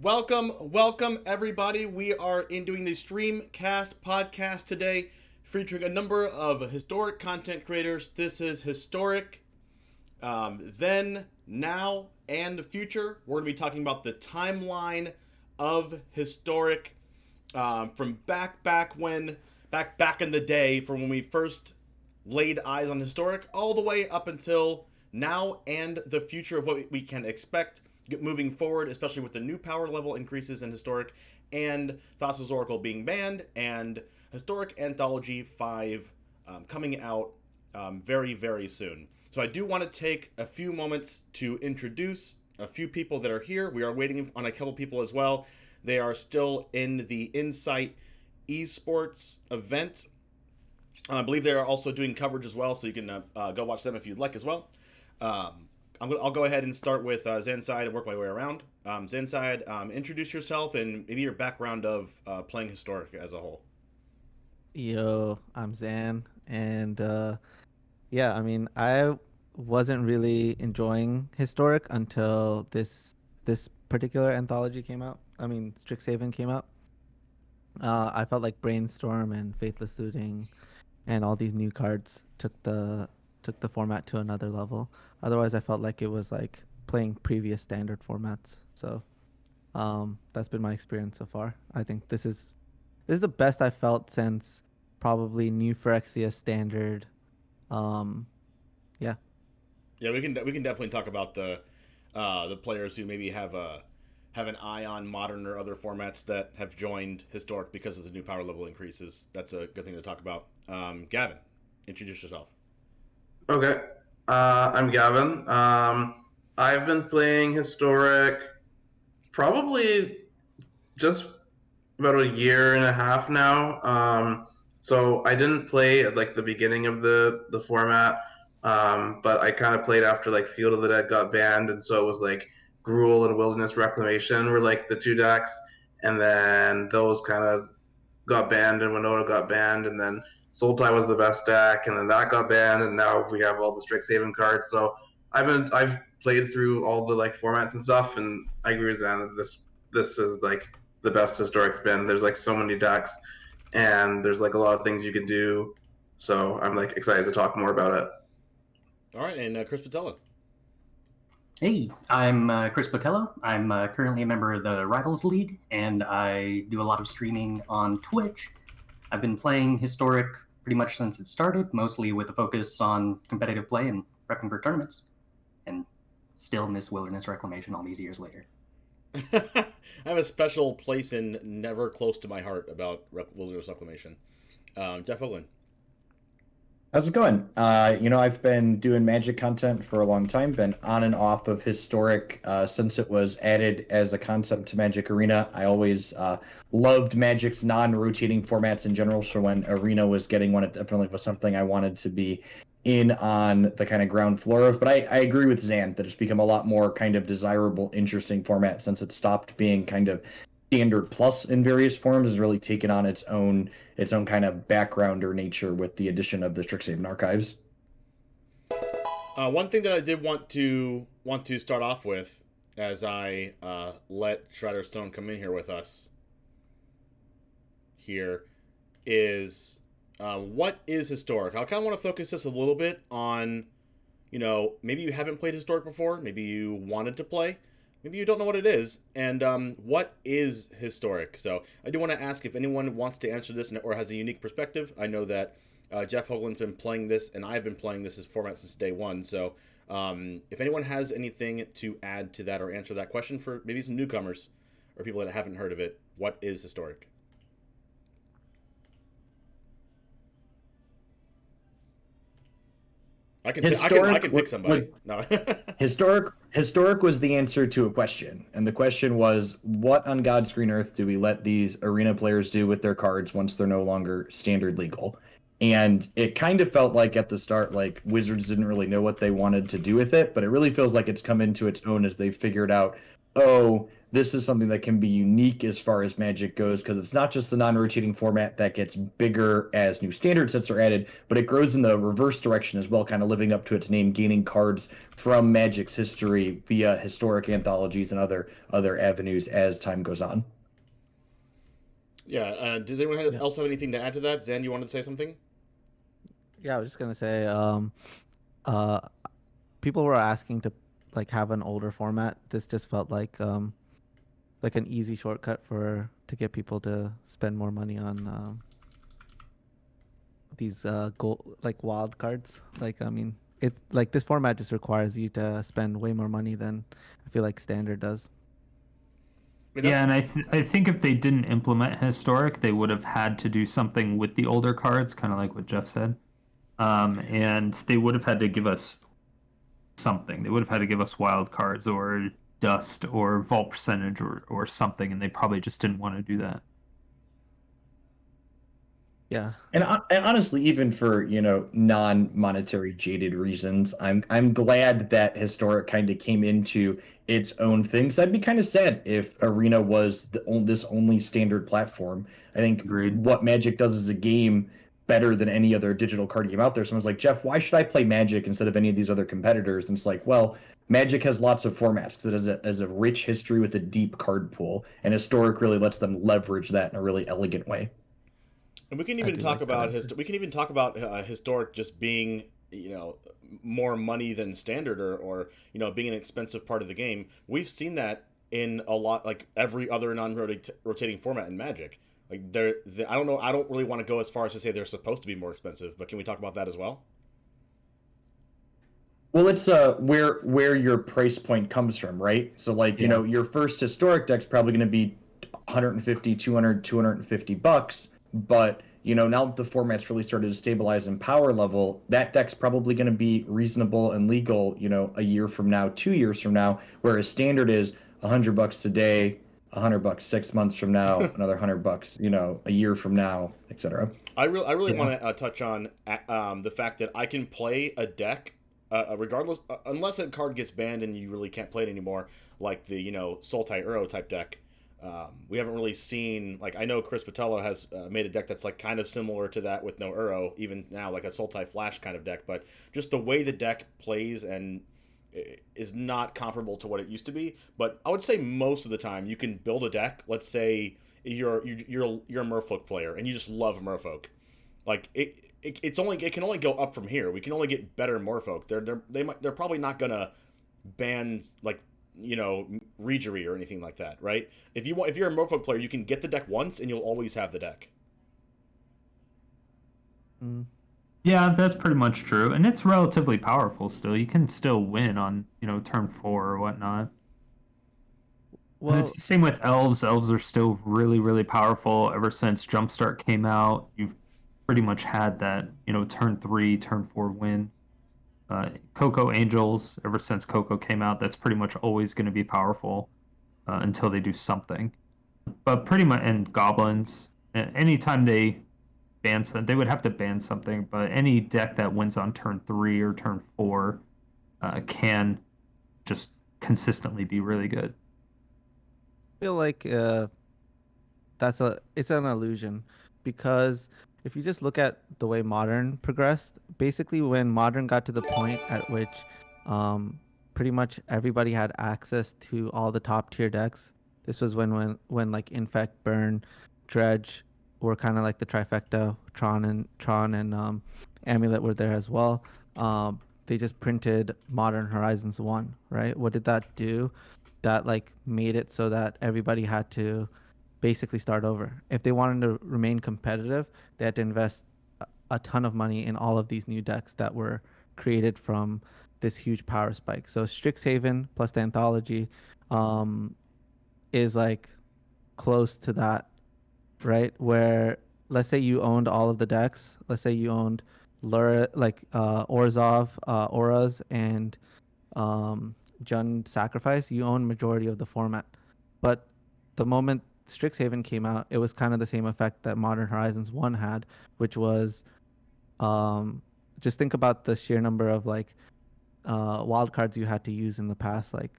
Welcome everybody. We are doing the Streamcast podcast today, featuring a number of historic content creators. This is historic, then, now, and the future. We're going to be talking about the timeline of historic, from back in the day, from when we first laid eyes on historic, all the way up until now and the future of what we can expect moving forward, especially with the new power level increases in historic and Thassa's Oracle being banned and Historic Anthology 5 coming out very, very soon. So I do want to take a few moments to introduce a few people that are here. We are waiting on a couple people as well. They are still in the Insight Esports event. I believe they are also doing coverage as well, so you can go watch them if you'd like as well. I'll go ahead and start with ZanSyed and work my way around. ZanSyed, introduce yourself and maybe your background of playing Historic as a whole. Yo, I'm Zan, and yeah, I mean, I wasn't really enjoying Historic until this particular anthology came out. I mean, Strixhaven came out. I felt like Brainstorm and Faithless Looting and all these new cards took the format to another level. Otherwise, I felt like it was like playing previous standard formats. So, that's been my experience so far. I think this is the best I've felt since probably New Phyrexia standard. Yeah. Yeah, we can definitely talk about the players who maybe have an eye on modern or other formats that have joined Historic because of the new power level increases. That's a good thing to talk about. Gavin, introduce yourself. Okay. I'm Gavin. I've been playing Historic probably just about a year and a half now. So I didn't play at like the beginning of the format, but I kind of played after like Field of the Dead got banned, and so it was like Gruul and Wilderness Reclamation were like the two decks, and then those kind of got banned, and Winota got banned, and then Sultai was the best deck, and then that got banned, and now we have all the Strixhaven cards. So I've played through all the like formats and stuff, and I agree with Zan that this is like the best Historic's been. There's like so many decks, and there's like a lot of things you can do. So I'm like excited to talk more about it. All right, and Chris Botelho. Hey, I'm Chris Botelho. I'm currently a member of the Rivals League, and I do a lot of streaming on Twitch. I've been playing Historic pretty much since it started, mostly with a focus on competitive play and prepping for tournaments, and still miss Wilderness Reclamation all these years later. I have a special place in never close to my heart about Wilderness Reclamation. Jeff Hoogland. How's it going? I've been doing Magic content for a long time, been on and off of Historic since it was added as a concept to Magic Arena. I always loved Magic's non-rotating formats in general, so when Arena was getting one, it definitely was something I wanted to be in on the kind of ground floor of. But I agree with Zan that it's become a lot more kind of desirable, interesting format since it stopped being kind of standard plus in various forms, has really taken on its own kind of background or nature with the addition of the Strixhaven archives. One thing that I did want to start off with, as I let StriderStone come in here with us, here is what is Historic. I kind of want to focus this a little bit on, maybe you haven't played Historic before, maybe you wanted to play. Maybe you don't know what it is, and what is Historic? So I do want to ask if anyone wants to answer this or has a unique perspective. I know that Jeff Hoogland's been playing this, and I've been playing this as format since day one. So if anyone has anything to add to that or answer that question for maybe some newcomers or people that haven't heard of it, what is Historic? I can pick somebody. No. Historic was the answer to a question, and the question was, what on God's green earth do we let these arena players do with their cards once they're no longer standard legal? And it kind of felt like at the start, like Wizards didn't really know what they wanted to do with it, but it really feels like it's come into its own as they've figured out, oh, this is something that can be unique as far as Magic goes, because it's not just the non-rotating format that gets bigger as new standard sets are added, but it grows in the reverse direction as well, kind of living up to its name, gaining cards from Magic's history via historic anthologies and other avenues as time goes on. Yeah. Does anyone else have anything to add to that? Zan, you wanted to say something? Yeah, I was just gonna say, people were asking to like have an older format. This just felt like an easy shortcut to get people to spend more money on these gold like wild cards. Like, I mean, it like this format just requires you to spend way more money than I feel like standard does. Yeah, and I think if they didn't implement historic, they would have had to do something with the older cards, kind of like what Jeff said. And they would have had to give us something. They would have had to give us wild cards or dust or vault percentage or something, and they probably just didn't want to do that. Yeah. And honestly, even for, non-monetary jaded reasons, I'm glad that historic kind of came into its own thing. Because I'd be kind of sad if Arena was this only standard platform. I think Agreed. what Magic does as a game better than any other digital card game out there. Someone's like, Jeff, why should I play Magic instead of any of these other competitors? And it's like, well, Magic has lots of formats because it has a rich history with a deep card pool, and historic really lets them leverage that in a really elegant way. And we can even talk about historic just being, more money than standard or being an expensive part of the game. We've seen that in a lot, like every other non-rotating format in Magic. Like I don't know. I don't really want to go as far as to say they're supposed to be more expensive, but can we talk about that as well? Well, it's where your price point comes from, right? So like, your first historic deck's probably going to be 150, 200, 250 bucks, but now that the format's really started to stabilize in power level, that deck's probably going to be reasonable and legal, a year from now, 2 years from now, whereas standard is $100 today, $100 6 months from now, another $100, a year from now, etc. I really want to touch on the fact that I can play a deck regardless, unless a card gets banned and you really can't play it anymore, like the Sultai Uro type deck. We haven't really seen, like, I know Chris Botelho has made a deck that's like kind of similar to that with no Uro, even now, like a Sultai Flash kind of deck, but just the way the deck plays and is not comparable to what it used to be. But I would say most of the time you can build a deck. Let's say you're a Merfolk player and you just love Merfolk. Like it can only go up from here. We can only get better Merfolk. They're probably not gonna ban like Regery or anything like that, right? If you're a Merfolk player, you can get the deck once and you'll always have the deck. Yeah, that's pretty much true, and it's relatively powerful still. You can still win on turn 4 or whatnot. Well, and it's the same with elves. Elves are still really, really powerful. Ever since Jumpstart came out, you've pretty much had that turn 3, turn 4 win. Coco Angels, ever since Coco came out, that's pretty much always going to be powerful until they do something. But pretty much, and Goblins, anytime they ban something, they would have to ban something. But any deck that wins on turn 3 or turn 4 can just consistently be really good. I feel like it's an illusion, because if you just look at the way Modern progressed, basically when Modern got to the point at which pretty much everybody had access to all the top tier decks. This was when like Infect, Burn, Dredge were kind of like the trifecta. Tron and Amulet were there as well. They just printed Modern Horizons 1, right? What did that do? That like made it so that everybody had to basically start over. If they wanted to remain competitive, they had to invest a ton of money in all of these new decks that were created from this huge power spike. So Strixhaven plus the anthology is like close to that, right? Where let's say you owned all of the decks. Let's say you owned Orzhov, Auras, and Jund Sacrifice. You own majority of the format. But the moment Strixhaven came out, it was kind of the same effect that Modern Horizons 1 had, which was just think about the sheer number of like wild cards you had to use in the past like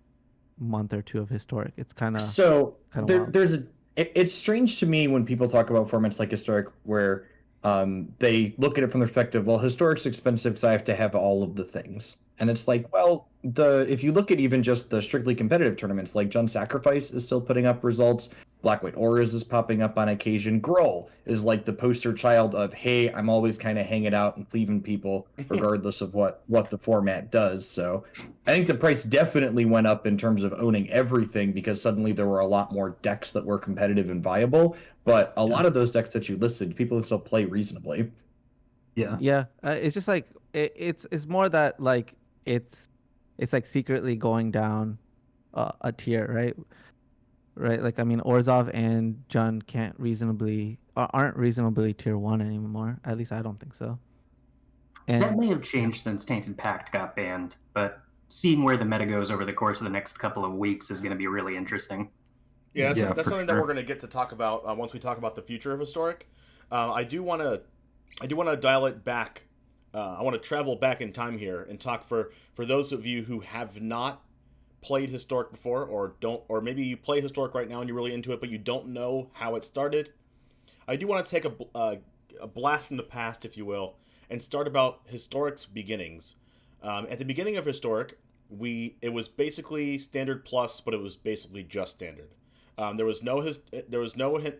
month or two of Historic. It's kind of So wild. It's strange to me when people talk about formats like Historic where they look at it from the perspective, well, Historic's expensive because I have to have all of the things. And it's like, well, if you look at even just the strictly competitive tournaments, like Jund Sacrifice is still putting up results. Black White Auras is popping up on occasion. Gruul is like the poster child of, hey, I'm always kind of hanging out and cleaving people, regardless of what the format does. So I think the price definitely went up in terms of owning everything because suddenly there were a lot more decks that were competitive and viable. But a lot of those decks that you listed, people can still play reasonably. Yeah. It's just like it's more that like it's like secretly going down a tier, right? Right. Like I mean, Orzhov and Jund aren't reasonably tier 1 anymore. At least I don't think so. And that may have changed since Tainted Pact got banned, but seeing where the meta goes over the course of the next couple of weeks is going to be really interesting. Yeah, that's something that we're going to get to talk about once we talk about the future of Historic. I do want to dial it back. I want to travel back in time here and talk for those of you who have not played Historic before, or maybe you play Historic right now and you're really into it, but you don't know how it started. I do want to take a blast from the past, if you will, and start about Historic's beginnings. At the beginning of Historic, it was basically Standard Plus, but it was basically just Standard. There was no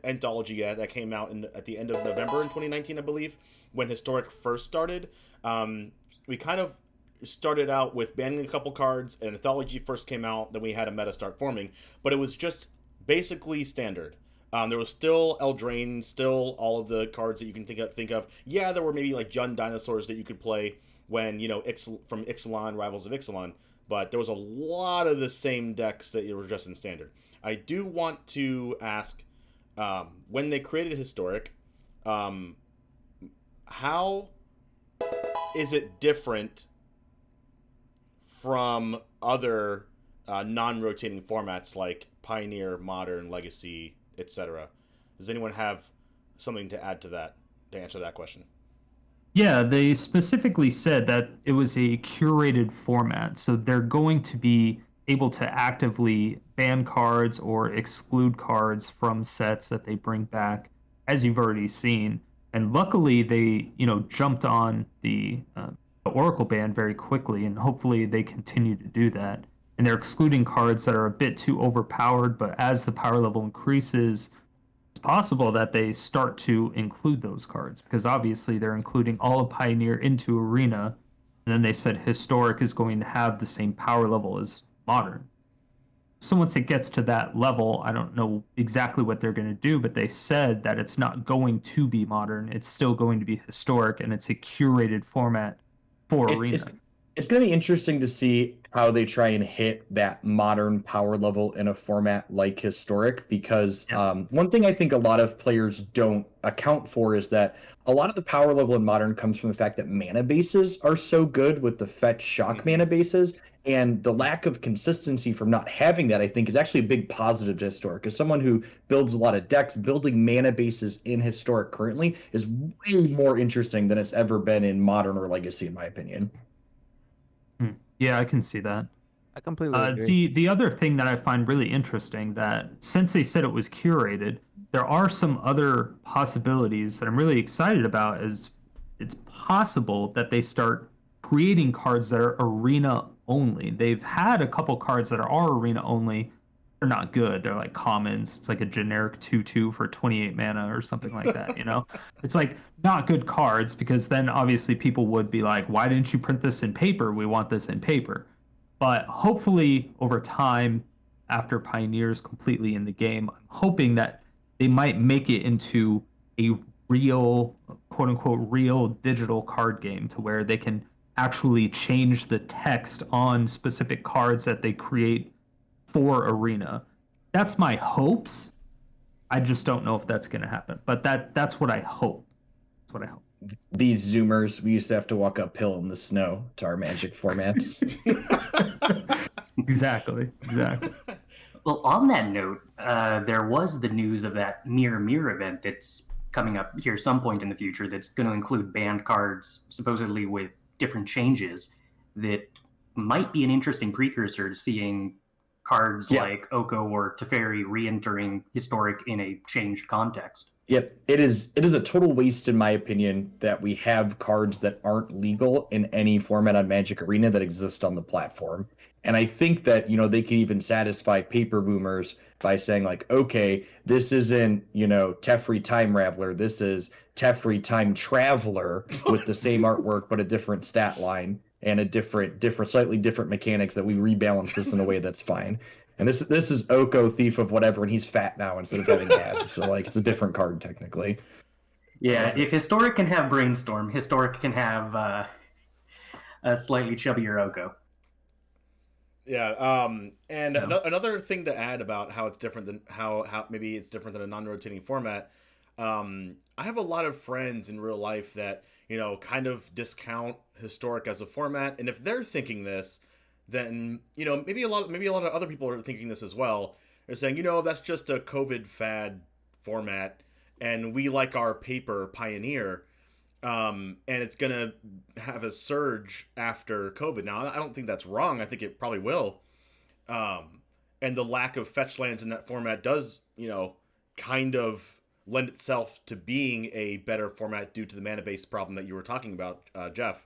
anthology yet that came out at the end of November in 2019, I believe, when Historic first started. We kind of started out with banning a couple cards, and anthology first came out, then we had a meta start forming, but it was just basically Standard. There was still Eldraine, still all of the cards that you can think of. Yeah, there were maybe like Jund Dinosaurs that you could play when, from Ixalan, Rivals of Ixalan, but there was a lot of the same decks that were just in Standard. I do want to ask, when they created Historic, how is it different from other non-rotating formats like Pioneer, Modern, Legacy, etc.? Does anyone have something to add to that, to answer that question? Yeah, they specifically said that it was a curated format, so they're going to be able to actively ban cards or exclude cards from sets that they bring back, as you've already seen. And luckily, they jumped on the Oracle ban very quickly, and hopefully they continue to do that. And they're excluding cards that are a bit too overpowered, but as the power level increases, it's possible that they start to include those cards, because obviously they're including all of Pioneer into Arena, and then they said Historic is going to have the same power level as Modern. So once it gets to that level, I don't know exactly what they're going to do, but they said that it's not going to be Modern. It's still going to be Historic, and it's a curated format for Arena. It's going to be interesting to see how they try and hit that Modern power level in a format like Historic, because one thing I think a lot of players don't account for is that a lot of the power level in Modern comes from the fact that mana bases are so good with the fetch shock mana bases, and the lack of consistency from not having that, I think, is actually a big positive to Historic. As someone who builds a lot of decks, building mana bases in Historic currently is way more interesting than it's ever been in Modern or Legacy, in my opinion. Yeah, I can see that. I completely agree. The other thing that I find really interesting, that since they said it was curated, there are some other possibilities that I'm really excited about. Is it's possible that they start creating cards that are Arena only. They've had a couple cards that are Arena only. They're not good. They're like commons. It's like a generic 2/2 for 28 mana or something like that, It's like not good cards, because then obviously people would be like, why didn't you print this in paper? We want this in paper. But hopefully over time, after Pioneer's completely in the game, I'm hoping that they might make it into a real, quote unquote, real digital card game, to where they can actually change the text on specific cards that they create for Arena. That's my hopes. I just don't know if that's going to happen, but that's what I hope. That's what I hope. These Zoomers, we used to have to walk uphill in the snow to our Magic formats. Exactly. Well, on that note, there was the news of that Mirror event that's coming up here some point in the future, that's going to include banned cards, supposedly with different changes, that might be an interesting precursor to seeing cards Yeah. like Oko or Teferi re-entering Historic in a changed context. Yep, it is a total waste, in my opinion, that we have cards that aren't legal in any format on Magic Arena that exist on the platform. And I think that, they can even satisfy paper boomers by saying, like, okay, this isn't, Teferi Time Raveler, this is Teferi Time Traveler with the same artwork but a different stat line and a different slightly different mechanics, that we rebalance this in a way that's fine. And this is Oko, Thief of whatever, and he's fat now instead of having abs. So, like, it's a different card technically. Yeah, if Historic can have Brainstorm, Historic can have a slightly chubbier Oko. Yeah, and another thing to add about how it's different than how maybe it's different than a non-rotating format. I have a lot of friends in real life that kind of discount Historic as a format, and if they're thinking this, then maybe a lot of other people are thinking this as well. They're saying that's just a COVID fad format, and we like our paper Pioneer, and it's gonna have a surge after COVID. Now I don't think that's wrong. I think it probably will, and the lack of fetch lands in that format does kind of lend itself to being a better format due to the mana base problem that you were talking about, Jeff.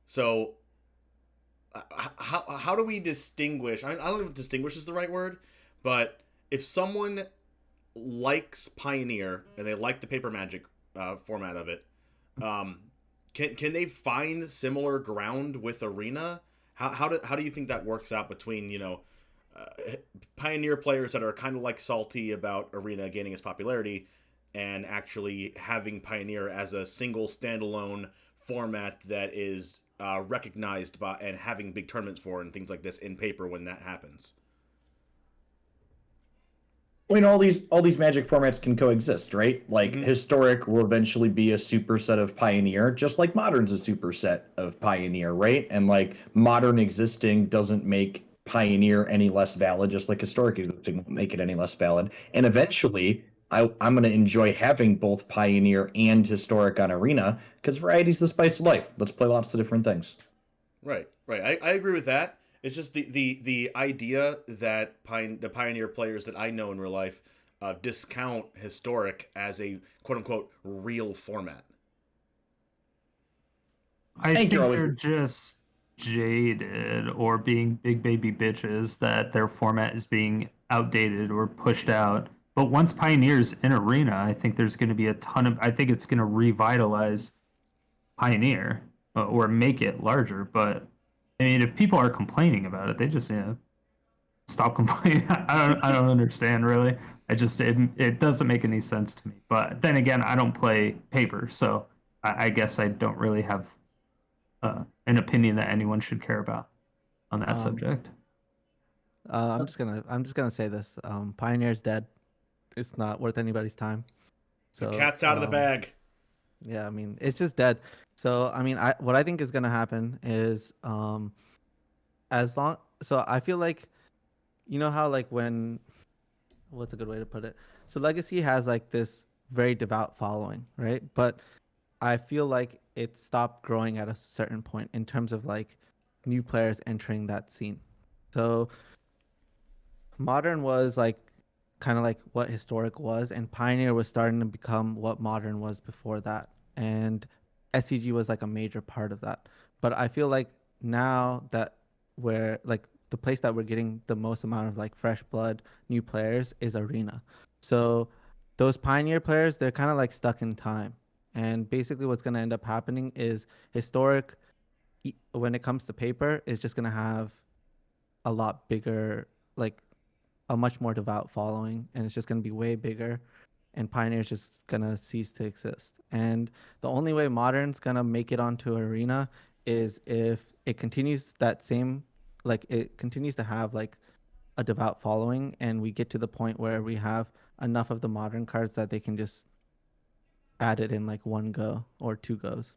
So how do we distinguish? I don't know if distinguish is the right word, but if someone likes Pioneer and they like the paper Magic format of it, can they find similar ground with Arena? How do you think that works out between Pioneer players that are kind of like salty about Arena gaining its popularity and actually having Pioneer as a single standalone format that is recognized by and having big tournaments for and things like this in paper when that happens? I mean, all these Magic formats can coexist, right? Like, Historic will eventually be a superset of Pioneer, just like Modern's a superset of Pioneer, right? And like, Modern existing doesn't make Pioneer any less valid, just like Historic existing won't make it any less valid. And eventually, I'm going to enjoy having both Pioneer and Historic on Arena, because variety's the spice of life. Let's play lots of different things. Right. I agree with that. It's just the idea that the Pioneer players that I know in real life discount Historic as a quote-unquote real format. I think they're just jaded or being big baby bitches that their format is being outdated or pushed out. But once Pioneer's in Arena, I think there's going to be I think it's going to revitalize Pioneer or make it larger. But I mean, if people are complaining about it, they just stop complaining. I don't understand really. It doesn't make any sense to me. But then again, I don't play paper, so I guess I don't really have an opinion that anyone should care about on that subject. I'm just gonna say this. Pioneer's dead. It's not worth anybody's time. So the cat's out of the bag. Yeah, I mean, it's just dead. So I mean, what I think is gonna happen is so I feel like, how like what's a good way to put it? So Legacy has like this very devout following, right? But I feel like it stopped growing at a certain point in terms of like new players entering that scene. So Modern was like kind of like what Historic was, and Pioneer was starting to become what Modern was before that, and SCG was like a major part of that. But I feel like now that we're like the place that we're getting the most amount of like fresh blood, new players is Arena. So those Pioneer players, they're kind of like stuck in time. And basically what's going to end up happening is Historic, when it comes to paper, is just going to have a lot bigger, like a much more devout following, and it's just going to be way bigger, and Pioneer is just going to cease to exist. And the only way Modern's going to make it onto Arena is if it continues that same, like it continues to have like a devout following, and we get to the point where we have enough of the Modern cards that they can just add it in like one go or two goes.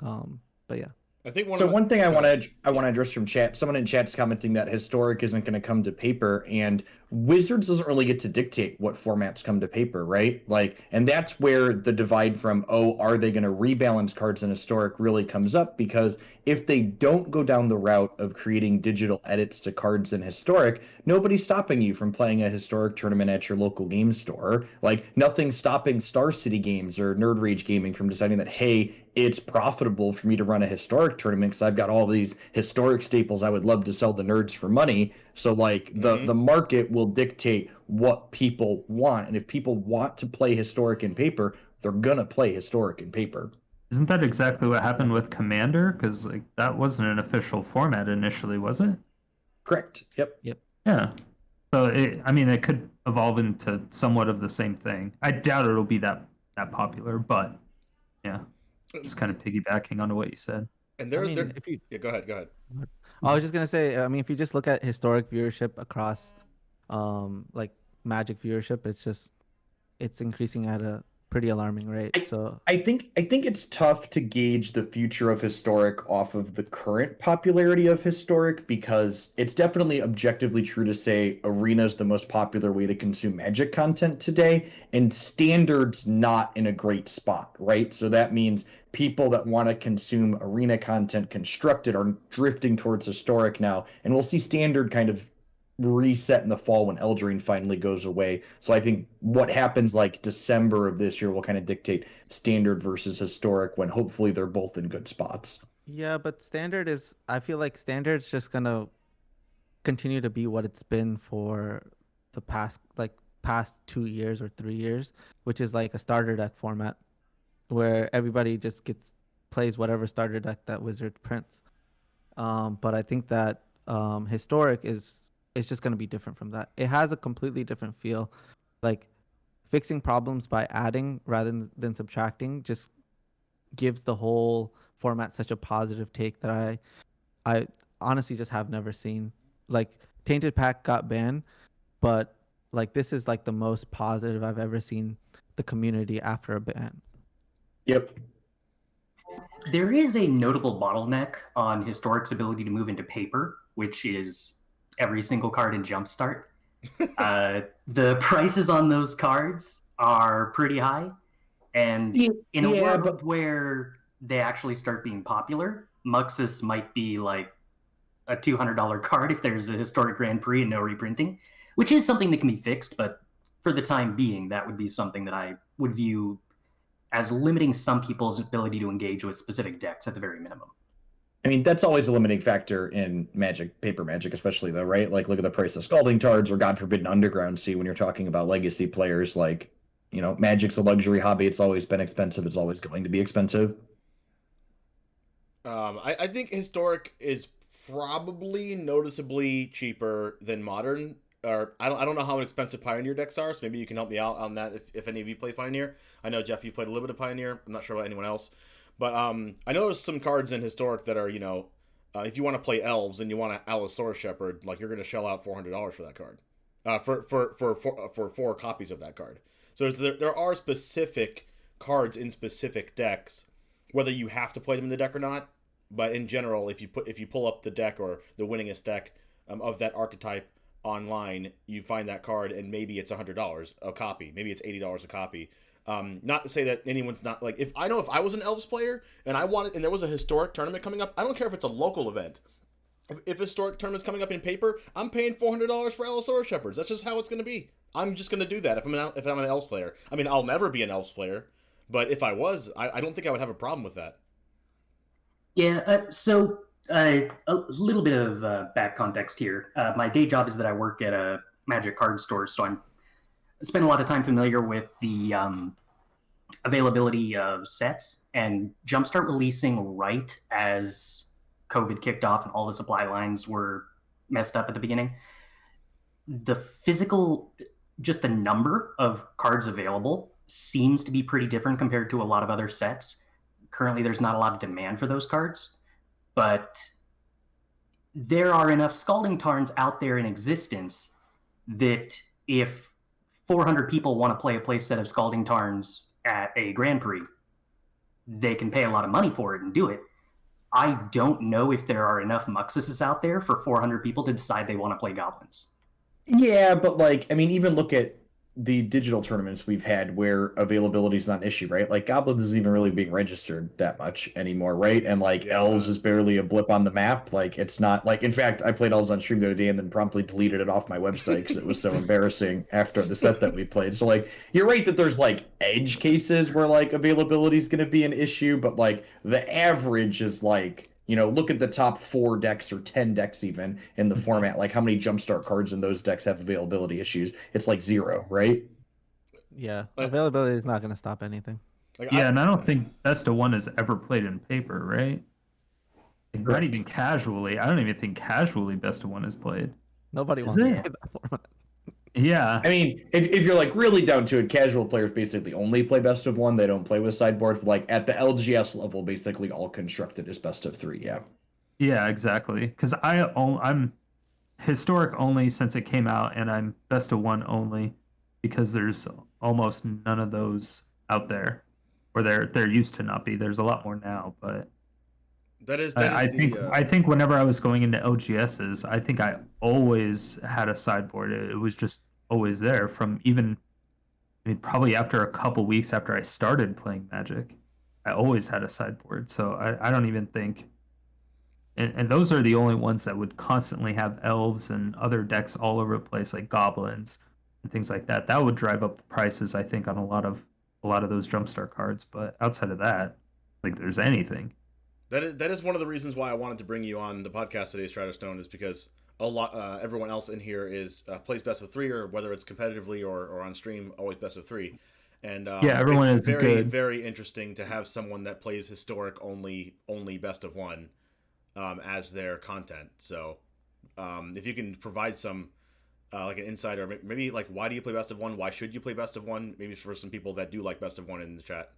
But yeah. I think one thing I want to address from chat. Someone in chat's commenting that Historic isn't going to come to paper, and Wizards doesn't really get to dictate what formats come to paper, right? Like, and that's where the divide from are they going to rebalance cards in Historic really comes up, because if they don't go down the route of creating digital edits to cards in Historic, nobody's stopping you from playing a Historic tournament at your local game store. Like, nothing's stopping Star City Games or Nerd Rage Gaming from deciding that, hey, it's profitable for me to run a Historic tournament because I've got all these Historic staples I would love to sell the nerds for money. So like the market will dictate what people want, and if people want to play Historic in paper, they're gonna play Historic in paper. Isn't that exactly what happened with Commander? Because like that wasn't an official format initially, was it? Correct. Yep. Yeah. So it could evolve into somewhat of the same thing. I doubt it'll be that popular, but yeah. Just kind of piggybacking onto what you said. And go ahead. I was just gonna say, I mean, if you just look at Historic viewership across, like Magic viewership, it's increasing at a pretty alarming rate. I think it's tough to gauge the future of Historic off of the current popularity of Historic, because it's definitely objectively true to say Arena is the most popular way to consume Magic content today, and Standard's not in a great spot, right? So that means people that want to consume Arena content constructed are drifting towards Historic now, and we'll see Standard kind of reset in the fall when Eldraine finally goes away. So I think what happens like December of this year will kind of dictate Standard versus Historic, when hopefully they're both in good spots. Yeah, but I feel like Standard's just gonna continue to be what it's been for the past 2 years or 3 years, which is like a starter deck format where everybody just plays whatever starter deck that Wizard prints. But I think that Historic is just going to be different from that. It has a completely different feel. Like, fixing problems by adding rather than subtracting just gives the whole format such a positive take that I honestly just have never seen. Like, Tainted Pack got banned, but like this is like the most positive I've ever seen the community after a ban. Yep. There is a notable bottleneck on Historic's ability to move into paper, which is every single card in Jumpstart. The prices on those cards are pretty high, and in a world where they actually start being popular, Muxus might be like a $200 card if there's a Historic Grand Prix and no reprinting, which is something that can be fixed, but for the time being, that would be something that I would view as limiting some people's ability to engage with specific decks at the very minimum. I mean, that's always a limiting factor in Magic, paper Magic especially, though, right? Like, look at the price of Scalding Tards or, God forbid, an Underground Sea when you're talking about legacy players. Like, you know, Magic's a luxury hobby. It's always been expensive. It's always going to be expensive. I think Historic is probably noticeably cheaper than Modern. Or I don't know how expensive Pioneer decks are, so maybe you can help me out on that if any of you play Pioneer. I know, Jeff, you played a little bit of Pioneer. I'm not sure about anyone else. But I know there's some cards in Historic that are, you know, if you want to play Elves and you want an Allosaurus Shepherd, like, you're going to shell out $400 for that card. For 4 copies of that card. So there are specific cards in specific decks, whether you have to play them in the deck or not. But in general, if you pull up the deck or the winningest deck of that archetype online, you find that card, and maybe it's $100 a copy, maybe it's $80 a copy. Not to say that anyone's not, like, if I was an Elves player and there was a Historic tournament coming up, I don't care if it's a local event. If Historic tournament's coming up in paper, I'm paying $400 for Allosaurus Shepherds. That's just how it's going to be. I'm just going to do that if I'm an Elves player. I mean, I'll never be an Elves player, but if I was, I don't think I would have a problem with that. Yeah, so a little bit of back context here. My day job is that I work at a Magic card store, so I spend a lot of time familiar with the availability of sets, and Jumpstart releasing right as COVID kicked off and all the supply lines were messed up at the beginning. The physical, just the number of cards available seems to be pretty different compared to a lot of other sets. Currently, there's not a lot of demand for those cards, but there are enough Scalding Tarns out there in existence that if 400 people want to play a play set of Scalding Tarns at a Grand Prix, they can pay a lot of money for it and do it. I don't know if there are enough Muxuses out there for 400 people to decide they want to play goblins. Yeah, but like, I mean, even look at the digital tournaments we've had where availability is not an issue, right? Like Goblins isn't even really being registered that much anymore, right? And like Elves is barely a blip on the map. Like it's not like, in fact, I played Elves on stream the other day and then promptly deleted it off my website because it was so embarrassing after the set that we played. So like, you're right that there's like edge cases where like availability is going to be an issue, but like the average is like, you know, look at the top 4 decks or 10 decks even in the format. Like how many jumpstart cards in those decks have availability issues? It's like 0, right? Yeah, availability is not going to stop anything. Like, and I don't think Best of One is ever played in paper, right? Like, not even casually. I don't even think casually Best of One is played. Nobody wants to play that format. Yeah. I mean, if you're like really down to it, casual players basically only play best of 1. They don't play with sideboards. But like at the LGS level, basically all constructed is best of 3. Yeah. Yeah, exactly. Because I'm historic only since it came out, and I'm best of 1 only because there's almost none of those out there, or there used to not be. There's a lot more now, but I think whenever I was going into LGSs, I think I always had a sideboard. It was just always there from even, I mean, probably after a couple weeks after I started playing Magic, I always had a sideboard. So I don't even think, and those are the only ones that would constantly have Elves and other decks all over the place, like Goblins and things like that. That would drive up the prices, I think, on a lot of those Jumpstart cards. But outside of that, like there's anything. That is one of the reasons why I wanted to bring you on the podcast today, StriderStone, is because everyone else in here is plays best of 3, or whether it's competitively or on stream, always best of 3. And everyone is very good. very interesting to have someone that plays historic only best of 1 as their content. So if you can provide some like an insight, or maybe like why do you play best of 1? Why should you play best of 1? Maybe for some people that do like best of 1 in the chat.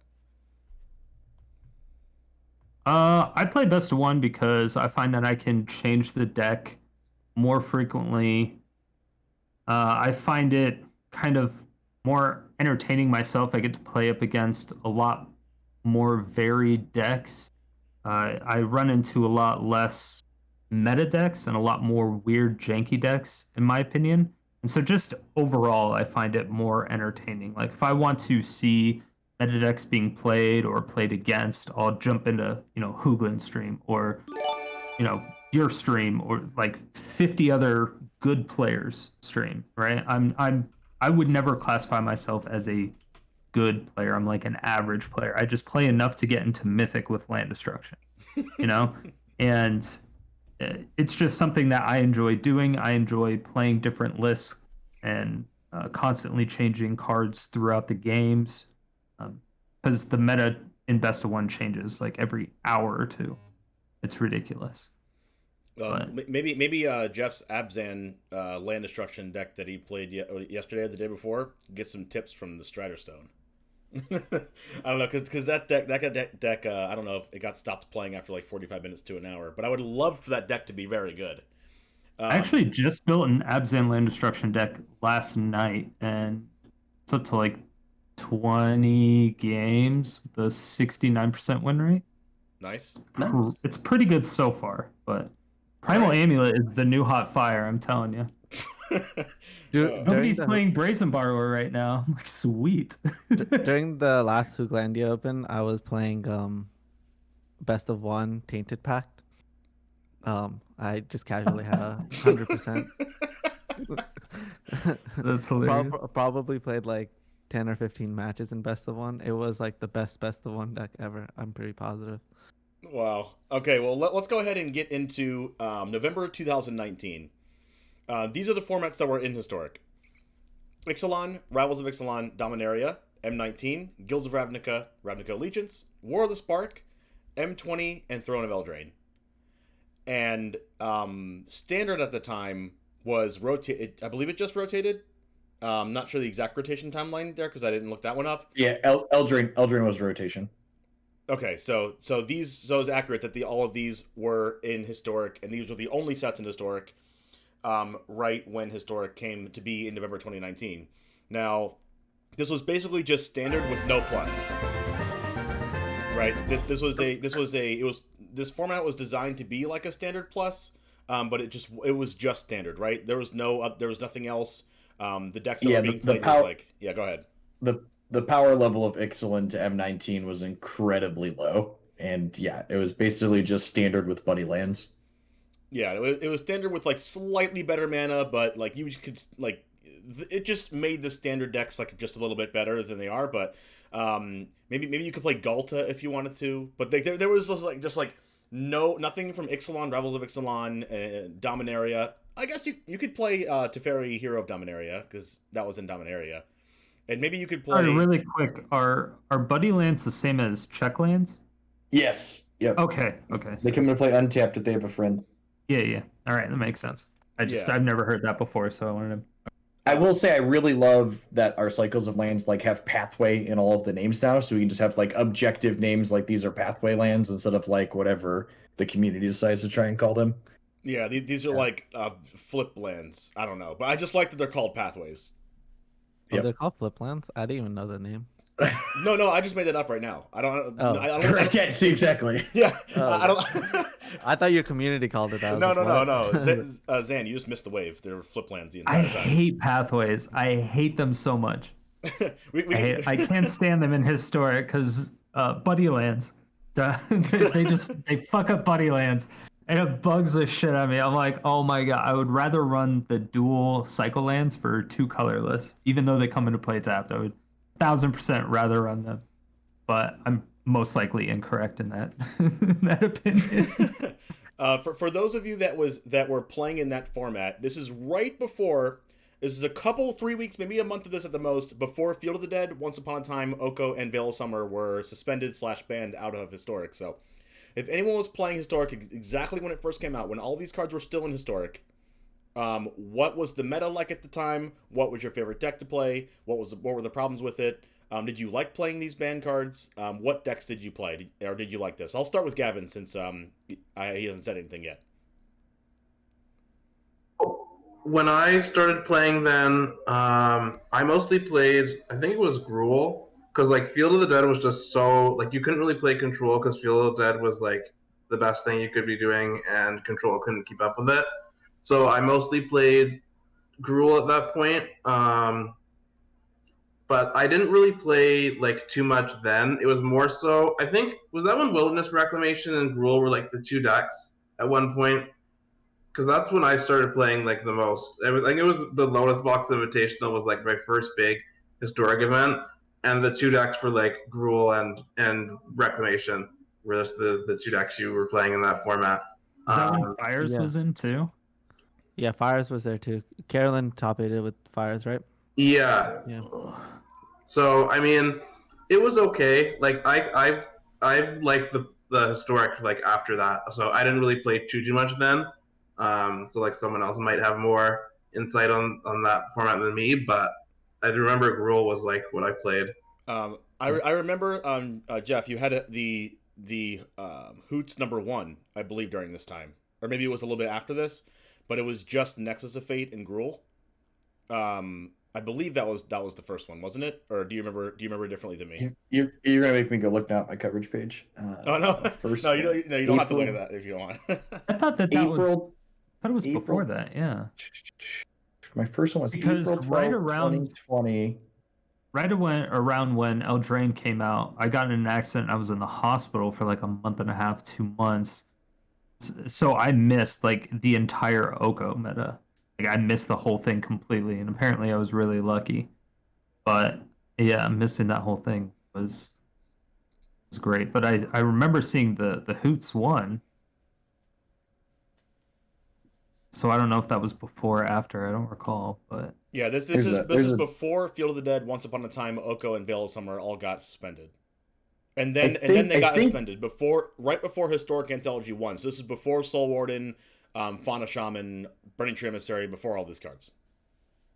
I play best of 1 because I find that I can change the deck more frequently. I find it kind of more entertaining myself. I get to play up against a lot more varied decks. I run into a lot less meta decks and a lot more weird, janky decks, in my opinion. And so just overall, I find it more entertaining. Like if I want to see meta decks being played or played against, I'll jump into, Hoogland stream or, your stream or like 50 other good players stream, right? I would never classify myself as a good player. I'm like an average player. I just play enough to get into Mythic with land destruction, and it's just something that I enjoy doing. I enjoy playing different lists and constantly changing cards throughout the games. Because the meta in Best of 1 changes like every hour or two. It's ridiculous. Maybe Jeff's Abzan land destruction deck that he played yesterday or the day before, get some tips from the StriderStone. I don't know, because that deck I don't know if it got stopped playing after like 45 minutes to an hour, but I would love for that deck to be very good. I actually just built an Abzan land destruction deck last night, and it's up to like 20 games with a 69% win rate. Nice. It's pretty good so far, but Primal Amulet is the new hot fire, I'm telling you. Nobody's playing Brazen Borrower right now. I'm like, sweet. During the last Hooglandia Open, I was playing Best of 1 Tainted Pact. I just casually had 100%. That's hilarious. Probably played like 10 or 15 matches in Best of 1. It was like the best of 1 deck ever. I'm pretty positive. Wow. Okay, well, let's go ahead and get into November 2019. These are the formats that were in Historic. Ixalan, Rivals of Ixalan, Dominaria, M19, Guilds of Ravnica, Ravnica Allegiance, War of the Spark, M20, and Throne of Eldraine. And Standard at the time was rotated. I believe it just rotated. Not sure the exact rotation timeline there because I didn't look that one up. Yeah, Eldraine was rotation. Okay, so it's accurate that all of these were in Historic, and these were the only sets in Historic, right when Historic came to be in November 2019. Now, this was basically just Standard with no plus. Right. This format was designed to be like a standard plus, but it was just standard, right? There was nothing else. The decks that were being played was like, yeah, go ahead. The power level of Ixalan to M19 was incredibly low, and yeah, it was basically just standard with buddy lands. Yeah, it was standard with like slightly better mana, but like you could like it just made the standard decks like just a little bit better than they are. But maybe you could play Galta if you wanted to, but there was just like nothing from Ixalan, Revels of Ixalan, Dominaria. I guess you could play Teferi, Hero of Dominaria, because that was in Dominaria, and maybe you could play. Really quick, are buddy lands the same as check lands? Yes. Yep. Okay. They come into play untapped if they have a friend. Yeah. All right, that makes sense. I've never heard that before, so I wanted to. I will say I really love that our cycles of lands like have pathway in all of the names now, so we can just have like objective names like these are pathway lands instead of like whatever the community decides to try and call them. Yeah, these are like flip lands. I don't know, but I just like that they're called pathways. Oh, they're called flip lands? I didn't even know the name. No, I just made that up right now. I don't. Oh. I don't can't see exactly. Yeah, I don't. I thought your community called it that. No. Zan, you just missed the wave. They're flip lands the entire time. I hate pathways. I hate them so much. I can't stand them in historic because buddy lands. they fuck up buddy lands, and it bugs the shit out of me. I'm like, oh my god, I would rather run the dual cycle lands for 2 colorless, even though they come into play tapped. I would 1000% rather run them, but I'm most likely incorrect in that that opinion. For those of you that were playing in that format, this is right before. This is a couple, 3 weeks, maybe a month of this at the most, before Field of the Dead, Once Upon a Time, Oko, and Veil of Summer were suspended / banned out of Historic. So, if anyone was playing Historic exactly when it first came out, when all these cards were still in Historic, what was the meta like at the time? What was your favorite deck to play? What were the problems with it? Did you like playing these banned cards? What decks did you play, or did you like this? I'll start with Gavin since he hasn't said anything yet. When I started playing then, I mostly played, I think it was Gruul, because like Field of the Dead was just so, like you couldn't really play Control because Field of the Dead was like the best thing you could be doing and Control couldn't keep up with it. So I mostly played Gruul at that point. But I didn't really play like too much then. It was more so, I think, was that when Wilderness Reclamation and Gruul were like the 2 decks at one point? Because that's when I started playing like the most. I think it was the Lotus Box Invitational was like my first big historic event, and the 2 decks were like Gruul and Reclamation were just the 2 decks you were playing in that format. Is that when Fires was in too? Yeah, Fires was there too. Carolyn top-8'd with Fires, right? Yeah. So I mean, it was okay. Like I've liked the historic like after that. So I didn't really play too much then. So like someone else might have more insight on that format than me, but I remember Gruul was like what I played. I remember Jeff, you had the Hoots #1, I believe, during this time, or maybe it was a little bit after this, but it was just Nexus of Fate and Gruul. I believe that was the first one, wasn't it? Or do you remember differently than me? You're gonna make me go look now at my coverage page. Oh no, no, you don't have to look at that if you don't want. I thought that April. I thought it was before that. Yeah. My first one was because April 12, right around 2020. Right around when Eldraine came out, I got in an accident. I was in the hospital for like a month and a half, 2 months. So I missed like the entire Oko meta. Like I missed the whole thing completely, and apparently I was really lucky. But yeah, missing that whole thing was great. But I remember seeing the Hoots one. So I don't know if that was before or after. I don't recall, but yeah, this is before Field of the Dead, Once Upon a Time, Oko, and Veil of Summer all got suspended, and then they got suspended right before Historic Anthology 1. So this is before Soul Warden, Fauna Shaman, Burning Tree Emissary, before all these cards.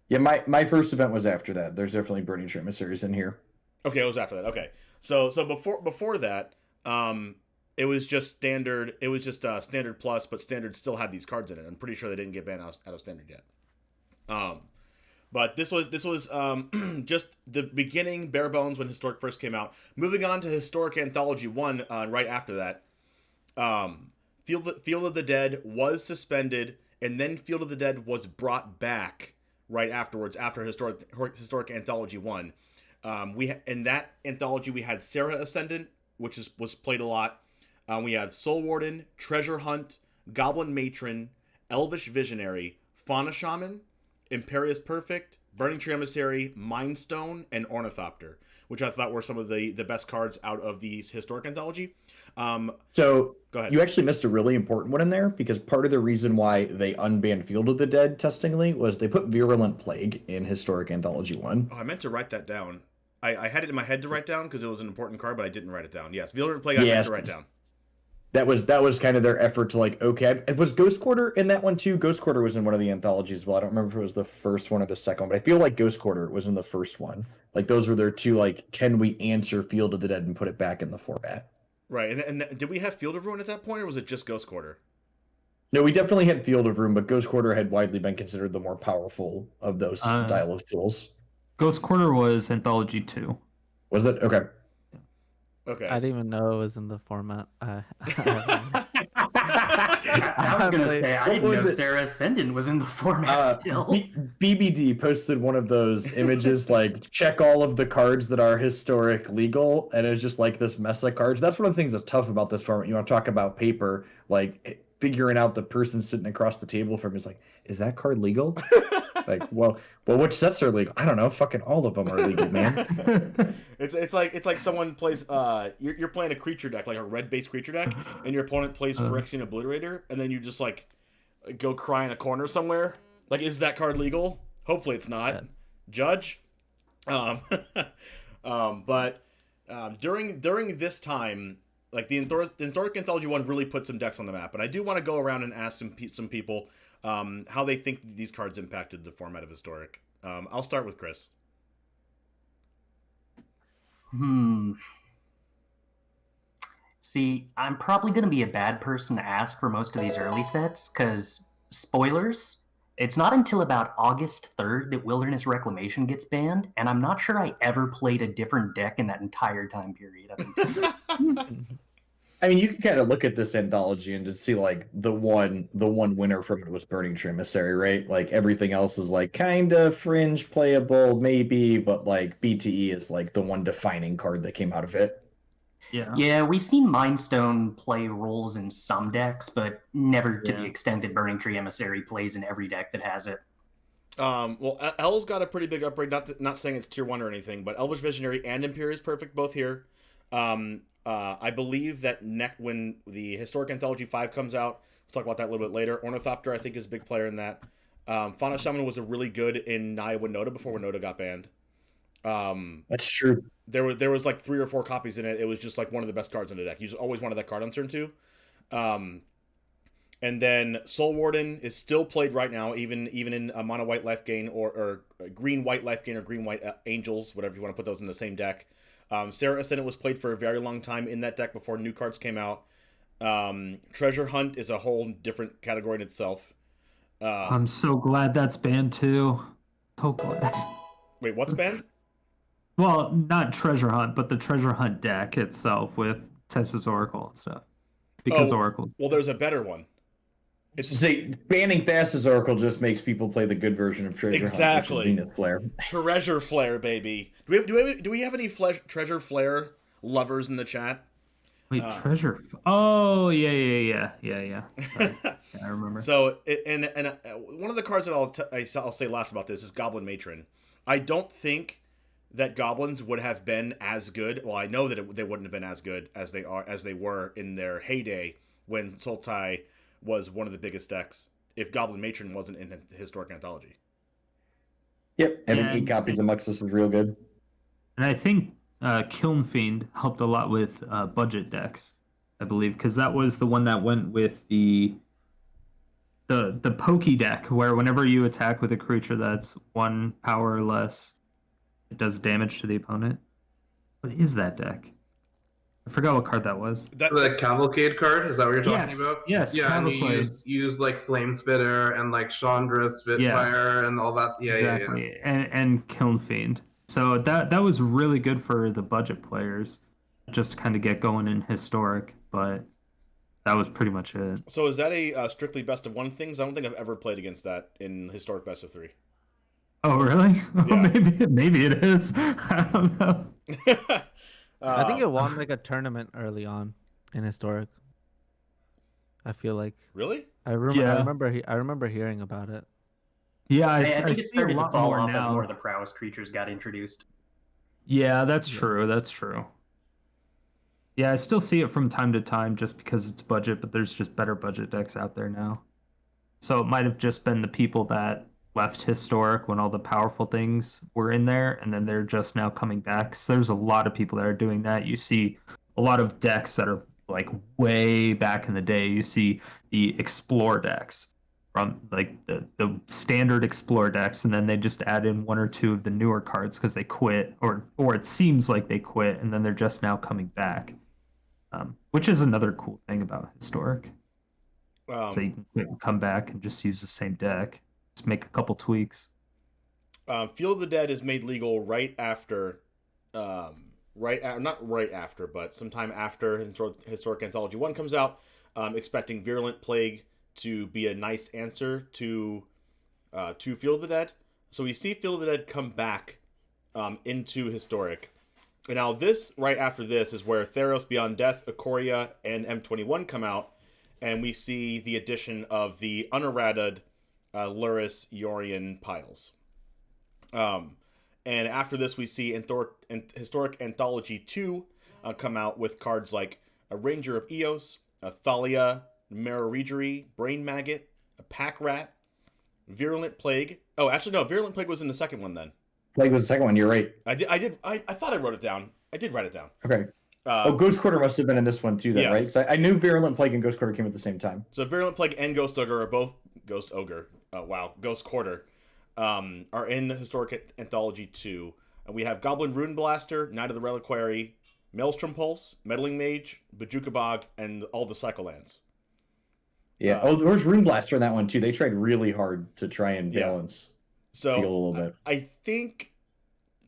Yeah, my first event was after that. There's definitely Burning Tree Emissaries in here. Okay, it was after that. Okay, so before that, it was just standard. It was just standard plus, but standard still had these cards in it. I'm pretty sure they didn't get banned out of standard yet. But this was just the beginning, bare bones when Historic first came out. Moving on to Historic Anthology 1 right after that. Field of the Dead was suspended, and then Field of the Dead was brought back right afterwards after Historic Anthology 1. In that anthology we had Sarah Ascendant, which was played a lot. We had Soul Warden, Treasure Hunt, Goblin Matron, Elvish Visionary, Fauna Shaman, Imperious Perfect, Burning Tree Emissary, Mind Stone, and Ornithopter, which I thought were some of the best cards out of the Historic Anthology. So go ahead. You actually missed a really important one in there, because part of the reason why they unbanned Field of the Dead testingly was they put Virulent Plague in Historic Anthology 1. Oh, I meant to write that down. I had it in my head to write down because it was an important card, but I didn't write it down. Yes, Virulent Plague I meant to write down. That was kind of their effort to like, okay, it was Ghost Quarter in that one too. Ghost Quarter was in one of the anthologies as well. I don't remember if it was the first one or the second one, but I feel like Ghost Quarter was in the first one. Like those were their two, like, can we answer Field of the Dead and put it back in the format? Right, and did we have Field of Ruin at that point, or was it just Ghost Quarter? No, we definitely had Field of Ruin, but Ghost Quarter had widely been considered the more powerful of those style of tools. Ghost Quarter was Anthology 2. Was it? Okay. Okay. I didn't even know it was in the format. I was going to say, I didn't know Sarah Ascendant was in the format still. BBD posted one of those images, like, check all of the cards that are historic legal, and it's just like this mess of cards. That's one of the things that's tough about this format. You want to talk about paper, like, figuring out the person sitting across the table from is like, is that card legal? Like, well, which sets are legal? I don't know. Fucking all of them are legal, man. It's like someone plays you're playing a creature deck, like a red based creature deck, and your opponent plays Phyrexian Obliterator, and then you just like go cry in a corner somewhere. Like, is that card legal? Hopefully it's not. Yeah. Judge. But during this time, like the Historic Anthology 1 really put some decks on the map, and I do want to go around and ask some people how they think these cards impacted the format of Historic. I'll start with Chris. See, I'm probably going to be a bad person to ask for most of these early sets, because, spoilers, it's not until about August 3rd that Wilderness Reclamation gets banned, and I'm not sure I ever played a different deck in that entire time period. I mean, you can kind of look at this anthology and just see, like, the one winner from it was Burning Tree Emissary, right? Like, everything else is, like, kind of fringe playable, maybe, but, like, BTE is, like, the one defining card that came out of it. Yeah, we've seen Mind Stone play roles in some decks, but never to the extent that Burning Tree Emissary plays in every deck that has it. Well, El's got a pretty big upgrade, not saying it's tier 1 or anything, but Elvish Visionary and Imperious Perfect both here. I believe that when the Historic Anthology 5 comes out, we'll talk about that a little bit later. Ornithopter, I think, is a big player in that. Fauna Shaman was a really good in Naya Winota before Winota got banned. That's true. There was like 3 or 4 copies in it. It was just like one of the best cards in the deck. You just always wanted that card on turn 2. And then Soul Warden is still played right now, even in a mono white life gain or green white life gain or green white angels, whatever you want to put those in the same deck. Sarah Ascendant was played for a very long time in that deck before new cards came out. Treasure Hunt is a whole different category in itself. I'm so glad that's banned too. So glad. Wait, what's banned? Well, not Treasure Hunt, but the Treasure Hunt deck itself with Tessa's Oracle and stuff. Because Oracle. Well, there's a better one. Banning Thassa's Oracle just makes people play the good version of Treasure Hunt, which is Zenith Flare. Treasure Flare, baby. Do we have any Treasure Flare lovers in the chat? Wait, Treasure? Oh, yeah. Sorry. Yeah, I remember. So, and one of the cards that I'll say last about this is Goblin Matron. I don't think that goblins would have been as good. Well, I know that they wouldn't have been as good as they were in their heyday when Sultai was one of the biggest decks if Goblin Matron wasn't in the Historic Anthology. Yep, having 8 copies of Muxus is real good. And I think Kiln Fiend helped a lot with budget decks, I believe, because that was the one that went with the pokey deck, where whenever you attack with a creature that's 1 power or less, it does damage to the opponent. What is that deck? I forgot what card that was. The Cavalcade card, is that what you're talking about? Yes, yeah, and you Cavalcade. use like Flame Spitter and like Chandra Spitfire and all that. Yeah, exactly. yeah. And Kiln Fiend. So that was really good for the budget players, just to kind of get going in Historic, but that was pretty much it. So is that a strictly best of one things? I don't think I've ever played against that in Historic best of 3. Oh, really? Yeah. Maybe it is. I don't know. I think it won like a tournament early on in Historic. I feel like. Really? I remember hearing about it. Yeah, I think it see a started to lot fall more off as now. more of the prowess creatures got introduced. Yeah, that's true. That's true. Yeah, I still see it from time to time just because it's budget, but there's just better budget decks out there now. So it might have just been the people that left Historic when all the powerful things were in there, and then they're just now coming back. So there's a lot of people that are doing that. You see a lot of decks that are like way back in the day. You see the Explore decks from like the standard Explore decks, and then they just add in one or two of the newer cards because they quit, or it seems like they quit, and then they're just now coming back. Which is another cool thing about Historic. So you can quit and come back and just use the same deck. Just make a couple tweaks. Field of the Dead is made legal right after, not right after, but sometime after Historic Anthology 1 comes out, expecting Virulent Plague to be a nice answer to Field of the Dead. So we see Field of the Dead come back into Historic. And now this, right after this, is where Theros Beyond Death, Ikoria, and M21 come out, and we see the addition of the unerrated Luris Yorion piles. And after this, we see Historic Anthology 2 come out with cards like a Ranger of Eos, a Thalia, Mararegery, Brain Maggot, a Pack Rat, Virulent Plague. Oh, actually, no, Virulent Plague was in the second one then. Plague was the second one, you're right. I thought I wrote it down. I did write it down. Okay. Ghost Quarter must have been in this one too, then, yes. right? Because I knew Virulent Plague and Ghost Quarter came at the same time. So Virulent Plague and Ghost Ogre are both Ghost Quarter are in Historic Anthology 2. And we have Goblin Rune Blaster, Knight of the Reliquary, Maelstrom Pulse, Meddling Mage, Bajuka Bog, and all the Cycle Lands. Yeah. There was Rune Blaster in that one too. They tried really hard to try and balance. So field a little bit. I think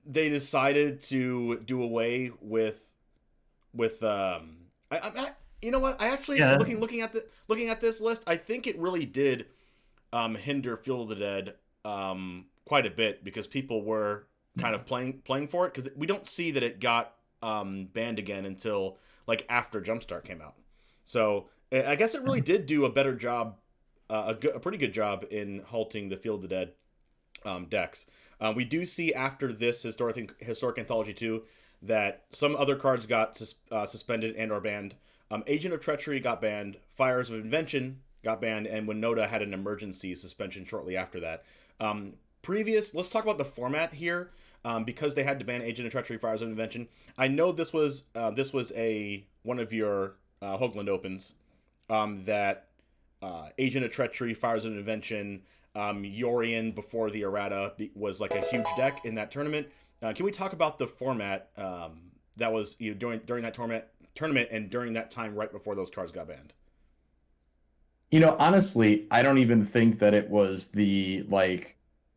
they decided to do away with you know what? I actually looking at this list, I think it really did hinder Field of the Dead quite a bit because people were kind of playing for it because we don't see that it got banned again until like after Jumpstart came out. So I guess it really did do a better job, a pretty good job in halting the Field of the Dead decks. We do see after this Historic Anthology 2 that some other cards got suspended and or banned. Agent of Treachery got banned, Fires of Invention got banned, and Winota had an emergency suspension shortly after that. Let's talk about the format here, because they had to ban Agent of Treachery, Fires of Invention. I know this was one of your Hoogland Opens, that Agent of Treachery, Fires of Invention, Yorion before the errata was like a huge deck in that tournament. Can we talk about the format that was during that tournament and during that time right before those cards got banned? Honestly, I don't even think that it was the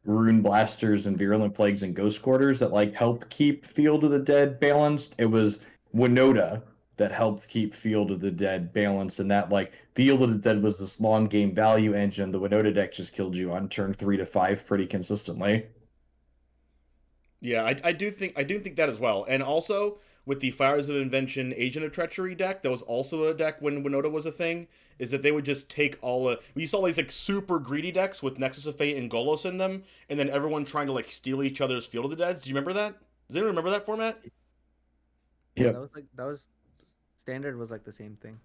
Rune Blasters and Virulent Plagues and Ghost Quarters that helped keep Field of the Dead balanced. It was Winota that helped keep Field of the Dead balanced, and that Field of the Dead was this long game value engine. The Winota deck just killed you on turn 3 to 5 pretty consistently. Yeah, I do think that as well. And also with the Fires of Invention Agent of Treachery deck, that was also a deck when Winota was a thing, is that they would just take we saw these super greedy decks with Nexus of Fate and Golos in them, and then everyone trying to steal each other's Field of the Dead. Do you remember that? Does anyone remember that format? Yeah, that was Standard was the same thing.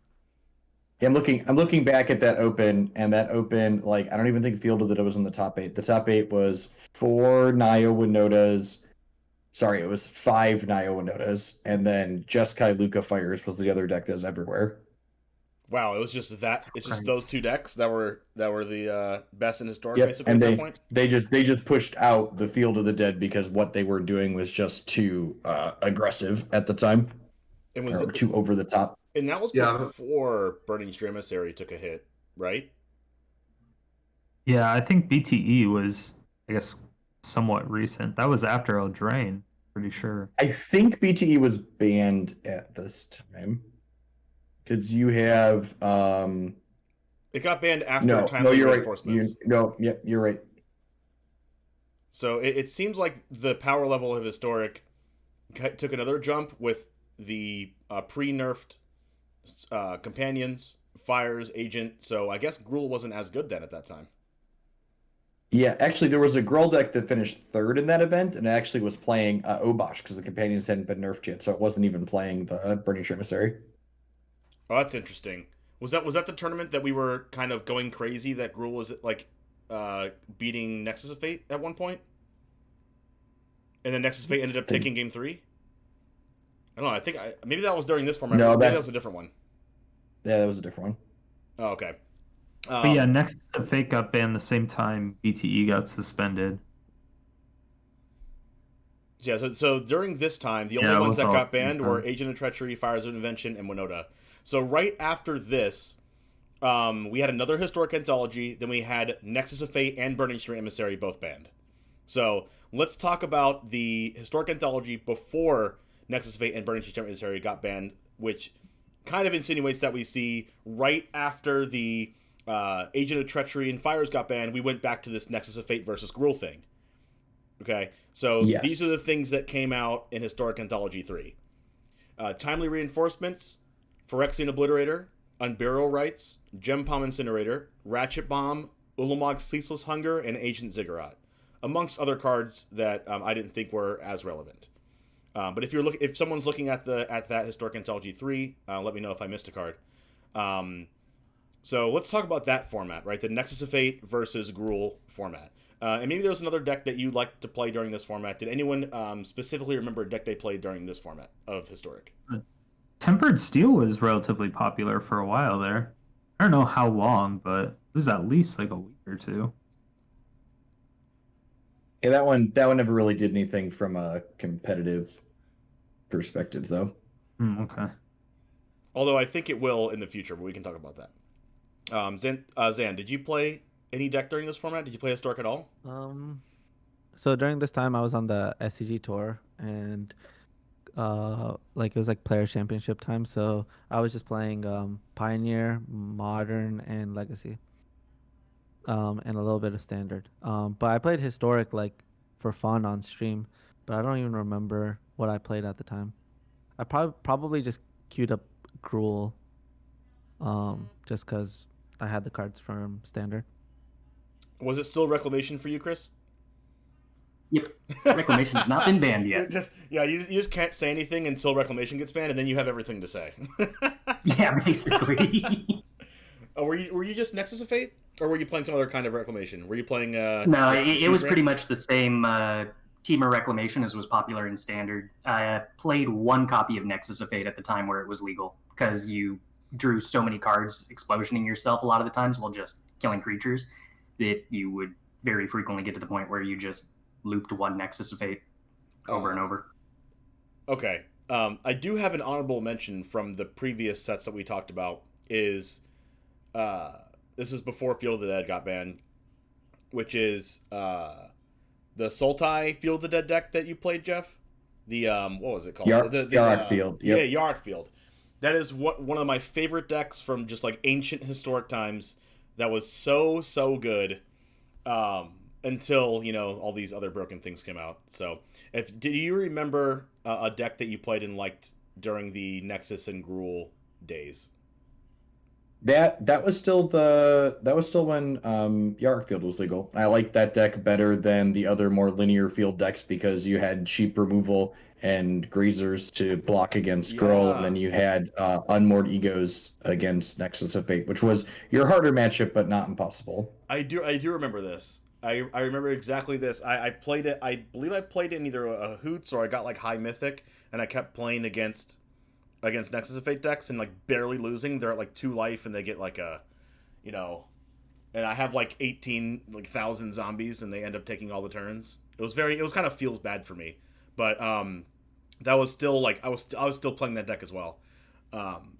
Yeah, I'm looking back at that open, and that open, I don't even think Field of the Dead was in the top 8. The top 8 was 4 Nio Winotas. Sorry, it was 5 Nio Winotas, and then Jeskai Luca Fires was the other deck that was everywhere. Wow, it was just that. It's just those two decks that were the best in Historic, basically, and at that point. They just pushed out the Field of the Dead because what they were doing was just too aggressive at the time. And or too over the top. And that was Yeah. before Burning Stream Emissary took a hit, right? Yeah, I think BTE was, I guess, somewhat recent. That was after Eldraine, pretty sure. I think BTE was banned at this time. Because you have It got banned after timely you're reinforcements. Right. You're right. So it seems like the power level of Historic took another jump with the pre-nerfed companions, fires, agent. So I guess Gruul wasn't as good then at that time. Yeah, actually, there was a Gruul deck that finished third in that event, and it actually was playing Obosh because the companions hadn't been nerfed yet, so it wasn't even playing the Burning Stream Emissary. Oh, that's interesting. Was that the tournament that we were kind of going crazy that Gruul was like beating Nexus of Fate at one point? And then Nexus of Fate ended up taking game 3? I don't know. I think maybe that was during this format. No, maybe that was a different one. Yeah, that was a different one. Oh, okay. But yeah, Nexus of Fate got banned the same time BTE got suspended. Yeah, so during this time, the only ones that got banned were Agent of Treachery, Fires of Invention, and Winota. So right after this, we had another Historic Anthology, then we had Nexus of Fate and Burning Stream Emissary both banned. So let's talk about the Historic Anthology before Nexus of Fate and Burning Stream Emissary got banned, which kind of insinuates that we see right after the Agent of Treachery and Fires got banned, we went back to this Nexus of Fate versus Gruul thing. Okay, so Yes. These are the things that came out in Historic Anthology 3. Timely Reinforcements, Phyrexian Obliterator, Unburial Rites, Gem Palm Incinerator, Ratchet Bomb, Ulamog's Ceaseless Hunger, and Agent Ziggurat, amongst other cards that I didn't think were as relevant. But if someone's looking at that Historic Anthology 3, let me know if I missed a card. So let's talk about that format, right? The Nexus of Fate versus Gruul format. And maybe there was another deck that you liked to play during this format. Did anyone specifically remember a deck they played during this format of Historic? Tempered Steel was relatively popular for a while there. I don't know how long, but it was at least like a week or two. Yeah, that one never really did anything from a competitive perspective, though. Okay. Although I think it will in the future, but we can talk about that. Zan, did you play any deck during this format? Did you play Historic at all? So during this time, I was on the SCG tour, and it was like player championship time. So I was just playing Pioneer, Modern, and Legacy, and a little bit of Standard. But I played Historic like for fun on stream, but I don't even remember what I played at the time. I probably just queued up Gruul, just because I had the cards from Standard. Was it still Reclamation for you, Chris? Yep. Reclamation's not been banned yet. You just can't say anything until Reclamation gets banned, and then you have everything to say. Yeah, basically. Oh, were you just Nexus of Fate, or were you playing some other kind of Reclamation? Were you playing? No, it was pretty much the same team of Reclamation as was popular in Standard. I played one copy of Nexus of Fate at the time where it was legal, because you drew so many cards explosioning yourself a lot of the times while just killing creatures that you would very frequently get to the point where you just looped one Nexus of Fate over and over. Okay. I do have an honorable mention from the previous sets that we talked about. This is before Field of the Dead got banned, which is the Sultai Field of the Dead deck that you played, Jeff. The what was it called? Yarok Field. Yep. Yeah, Yarok Field. That is one of my favorite decks from just like ancient historic times. That was so good. Until all these other broken things came out. So, do you remember a deck that you played and liked during the Nexus and Gruul days? That was still when Yarok Field was legal. I liked that deck better than the other more linear field decks because you had cheap removal and grazers to block against Gruul, and then you had unmoored egos against Nexus of Fate, which was your harder matchup but not impossible. I do remember this. I remember exactly this. I played it. I believe I played it in either a Hoots or I got like High Mythic, and I kept playing against Nexus of Fate decks and like barely losing. They're at like 2 life and they get like and I have like 18,000 zombies and they end up taking all the turns. It was kind of feels bad for me, but that was still like I was still playing that deck as well.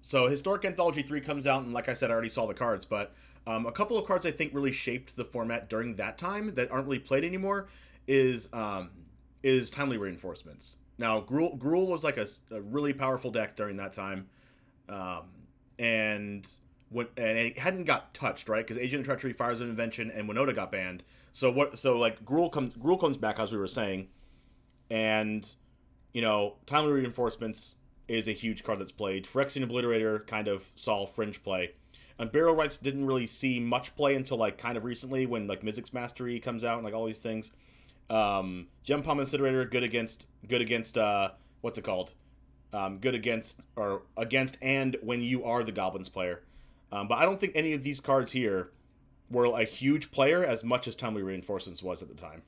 So Historic Anthology 3 comes out, and like I said, I already saw the cards, but a couple of cards I think really shaped the format during that time that aren't really played anymore is Timely Reinforcements. Now, Gruul was like a really powerful deck during that time, and it hadn't got touched, right? Because Agent of Treachery, Fires of Invention, and Winota got banned. So like Gruul comes back, as we were saying, and Timely Reinforcements is a huge card that's played. Phyrexian Obliterator kind of saw fringe play. And Burial Rites didn't really see much play until like kind of recently when like Mizzix Mastery comes out and like all these things. Gem Palm Incinerator good against what's it called? Good against and when you are the Goblins player. But I don't think any of these cards here were a huge player as much as Timely Reinforcements was at the time.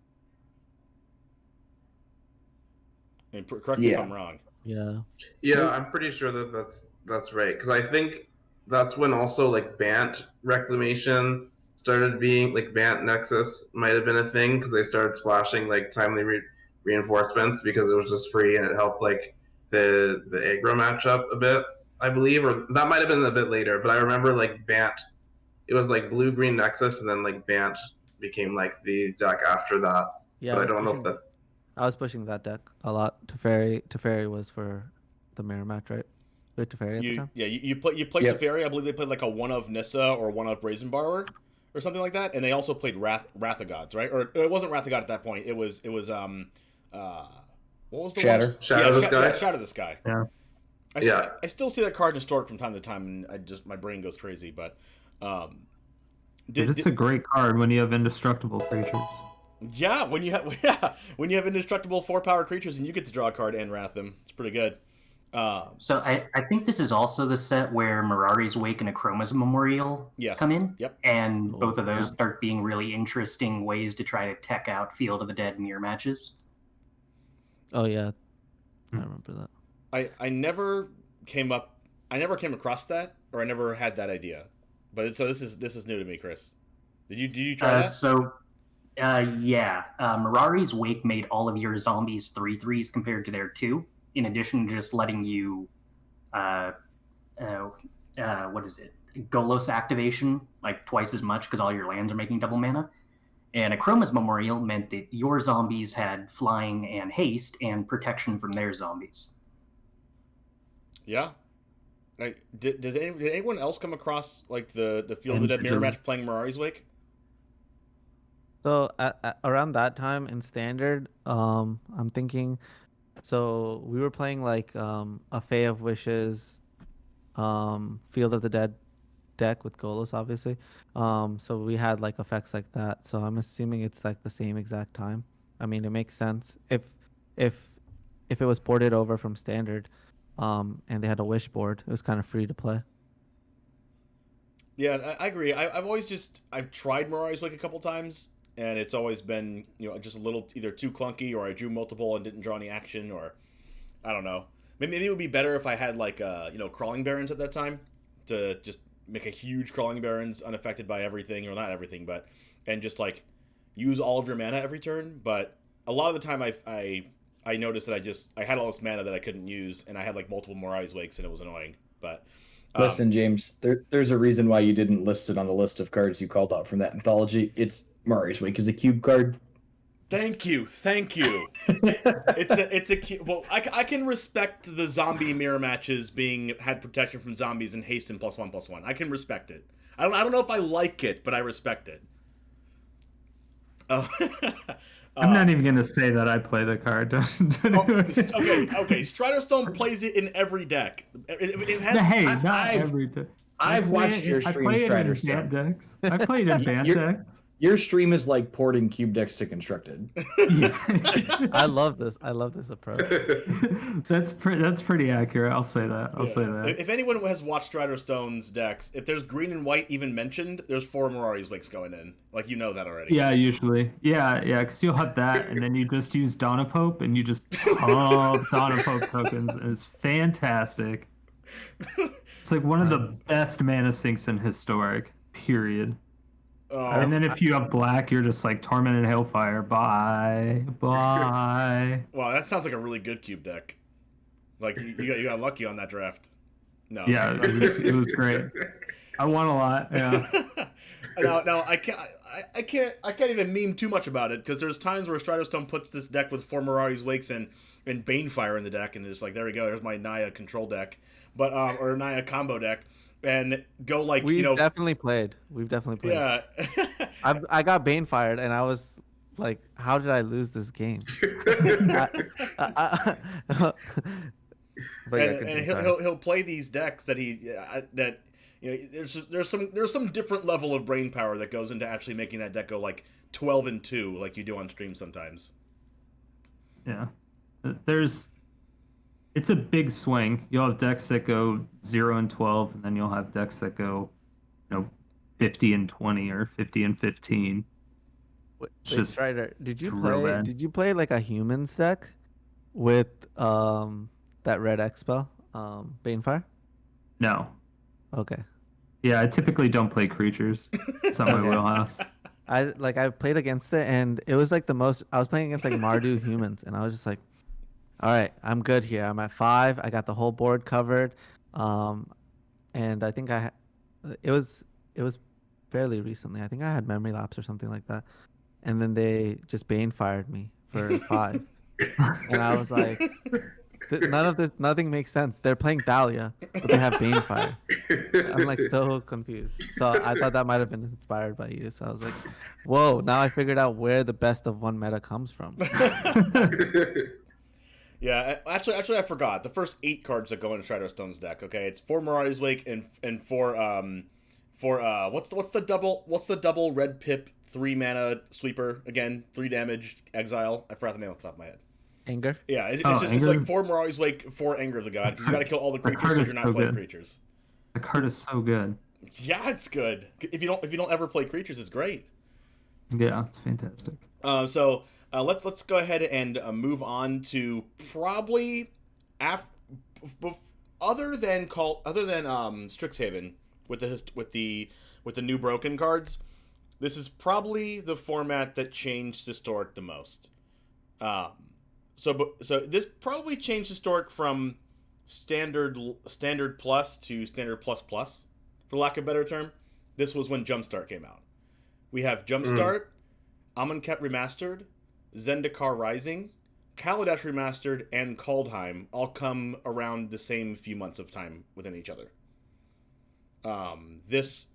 And correct me if I'm wrong. Yeah, I'm pretty sure that's right, because I think that's when also like Bant Reclamation started being like Bant Nexus might have been a thing because they started splashing like Timely Reinforcements because it was just free and it helped like the aggro matchup a bit, I believe, or that might have been a bit later. But I remember like Bant, it was like Blue Green Nexus, and then like Bant became like the deck after that. Yeah, but I don't know if that's. I was pushing that deck a lot. Teferi was for the mirror match, right? With Teferi at the time? Yeah, you played Teferi. I believe they played like a one of Nissa or one of Brazen Borrower or something like that, and they also played Wrath of Gods, right? Or it wasn't Wrath of God at that point. It was what was the Shatter? one? Shatter the Sky? Shatter the Sky. Yeah. I still see that card in Historic from time to time, and my brain goes crazy. But it's a great card when you have indestructible creatures. Yeah, when you have indestructible 4-power creatures and you get to draw a card and wrath them, it's pretty good. So I think this is also the set where Mirari's Wake and Akroma's Memorial come in. Yep. And both of those start being really interesting ways to try to tech out Field of the Dead mirror matches. Oh yeah, I remember that. I never came across that, or I never had that idea. But so this is new to me, Chris. Did you try that? Mirari's Wake made all of your zombies 3/3s compared to their 2, in addition to just letting you, what is it? Golos activation, like twice as much because all your lands are making double mana. And Akroma's Memorial meant that your zombies had flying and haste and protection from their zombies. Yeah. Did anyone else come across like the Field of the Dead mirror match playing Mirari's Wake? So around that time in Standard, I'm thinking, so we were playing like a Fae of Wishes, Field of the Dead deck with Golos, obviously. So we had like effects like that. So I'm assuming it's like the same exact time. I mean, it makes sense if it was ported over from Standard, and they had a Wish board, it was kind of free to play. Yeah, I agree. I've tried Mirari's Wake a couple times. And it's always been, just a little either too clunky, or I drew multiple and didn't draw any action, or I don't know. Maybe it would be better if I had like Crawling Barons at that time to just make a huge Crawling Barons unaffected by everything, or not everything, but and just like use all of your mana every turn. But a lot of the time I noticed that I had all this mana that I couldn't use, and I had like multiple Mirari's Wakes, and it was annoying. But listen, James, there's a reason why you didn't list it on the list of cards you called out from that anthology. It's Mirari's Wake is a cube card. Thank you. It's a cube. Well, I can respect the zombie mirror matches had protection from zombies and haste and +1/+1. I can respect it. I don't know if I like it, but I respect it. I'm not even gonna say that I play the card. Okay. StriderStone plays it in every deck. It has. Every deck. I've watched your stream, StriderStone. I played in Bant decks. Your stream is like porting cube decks to Constructed. I love this approach. That's pretty accurate. I'll say that. I'll say that. If anyone has watched StriderStone's decks, if there's green and white even mentioned, there's 4 Mirari's Wakes going in. Like, you know that already. Yeah, usually. Yeah, because you'll have that, and then you just use Dawn of Hope, and you just pump Dawn of Hope tokens, and it's fantastic. It's like one of the best mana sinks in Historic, period. And then if you have black, you're just like Tormented Hailfire. Bye. Wow, that sounds like a really good cube deck. Like you got lucky on that draft. No. Yeah, it was great. I won a lot. Yeah. No, I can't even meme too much about it because there's times where StriderStone puts this deck with 4 Mirari's Wakes and Banefire in the deck, and it's like, there we go, there's my Naya control deck, but or Naya combo deck, and go like We've definitely played. Yeah. I got Banefired, and I was like, how did I lose this game? But and he'll play these decks that there's some different level of brain power that goes into actually making that deck go like 12-2 like you do on stream sometimes. Yeah, it's a big swing. You'll have decks that go 0-12, and then you'll have decks that go 50-20 or 50-15. Wait, Strider, did you play like a humans deck with that red X spell, Banefire? No. Okay. Yeah, I typically don't play creatures. It's not my wheelhouse. I played against it, and it was like I was playing against like Mardu humans, and I was just like, all right, I'm good here. I'm at 5. I got the whole board covered. And I think it was fairly recently. I think I had memory lapse or something like that. And then they just Banefired me for 5. And I was like, nothing makes sense. They're playing Thalia, but they have Banefire. I'm like so confused. So I thought that might have been inspired by you. So I was like, whoa, now I figured out where the best of one meta comes from. Yeah, actually, I forgot. The first 8 cards that go into StriderStone's deck, okay? It's 4 Mirari's Wake and 4 what's the double red pip 3 mana sweeper again, 3 damage exile. I forgot the name off the top of my head. Anger? Yeah, it's like 4 Mirari's Wake, 4 Anger of the God, because you got to kill all the creatures so you're not playing creatures. The card is so good. Yeah, it's good. If you don't ever play creatures, it's great. Yeah, it's fantastic. So let's go ahead and move on to probably other than Strixhaven with the new broken cards. This is probably the format that changed Historic the most. So this probably changed Historic from standard plus to standard plus plus, for lack of a better term. This was when Jumpstart came out. We have Jumpstart, Amonkhet Remastered, Zendikar Rising, Kaladesh Remastered, and Kaldheim all come around the same few months of time within each other. This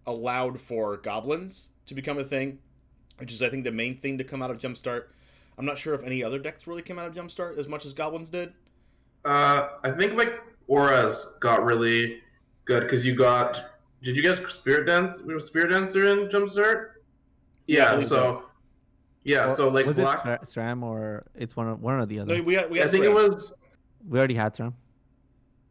allowed for goblins to become a thing, which is, I think, the main thing to come out of Jumpstart. I'm not sure if any other decks really came out of Jumpstart as much as goblins did. I think like Auras got really good because did you get Spirit Dance? We were Spirit Dancer in Jumpstart. Yeah, so like was Black it SRAM or it's one or the other? No, we had I think SRAM. it was. We already had SRAM.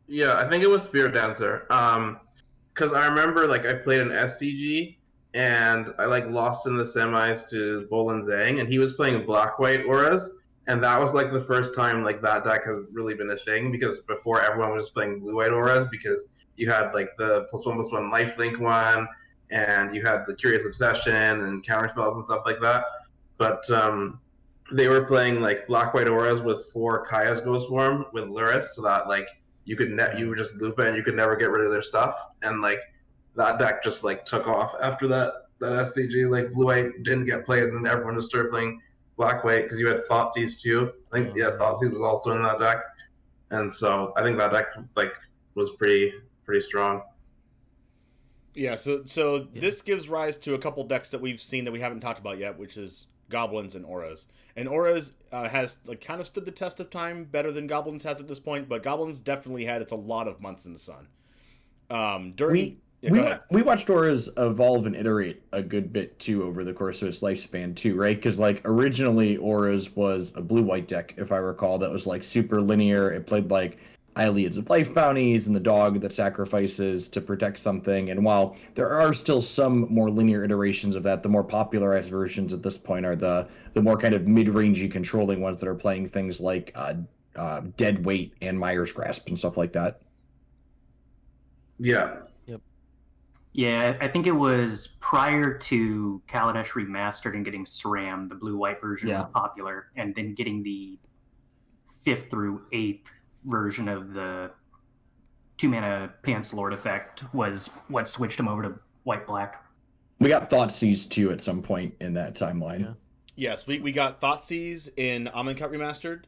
Yeah, I think it was Spirit Dancer. Because I remember like I played an SCG and I like lost in the semis to Bolin Zhang, and he was playing Black-White Auras, and that was like the first time like that deck has really been a thing, because before everyone was just playing Blue-White Auras because you had like the +1/+1 lifelink one, and you had the Curious Obsession and counterspells and stuff like that. But they were playing like Black-White Auras with 4 Kaya's Ghost Form with Luris, so that like you would just loop it and you could never get rid of their stuff. And like that deck just like took off after that SCG. Like Blue-White didn't get played, and then everyone just started playing Black-White because you had Thoughtseize too. I think Thoughtseize was also in that deck, and so I think that deck like was pretty strong. Yeah, so this gives rise to a couple decks that we've seen that we haven't talked about yet, which is Goblins and Auras. And Auras has like kind of stood the test of time better than Goblins has at this point, but Goblins definitely had a lot of months in the sun. We watched Auras evolve and iterate a good bit too over the course of its lifespan too, right? Because like originally Auras was a blue-white deck, if I recall, that was like super linear. It played like Ileads of Life Bounties and the dog that sacrifices to protect something. And while there are still some more linear iterations of that, the more popularized versions at this point are the more kind of mid-rangey controlling ones that are playing things like Dead Weight and Mire's Grasp and stuff like that. Yeah. Yeah, I think it was prior to Kaladesh Remastered and getting SRAM, the blue-white version was popular, and then getting the fifth through eighth version of the 2-mana Pants Lord effect was what switched him over to white-black. We got Thoughtseize too at some point in that timeline. Yeah. Yes, we got Thoughtseize in Amonkhet Remastered.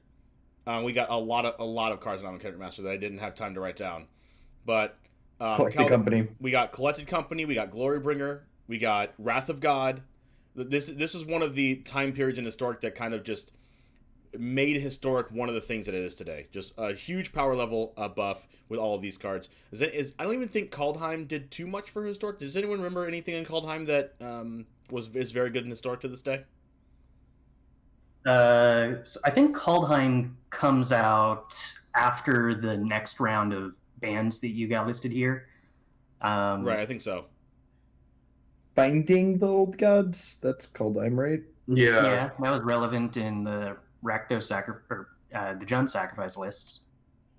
We got a lot of cards in Amonkhet Remastered that I didn't have time to write down. But Collected Company. We got Collected Company. We got Glorybringer. We got Wrath of God. This is one of the time periods in Historic that kind of just made Historic one of the things that it is today. Just a huge power level buff with all of these cards. I don't even think Kaldheim did too much for Historic. Does anyone remember anything in Kaldheim that is very good in Historic to this day? So I think Kaldheim comes out after the next round of bans that you got listed here. Right, I think so. Binding the Old Gods? That's Kaldheim, right? Yeah, that was relevant in the the Jund Sacrifice lists.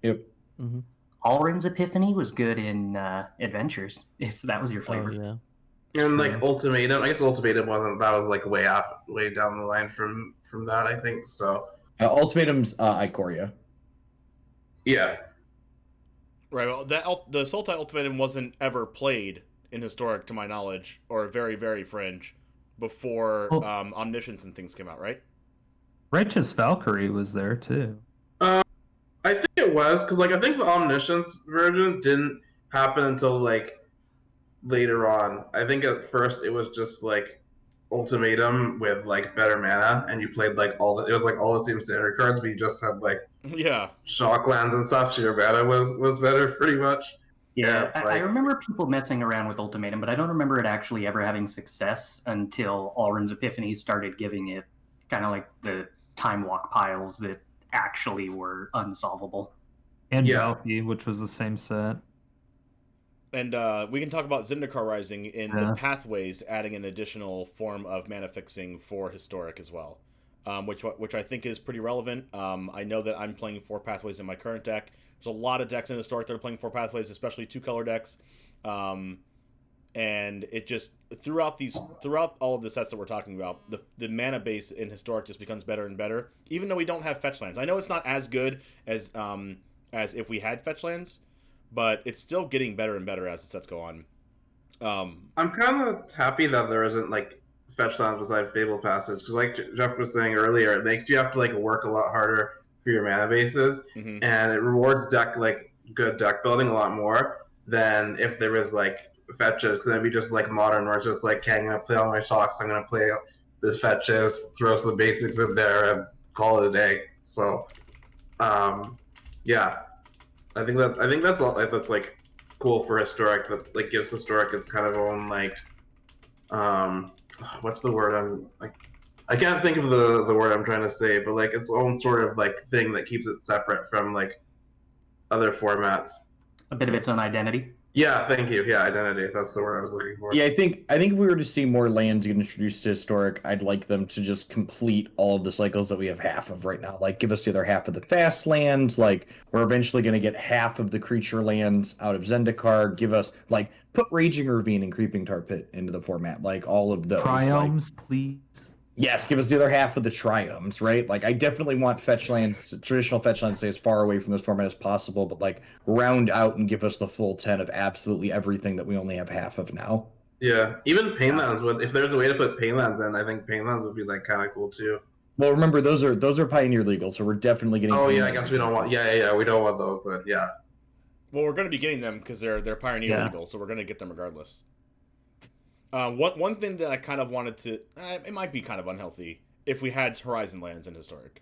Yep. Mm-hmm. Allrin's Epiphany was good in Adventures, if that was your flavor. Oh, yeah. And like Ultimatum, I guess Ultimatum wasn't. That was like way down the line from that. I think so. Ultimatum's Ikoria. Yeah. Right. Well, the Sultai Ultimatum wasn't ever played in Historic, to my knowledge, or very very fringe, before Omniscience and things came out. Right. Righteous Valkyrie was there too. I think it was because like I think the Omniscience version didn't happen until like later on. I think at first it was just like Ultimatum with like better mana, and you played like all the same standard cards, but you just had like Shocklands and stuff, so your mana was better pretty much. Yeah, I remember people messing around with Ultimatum, but I don't remember it actually ever having success until Allrin's Epiphany started giving it kind of like the time walk piles that actually were unsolvable. And Valky, which was the same set. And we can talk about Zendikar Rising in the pathways, adding an additional form of mana fixing for Historic as well, which I think is pretty relevant. I know that I'm playing 4 pathways in my current deck. There's a lot of decks in Historic that are playing 4 pathways, especially 2-color decks. And it just throughout all of the sets that we're talking about, the mana base in Historic just becomes better and better. Even though we don't have fetch lands, I know it's not as good as if we had fetch lands, but it's still getting better and better as the sets go on. I'm kind of happy that there isn't like fetch lands beside Fable Passage, because like Jeff was saying earlier, it makes you have to like work a lot harder for your mana bases, and it rewards good deck building a lot more than if there is like fetches, because then it'd be just like Modern, where it's just like, okay, I'm gonna play all my shocks, I'm gonna play this fetches, throw some basics in there, and call it a day. So, yeah, I think that's all. That's like cool for Historic. That like gives Historic its kind of own like, what's the word I can't think of the word I'm trying to say, but like its own sort of like thing that keeps it separate from like other formats. A bit of its own identity. Yeah, thank you. Yeah, identity. That's the word I was looking for. Yeah, I think if we were to see more lands get introduced to Historic, I'd like them to just complete all of the cycles that we have half of right now. Like, give us the other half of the fast lands. Like, we're eventually going to get half of the creature lands out of Zendikar. Give us, like, put Raging Ravine and Creeping Tar Pit into the format. Like, all of those. Triomes, please. Yes, give us the other half of the triomes, right? Like, I definitely want fetch lands, traditional fetch lands, to stay as far away from this format as possible, but like round out and give us the full 10 of absolutely everything that we only have half of now. Yeah, even Painlands would. If there's a way to put Painlands in, I think Painlands would be like kind of cool too. Well, remember those are Pioneer legal, so we're definitely getting. Oh yeah, I guess we don't want. Yeah, we don't want those. Then yeah. Well, we're going to be getting them because they're Pioneer legal, so we're going to get them regardless. One thing that I kind of wanted to, it might be kind of unhealthy if we had Horizon lands in Historic.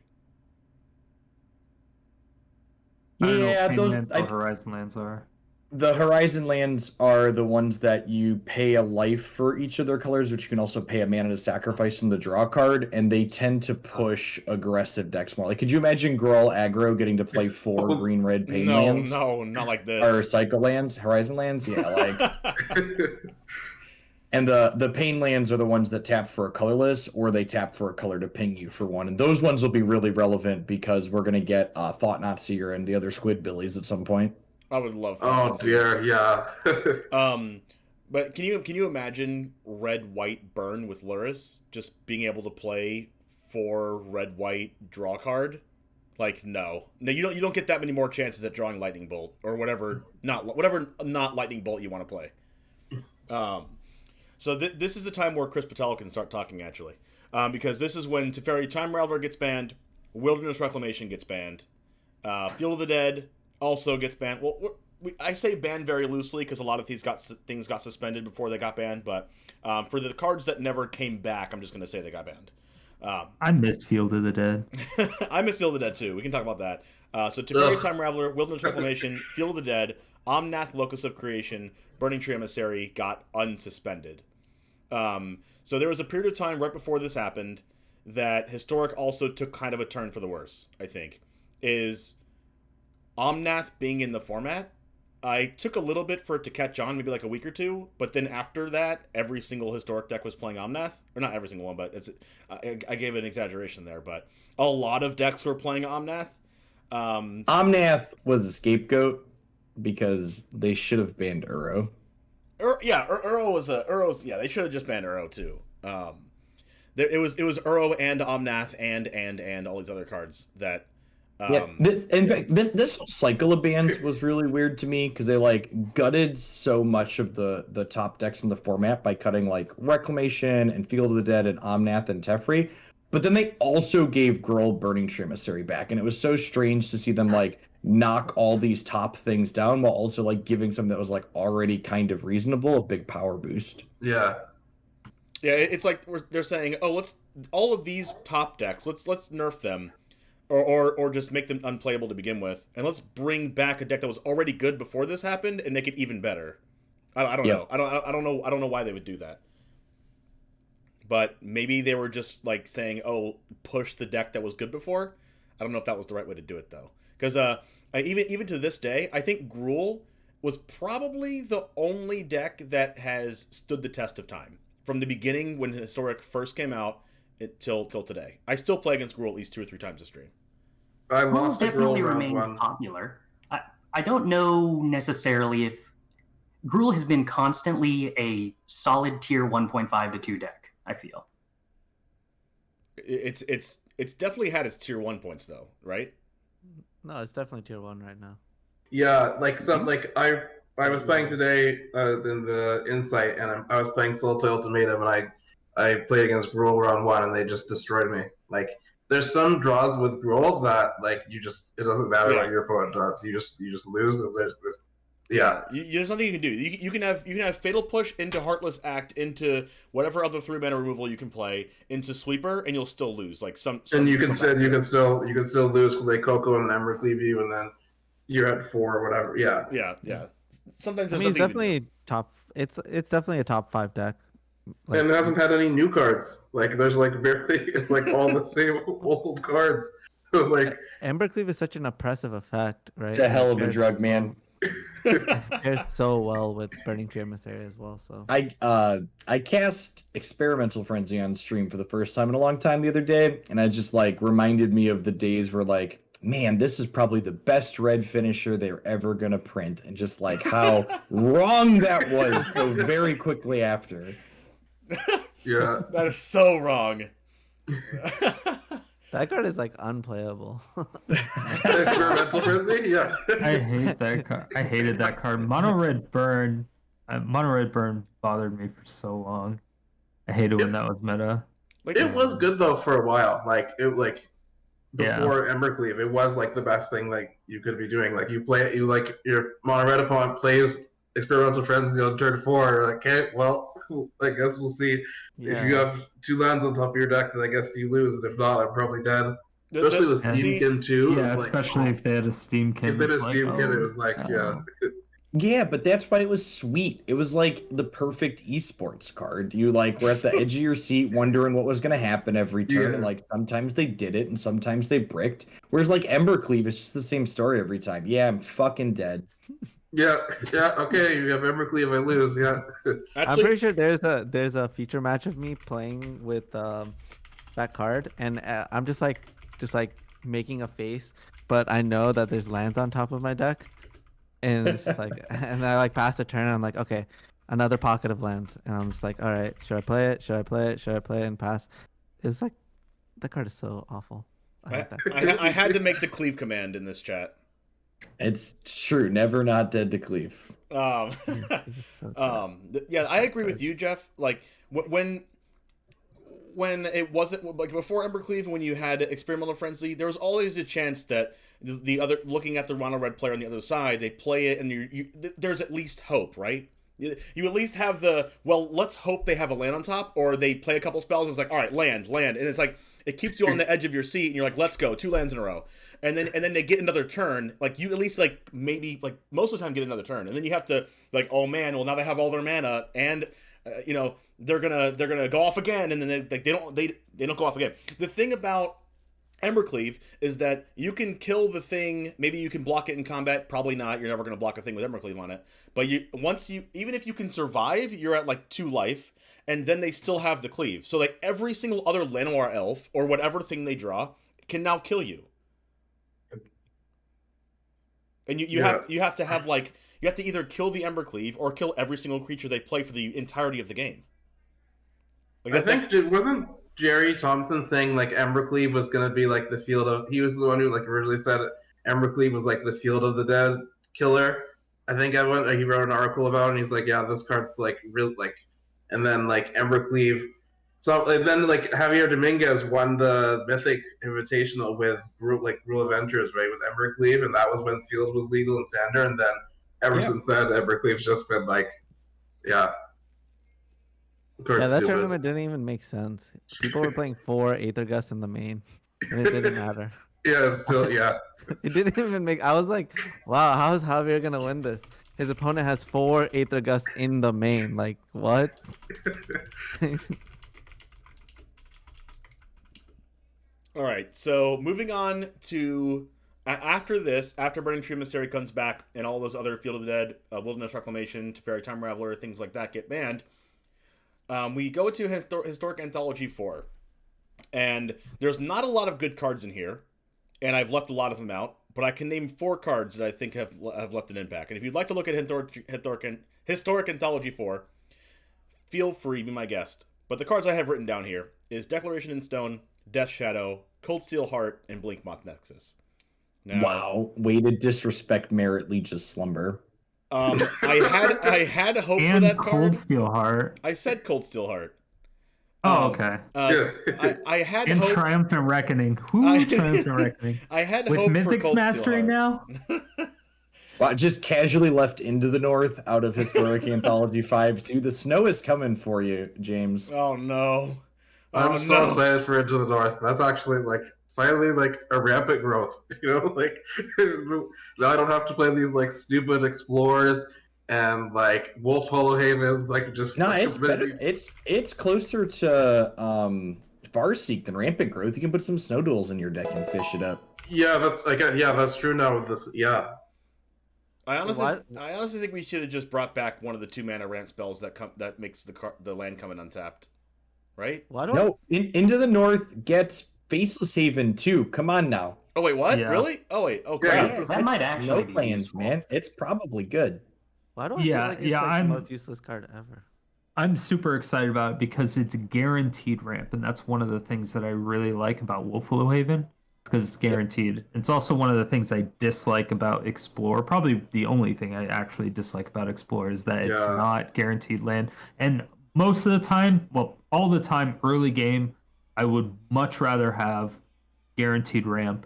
Yeah, those Horizon lands are. The Horizon lands are the ones that you pay a life for each of their colors, which you can also pay a mana to sacrifice from the draw card, and they tend to push aggressive decks more. Like, could you imagine Gruul aggro getting to play 4 green-red pain lands? No, not like this. Or cycle lands, Horizon lands? Yeah, like... And the pain lands are the ones that tap for a colorless, or they tap for a color to ping you for one. And those ones will be really relevant because we're going to get Thought Knot Seer and the other Squidbillies at some point. I would love that. Oh dear, yeah. But can you imagine red-white burn with Luris? Just being able to play 4 red-white draw card? Like no, you don't get that many more chances at drawing lightning bolt or whatever not lightning bolt you want to play. So this is the time where Chris Botelho can start talking actually, because this is when Teferi Time Raveler gets banned, Wilderness Reclamation gets banned, Field of the Dead also gets banned. Well, I say banned very loosely because a lot of things got suspended before they got banned, but for the cards that never came back, I'm just going to say they got banned. I missed Field of the Dead. I missed Field of the Dead too. We can talk about that. So Teferi Time Raveler, Wilderness Reclamation, Field of the Dead, Omnath Locus of Creation, Burning Tree Emissary got unsuspended. So there was a period of time right before this happened that Historic also took kind of a turn for the worse, I think. Is Omnath being in the format. I took a little bit for it to catch on, maybe like a week or two, but then after that, every single Historic deck was playing Omnath. Or not every single one, but I gave an exaggeration there, but a lot of decks were playing Omnath. Omnath was a scapegoat because they should have banned Uro. Uro's they should have just banned Uro too. It was Uro and Omnath and all these other cards that. This whole cycle of bans was really weird to me because they like gutted so much of the top decks in the format by cutting like Reclamation and Field of the Dead and Omnath and Teferi, but then they also gave Gruul Burning Tree Emissary back, and it was so strange to see them like knock all these top things down while also like giving something that was like already kind of reasonable a big power boost. Yeah, it's like they're saying, oh, let's all of these top decks, let's nerf them. Or just make them unplayable to begin with, and let's bring back a deck that was already good before this happened and make it even better. I don't know. I don't know why they would do that. But maybe they were just like saying, "Oh, push the deck that was good before." I don't know if that was the right way to do it though, because even to this day, I think Gruul was probably the only deck that has stood the test of time from the beginning when Historic first came out. Till today, I still play against Gruul at least 2 or 3 times a stream. I lost to definitely Gruul round remained 1. popular. I don't know necessarily if Gruul has been constantly a solid tier 1.5 to 2 deck. I feel it's definitely had its tier 1 points though, right? No, it's definitely tier 1 right now. Yeah, I was playing today in the Insight, and I was playing Sultai Ultimatum, and I played against Gruul round 1, and they just destroyed me. Like, there's some draws with Gruul that like it doesn't matter what your opponent does. You just lose. And there's nothing you can do. You can have Fatal Push into Heartless Act into whatever other 3-mana removal you can play into Sweeper, and you'll still lose. Like and you can still lose because they Coco and Ember cleave you, and then you're at 4 or whatever. Yeah. Sometimes I mean, it's definitely top. It's definitely a top 5 deck. Like, and it hasn't had any new cards. Like there's like barely like all the same old cards. Like Embercleave is such an oppressive effect, right? It's a hell of a drug, man. It pairs so well with Burning Tree Emissary as well. So I cast Experimental Frenzy on stream for the first time in a long time the other day, and I just like reminded me of the days where like, man, this is probably the best red finisher they're ever gonna print, and just like how wrong that was so very quickly after. Yeah, that is so wrong. That card is like unplayable. Experimental Frenzy, yeah. I hate that card. I hated that card. Mono red burn bothered me for so long. I hated when that was meta. It was good though for a while. Like before Yeah. Embercleave, it was like the best thing like you could be doing. Like your mono red opponent plays Experimental Frenzy on turn 4. Like, okay, well, I guess we'll see. Yeah. If you have 2 lands on top of your deck, then I guess you lose. If not, I'm probably dead. Especially with Steamkin too. Yeah, like, especially if they had a Steamkin. if they had a Steamkin, it was like, yeah. Yeah, but that's why it was sweet. It was like the perfect esports card. You like were at the edge of your seat wondering what was gonna happen every turn, and like sometimes they did it and sometimes they bricked. Whereas like Embercleave, it's just the same story every time. Yeah, I'm fucking dead. Yeah, okay, you have Embercleave, I lose, yeah. I'm pretty sure there's a feature match of me playing with that card, and I'm just like making a face, but I know that there's lands on top of my deck, and it's just like, and I like pass the turn, and I'm like, okay, another pocket of lands, and I'm just like, all right, should I play it? Should I play it? Should I play it and pass? It's like, that card is so awful. I had to make the cleave command in this chat. It's true. Never not dead to cleave. Yeah, I agree with you, Jeff. Like when it wasn't like before Embercleave, when you had Experimental Frenzy, there was always a chance that the other, looking at the mono red player on the other side, they play it, and there's at least hope, right? You at least have let's hope they have a land on top, or they play a couple spells and it's like, all right, land, and it's like it keeps you on the edge of your seat, and you're like, let's go, 2 lands in a row. And then they get another turn. Like you at least maybe most of the time get another turn, and then you have to oh man, well now they have all their mana, and they're gonna go off again, and then they don't go off again. The thing about Embercleave is that you can kill the thing. Maybe you can block it in combat. Probably not. You're never gonna block a thing with Embercleave on it. But even if you can survive, you're at 2 life, and then they still have the cleave. So every single other Llanowar elf or whatever thing they draw can now kill you. And you have to have you have to either kill the Embercleave or kill every single creature they play for the entirety of the game. I think it wasn't Jerry Thompson saying Embercleave was gonna be the field of. He was the one who originally said Embercleave was the field of the dead killer. I think he wrote an article about it, and he's like, yeah, this card's real and then Embercleave. So and then Javier Dominguez won the Mythic Invitational with Rule of Enters, right, with Embercleave, and that was when Field was legal in Sander, and then ever since then Embercleave's just been Yeah, that tournament didn't even make sense. People were playing 4 Aethergust in the main, and it didn't matter. Yeah, still, yeah. It didn't even make. I was like, wow, how is Javier gonna win this? His opponent has 4 Aethergust in the main. Like, what? All right, so moving on to after Burning Tree Emissary comes back and all those other Field of the Dead, Wilderness Reclamation, Teferi Time Raveler, things like that get banned, we go to Historic Anthology 4. And there's not a lot of good cards in here, and I've left a lot of them out, but I can name 4 cards that I think have left an impact. And if you'd like to look at Historic Anthology 4, feel free, be my guest. But the cards I have written down here is Declaration in Stone, Death Shadow, Cold Steel Heart, and Blinkmoth Nexus. Now, wow, way to disrespect Merit Leech's Slumber. I had hope and for that card. Cold Steel Heart. I said Cold Steel Heart. Oh, okay. I had and hope. Triumphant Reckoning. Triumphant Reckoning. I had with hope Mythic's for Mastering now. Well, just casually left into the north out of Historic Anthology 5 too. The snow is coming for you, James. Oh no. I'm so excited for Into the North. That's actually finally a rampant growth. Now I don't have to play these stupid explorers and Wolf Hollow Havens. Just no, it's better. It's closer to Farseek than rampant growth. You can put some snow duels in your deck and fish it up. Yeah, that's true now with this. Yeah. I honestly think we should have just brought back one of the 2 mana ramp spells that makes the land come in untapped. Right? No, Into the North gets Faceless Haven too. Come on now. Oh wait, what? Yeah. Really? Oh wait, okay. Yeah, that might actually no be plans, useful. man. It's probably good. Why do I feel like it's the most useless card ever? I'm super excited about it because it's a guaranteed ramp, and that's one of the things that I really like about Wolfwillow Haven, because it's guaranteed. It's also one of the things I dislike about Explore. Probably the only thing I actually dislike about Explore is that it's not guaranteed land. And most of the time, well, all the time, early game, I would much rather have guaranteed ramp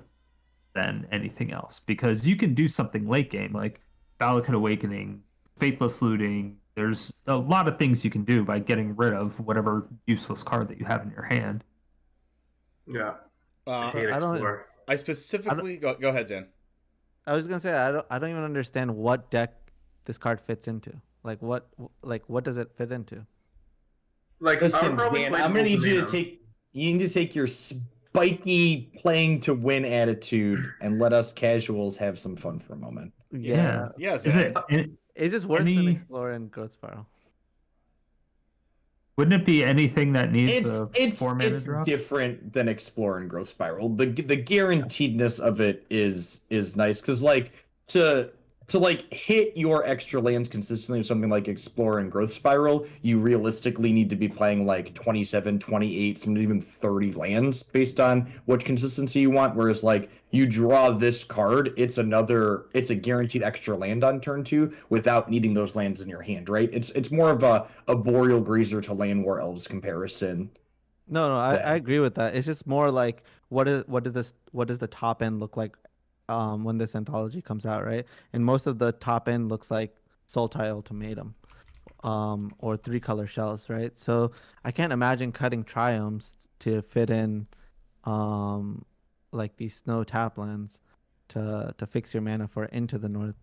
than anything else, because you can do something late game like Valakut Awakening, Faithless Looting. There's a lot of things you can do by getting rid of whatever useless card that you have in your hand. Yeah. I hate Explore. I specifically go ahead, Zan. I was gonna say I don't even understand what deck this card fits into. What does it fit into? Listen, Dan, I'm gonna need you to take your spiky playing to win attitude and let us casuals have some fun for a moment. Yeah. Yes. It's just worse than Explorer and Growth Spiral. Wouldn't it be anything that needs it's 4 mana it's drops? different than Explorer and Growth Spiral. The guaranteedness of it is nice, because to like hit your extra lands consistently with something like Explorer and Growth Spiral, you realistically need to be playing like 27, 28, sometimes even 30 lands based on what consistency you want. Whereas like you draw this card, it's a guaranteed extra land on turn 2 without needing those lands in your hand, right? It's more of a Boreal Grazer to Land War Elves comparison. No, I agree with that. It's just more like what does the top end look like when this anthology comes out, right? And most of the top end looks like Sultai Ultimatum or 3-color shells, right? So I can't imagine cutting Triomes to fit in like these snow taplands to fix your mana for Into the North.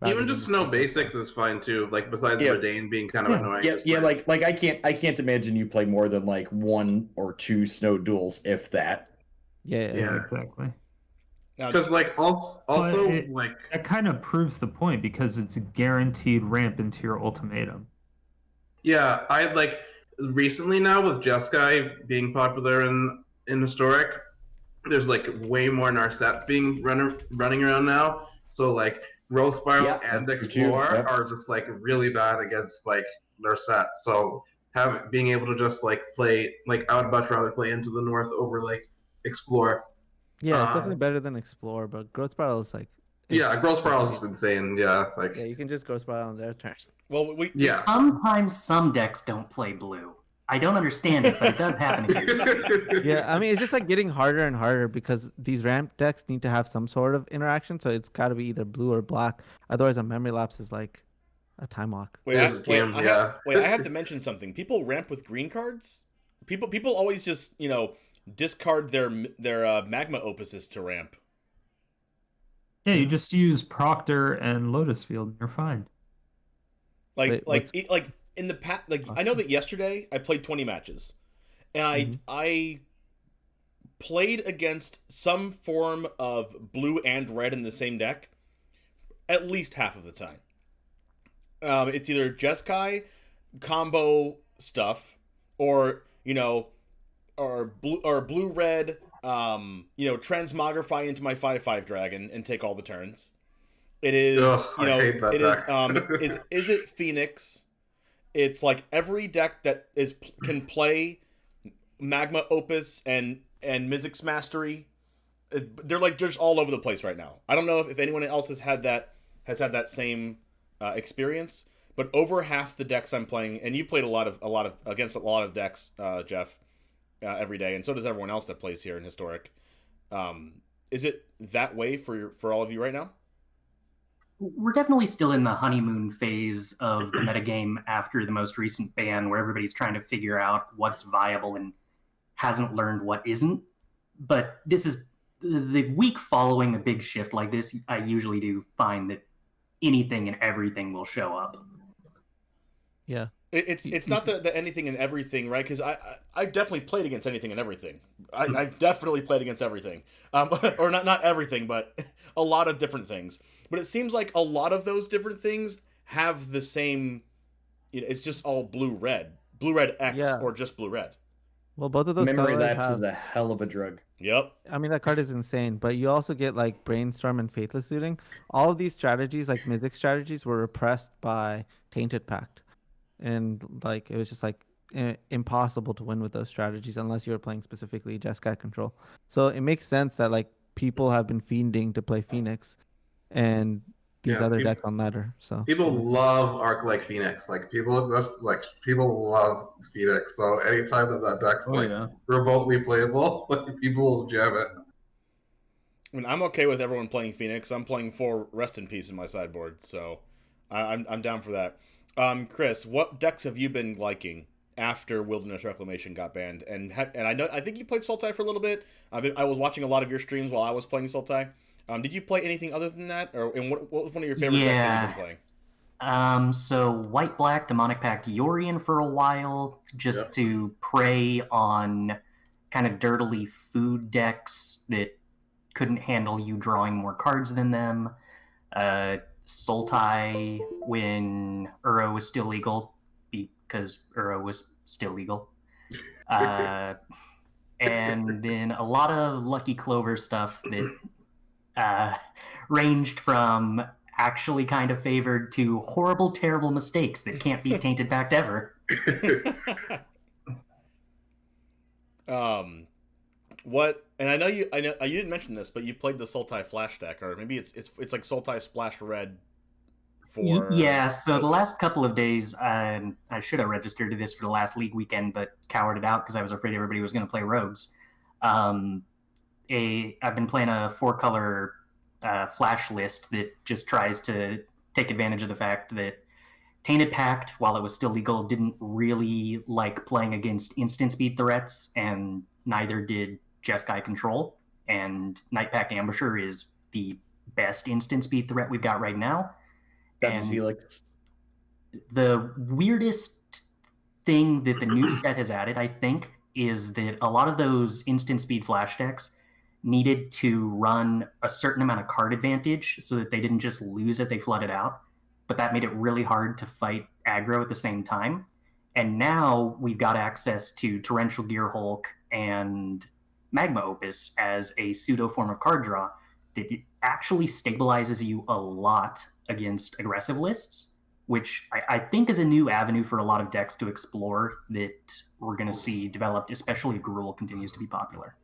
Even just snow basics is fine too. Like besides Redain being kind of annoying. Yeah, like I can't imagine you play more than like 1 or 2 snow duels, if that. Yeah, exactly. Because like also like that kind of proves the point because it's a guaranteed ramp into your ultimatum. Yeah, I like recently now with Jeskai being popular in Historic, there's like way more Narsets being running around now. So like Growth Spiral and Explorer are just like really bad against like Narset. So being able to just like play like I would much rather play Into the North over like Explore. Yeah, it's definitely better than Explore, but Growth Spiral is like Growth Spiral is insane. Yeah, like you can just Growth Spiral on their turn. Well, sometimes some decks don't play blue. I don't understand it, but it does happen occasionally. Yeah, I mean, it's just like getting harder and harder because these ramp decks need to have some sort of interaction, so it's got to be either blue or black. Otherwise, a memory lapse is like a time walk. I have to mention something. People ramp with green cards. People always just discard their magma opuses to ramp. Yeah, you just use Proctor and Lotus Field, and you're fine. Like in the past, I know that yesterday I played 20 matches, and I played against some form of blue and red in the same deck at least half of the time. It's either Jeskai combo stuff, or blue red. Transmogrify into my 5/5 dragon and take all the turns. It is is it Phoenix? It's like every deck that can play Magma Opus and Mizzix Mastery. They're like just all over the place right now. I don't know if anyone else has had that same experience, but over half the decks I'm playing, and you played against a lot of decks, Jeff, every day, and so does everyone else that plays here in Historic. Is it that way for all of you right now? We're definitely still in the honeymoon phase of the metagame after the most recent ban, where everybody's trying to figure out what's viable and hasn't learned what isn't. But this is the week following a big shift like this. I usually do find that anything and everything will show up. Yeah. It's not the anything and everything, right? Because I definitely played against anything and everything. I've definitely played against everything, or not everything, but a lot of different things. But it seems like a lot of those different things have the same. It's just all blue red X, or just blue red. Well, both of those memory lapse is a hell of a drug. Yep. I mean, that card is insane, but you also get like Brainstorm and Faithless Looting. All of these strategies, like Mythic strategies, were repressed by Tainted Pact. And like it was just like impossible to win with those strategies unless you were playing specifically Jeskai control. So it makes sense that like people have been fiending to play Phoenix, and these other decks on ladder. So people love Arc like Phoenix. Like people love Phoenix. So anytime that deck's remotely playable, like people will jam it. I mean, I'm okay with everyone playing Phoenix. I'm playing 4 Rest in Peace in my sideboard, so I'm down for that. Chris, what decks have you been liking after Wilderness Reclamation got banned? And I think you played Sultai for a little bit. I was watching a lot of your streams while I was playing Sultai. Did you play anything other than that, and what was one of your favorite decks that you've been playing? So White-Black Demonic Pact Yorion for a while, just to prey on kind of dirtily food decks that couldn't handle you drawing more cards than them. Sultai when Uro was still legal, because Uro was still legal. And then a lot of Lucky Clover stuff that ranged from actually kind of favored to horrible, terrible mistakes that can't be tainted back ever. What? And I know you didn't mention this, but you played the Sultai Flash deck, or maybe it's like Sultai Splash Red. Yeah, so the last couple of days, I should have registered to this for the last league weekend, but cowered it out because I was afraid everybody was going to play rogues. I've been playing a 4-color flash list that just tries to take advantage of the fact that Tainted Pact, while it was still legal, didn't really like playing against instant speed threats, and neither did Jeskai Control. And Night Pack Ambusher is the best instant speed threat we've got right now. And Helix. the weirdest thing that the new set has added, I think, is that a lot of those instant speed flash decks needed to run a certain amount of card advantage so that they didn't just lose it, they flooded out. But that made it really hard to fight aggro at the same time. And now we've got access to Torrential Gearhulk and Magma Opus as a pseudo form of card draw that actually stabilizes you a lot against aggressive lists, which I think is a new avenue for a lot of decks to explore that we're going to see developed, especially if Gruul continues to be popular.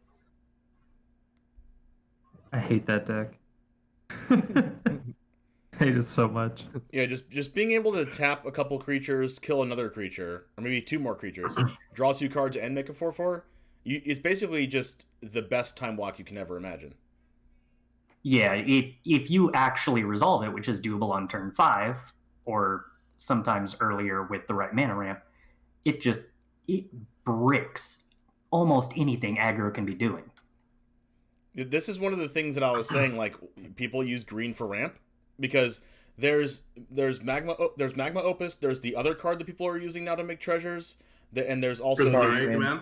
I hate that deck. I hate it so much. Yeah, just being able to tap a couple creatures, kill another creature, or maybe 2 more creatures, draw 2 cards, and make a 4/4. It's basically just the best time walk you can ever imagine. Yeah, if you actually resolve it, which is doable on turn 5, or sometimes earlier with the right mana ramp, it bricks almost anything aggro can be doing. This is one of the things that I was saying, like, people use green for ramp, because there's Magma Opus, there's the other card that people are using now to make treasures, and there's also Prismari Command?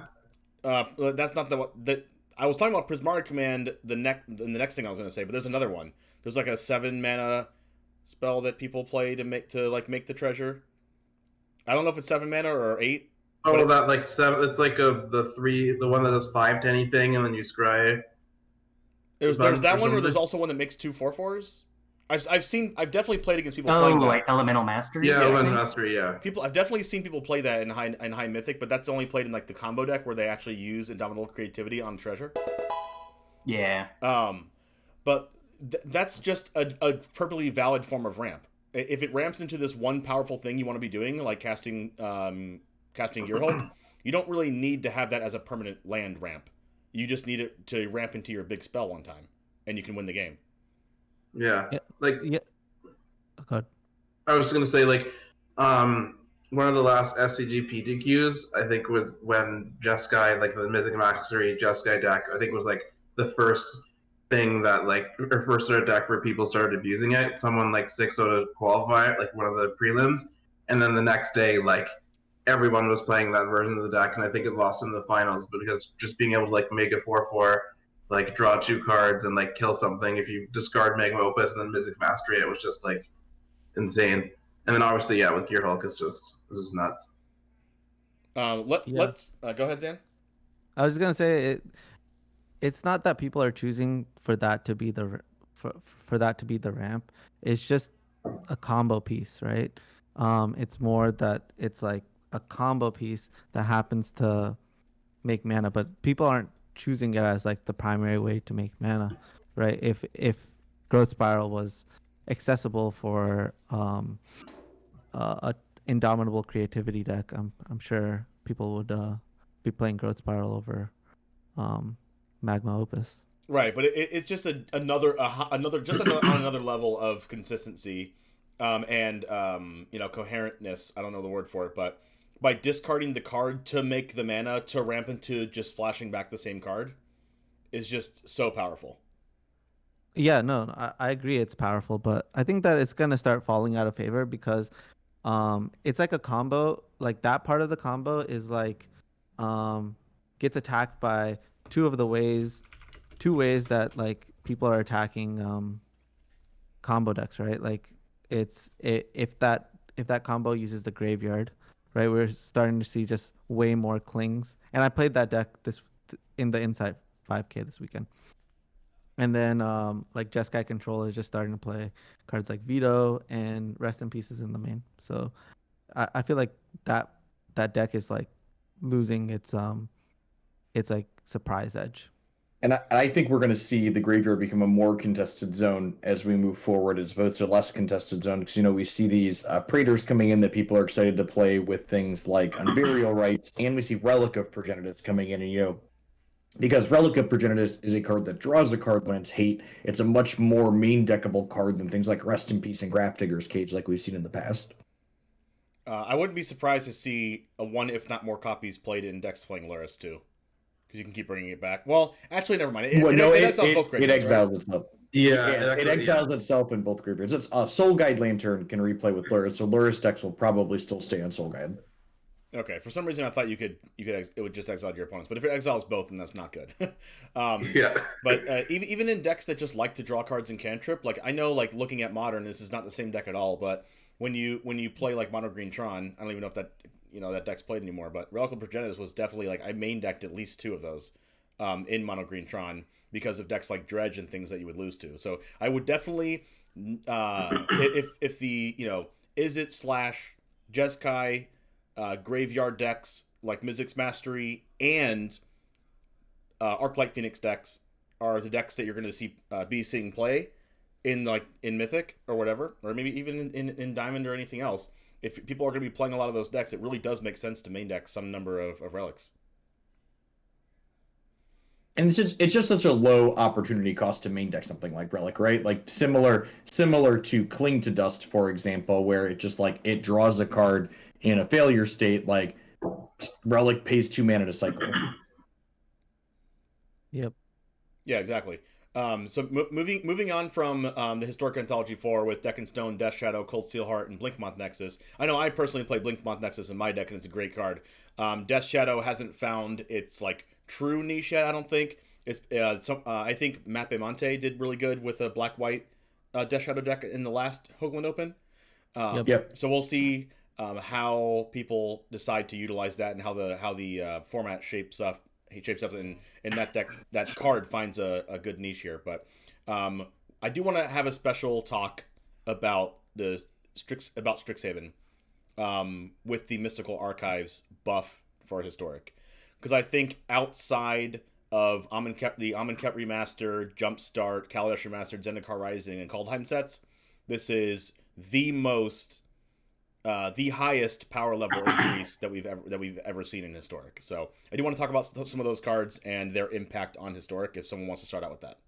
That's not the one that I was talking about. Prismari Command, the next thing I was going to say, but there's another one. There's like a 7 mana spell that people play to make the treasure. I don't know if it's 7 mana or 8. Oh, that like 7. It's like the one that does 5 to anything, and then you scry. There's that one, or there's also one that makes 2 4/4s. I've definitely played against people playing that. Like Elemental Mastery? Yeah, Elemental Mastery, yeah. I've definitely seen people play that in high mythic, but that's only played in like the combo deck where they actually use Indomitable Creativity on treasure. Yeah. But that's just a perfectly valid form of ramp. If it ramps into this one powerful thing you want to be doing, like casting Gearhulk, you don't really need to have that as a permanent land ramp. You just need it to ramp into your big spell one time, and you can win the game. Yeah. Yeah. God. I was gonna say, like, one of the last SCG PTQs, I think, was when Jeskai, like the Mythic Mastery Jeskai deck, I think was like the first thing that, like, or first sort of deck where people started abusing it. Someone like 6-0 to qualify it, like one of the prelims, and then the next day, like, everyone was playing that version of the deck, and I think it lost in the finals. But because just being able to like make a 4/4, like draw 2 cards and like kill something if you discard Magma Opus and then Mythic Mastery, it was just like insane. And then obviously, yeah, with Gearhulk, it's just nuts. Let's go ahead, Zan. I was gonna say it's not that people are choosing for that to be the ramp. It's just a combo piece, right? It's more that it's like a combo piece that happens to make mana, but people aren't choosing it as like the primary way to make mana, right? If Growth Spiral was accessible for a Indomitable Creativity deck, I'm sure people would be playing Growth Spiral over Magma Opus. Right, but it's just another level of consistency, and coherentness. I don't know the word for it, but by discarding the card to make the mana to ramp into just flashing back the same card is just so powerful. Yeah, no, I agree it's powerful, but I think that it's gonna start falling out of favor because it's like a combo. Like that part of the combo is like gets attacked by two ways that like people are attacking combo decks, right? Like if that combo uses the graveyard, right? We're starting to see just way more clings. And I played that deck in the Inside 5K this weekend. And then like Jeskai Control is just starting to play cards like Veto and Rest in Pieces in the main. So I feel like that deck is like losing its like surprise edge. And I think we're going to see the graveyard become a more contested zone as we move forward, as opposed to less contested zone. Because we see these Praetors coming in that people are excited to play with things like Unburial Rites, and we see Relic of Progenitus coming in, and because Relic of Progenitus is a card that draws a card when it's hate, it's a much more main deckable card than things like Rest in Peace and Grafdigger's Cage, like we've seen in the past. I wouldn't be surprised to see a one, if not more, copies played in decks playing Luris too. Because you can keep bringing it back. Well, actually, never mind. It exiles itself. Yeah, It exiles itself in both graveyards. It's Soul Guide Lantern can replay with Luris, so Luris decks will probably still stay on Soul Guide. Okay, for some reason I thought it would just exile your opponents, but if it exiles both, then that's not good. Yeah. But even in decks that just like to draw cards in cantrip, like I know, like looking at Modern, this is not the same deck at all. But when you play like Mono Green Tron, I don't even know if that that deck's played anymore. But Relic of Progenitus was definitely like I main decked at least 2 of those in Mono Green Tron because of decks like Dredge and things that you would lose to. So I would definitely if the Izzet / Jeskai graveyard decks like Mizzix Mastery and Arclight Phoenix decks are the decks that you're going to be seeing play in Mythic or whatever, or maybe even in Diamond or anything else. If people are going to be playing a lot of those decks, it really does make sense to main deck some number of relics. And it's just such a low opportunity cost to main deck something like Relic, right? Like similar to Cling to Dust, for example, where it just like it draws a card in a failure state, like Relic pays 2 mana to cycle. Yep. Yeah, exactly. So moving on from the Historic Anthology 4 with Deck and Stone, Death Shadow, Cold Steelheart, and Blinkmoth Nexus. I know I personally play Blinkmoth Nexus in my deck, and it's a great card. Death Shadow hasn't found its like true niche yet. I don't think it's. I think Matt Bemonte did really good with a black-white Death Shadow deck in the last Hoogland Open. Yep. So we'll see how people decide to utilize that and how the format shapes up. He shapes up in that deck. That card finds a good niche here, but I do want to have a special talk about Strixhaven with the Mystical Archives buff for Historic, because I think outside of the Amonkhet Remastered, Jumpstart, Kaladesh Remastered, Zendikar Rising, and Kaldheim sets, this is the highest power level increase that we've ever seen in Historic. So I do want to talk about some of those cards and their impact on Historic. If someone wants to start out with that.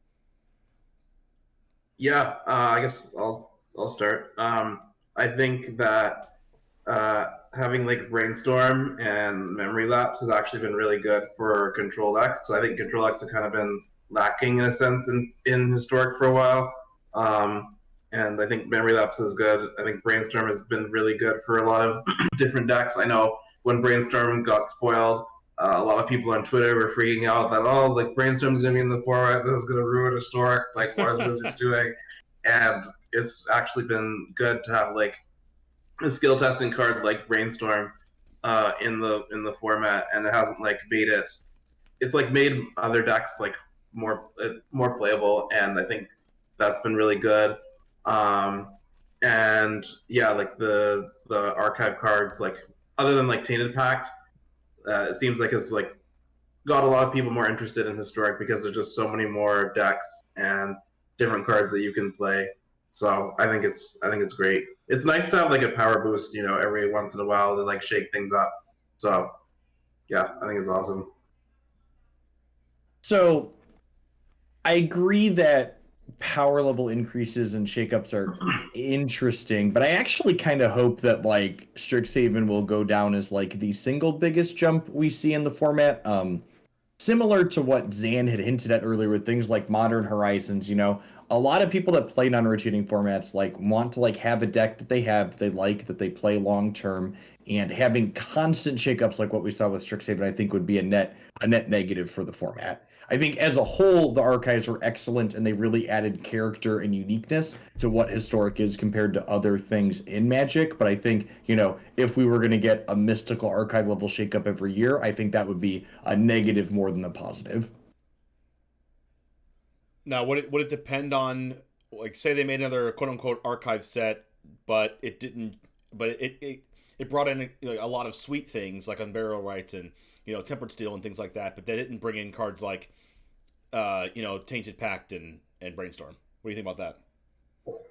Yeah, I guess I'll start. I think that having like Brainstorm and Memory Lapse has actually been really good for Control decks. So I think Control decks have kind of been lacking in a sense in Historic for a while. And I think Memory Lapse is good. I think Brainstorm has been really good for a lot of different decks. I know when Brainstorm got spoiled, a lot of people on Twitter were freaking out that, like, Brainstorm's going to be in the format. This is going to ruin Historic. Like, what is Wizards doing? And it's actually been good to have, like, a skill testing card like Brainstorm in the format, and it hasn't, like, made it... It's, like, made other decks, like, more playable, and I think that's been really good. And yeah, like the archive cards, like other than like Tainted Pact, it seems like it's like got a lot of people more interested in Historic because there's just so many more decks and different cards that you can play. So I think it's great. It's nice to have like a power boost, every once in a while to like shake things up. So yeah, I think it's awesome. So I agree that power level increases and shakeups are interesting, but I actually kind of hope that like Strixhaven will go down as like the single biggest jump we see in the format. Similar to what Zan had hinted at earlier with things like Modern Horizons, a lot of people that play non-rotating formats like want to like have a deck that they like, that they play long term, and having constant shakeups like what we saw with Strixhaven, I think would be a net negative for the format. I think as a whole, the archives were excellent, and they really added character and uniqueness to what Historic is compared to other things in Magic. But I think, if we were going to get a mystical archive level shakeup every year, I think that would be a negative more than a positive. Now, would it depend on, like, say they made another quote unquote archive set, but it didn't, but it brought in a lot of sweet things like Unburial Rights and Tempered Steel and things like that, but they didn't bring in cards like Tainted Pact and Brainstorm. What do you think about that?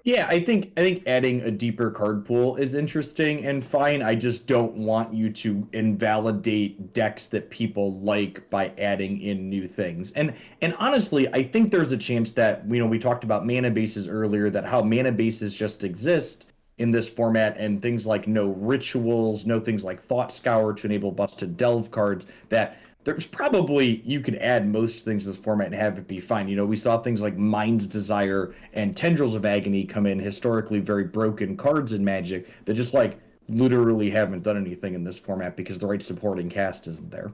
Yeah, I think adding a deeper card pool is interesting and fine. I just don't want you to invalidate decks that people like by adding in new things. And honestly, I think there's a chance that we talked about mana bases earlier, that how mana bases just exist in this format, and things like no rituals, no things like Thought Scour to enable us to delve cards, that there's probably, you could add most things to this format and have it be fine. We saw things like Mind's Desire and Tendrils of Agony come in, historically very broken cards in Magic that just literally haven't done anything in this format because the right supporting cast isn't there.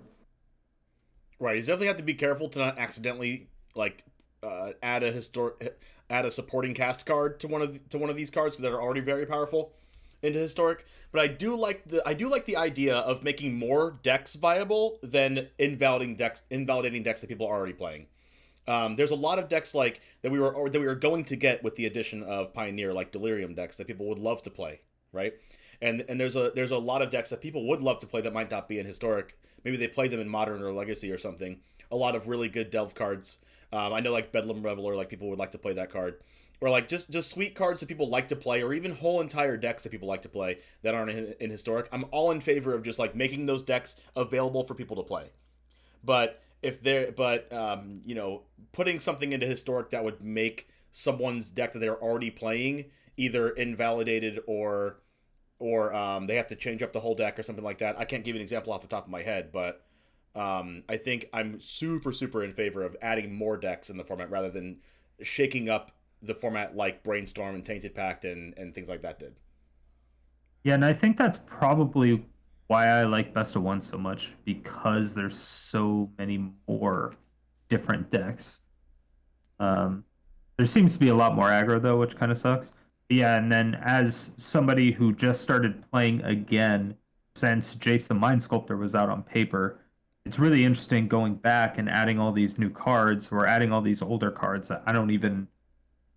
Right, you definitely have to be careful to not accidentally add a supporting cast card to one of these cards that are already very powerful into Historic. But I do like the idea of making more decks viable than invalidating decks that people are already playing. There's a lot of decks that we were going to get with the addition of Pioneer, like Delirium decks that people would love to play, right? And there's a lot of decks that people would love to play that might not be in Historic. Maybe they play them in Modern or Legacy or something. A lot of really good delve cards. I know Bedlam Reveler, people would like to play that card. Or just sweet cards that people like to play, or even whole entire decks that people like to play that aren't in Historic. I'm all in favor of just making those decks available for people to play. But putting something into Historic that would make someone's deck that they're already playing either invalidated or they have to change up the whole deck or something like that. I can't give you an example off the top of my head, but I think I'm super, super in favor of adding more decks in the format rather than shaking up the format like Brainstorm and Tainted Pact and things like that did. Yeah, and I think that's probably why I like Best of One so much, because there's so many more different decks. There seems to be a lot more aggro though, which kind of sucks. But yeah, and then as somebody who just started playing again since Jace the Mind Sculptor was out on paper, it's really interesting going back and adding all these new cards, or adding all these older cards that I don't even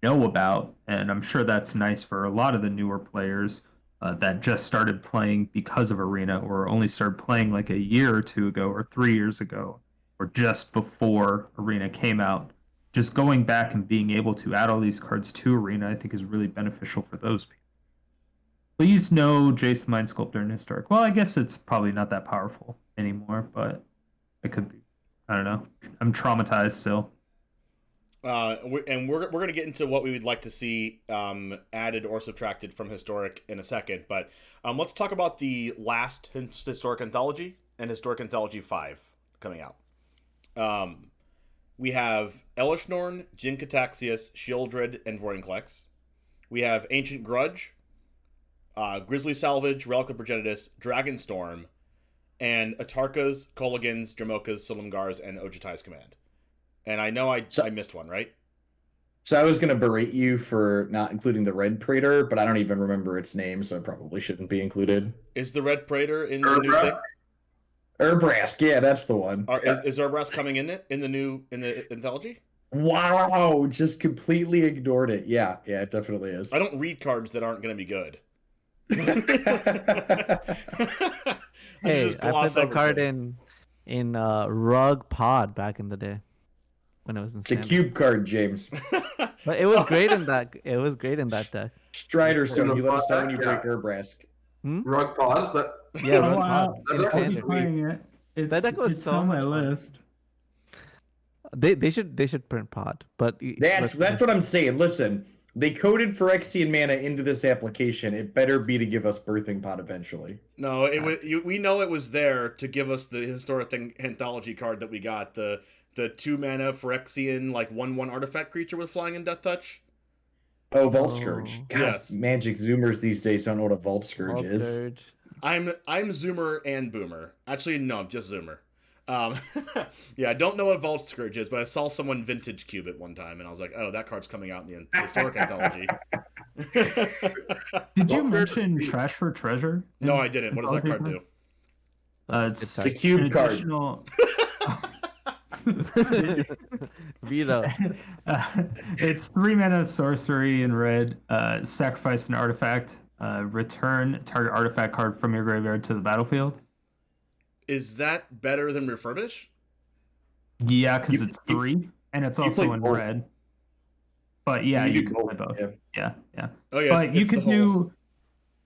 know about, and I'm sure that's nice for a lot of the newer players that just started playing because of Arena, or only started playing a year or two ago, or 3 years ago, or just before Arena came out. Just going back and being able to add all these cards to Arena, I think is really beneficial for those people. Please no Jace the Mind Sculptor in Historic. Well, I guess it's probably not that powerful anymore, but it could be. I don't know. I'm traumatized still. And we're going to get into what we would like to see added or subtracted from Historic in a second, but let's talk about the last Historic Anthology and Historic Anthology 5 coming out. We have Elishnorn, Jin Cataxius, Shieldred, and Vorinclex. We have Ancient Grudge, Grizzly Salvage, Relic of Progenitus, Dragonstorm, and Atarkas, Kolagans, Dramokas, Silumgars, and Ojutai's Command. And I know I missed one, right? So I was going to berate you for not including the Red Praetor, but I don't even remember its name, so it probably shouldn't be included. Is the Red Praetor in the new thing? Urbrask, yeah, that's the one. Is Urbrask coming in the anthology? Wow, just completely ignored it. Yeah, it definitely is. I don't read cards that aren't going to be good. Hey, I put that card in Rug Pod back in the day when it was in It's a cube card, James. But it was great in that. It was great in that deck. StriderStone, you let us know when you break Urbrask. Rug Pod? Yeah, Rug Pod. That deck was so on my fun. list. They should print Pod, but That's what I'm saying. Listen, they coded Phyrexian mana into this application. It better be to give us Birthing Pod eventually. No, we know it was there to give us the Historic Anthology card that we got, the 2-mana Phyrexian 1/1 artifact creature with flying and death touch. Oh, Vault Scourge. God, yes. Magic Zoomers these days don't know what a Vault Scourge is. Scourge. I'm Zoomer and Boomer. Actually, no, I'm just Zoomer. Yeah, I don't know what Vault Scourge is, but I saw someone vintage cube it one time, and I was like, oh, that card's coming out in the Historic Anthology. Did you mention Trash for Treasure? No, I didn't. What does that card do? It's a cube card. Veto. It's 3 mana sorcery in red. Sacrifice an artifact. Return target artifact card from your graveyard to the battlefield. Is that better than Refurbish? Yeah, because it's 3, and it's also in red. But yeah, you can play both. Yeah. Oh yeah, but you can do.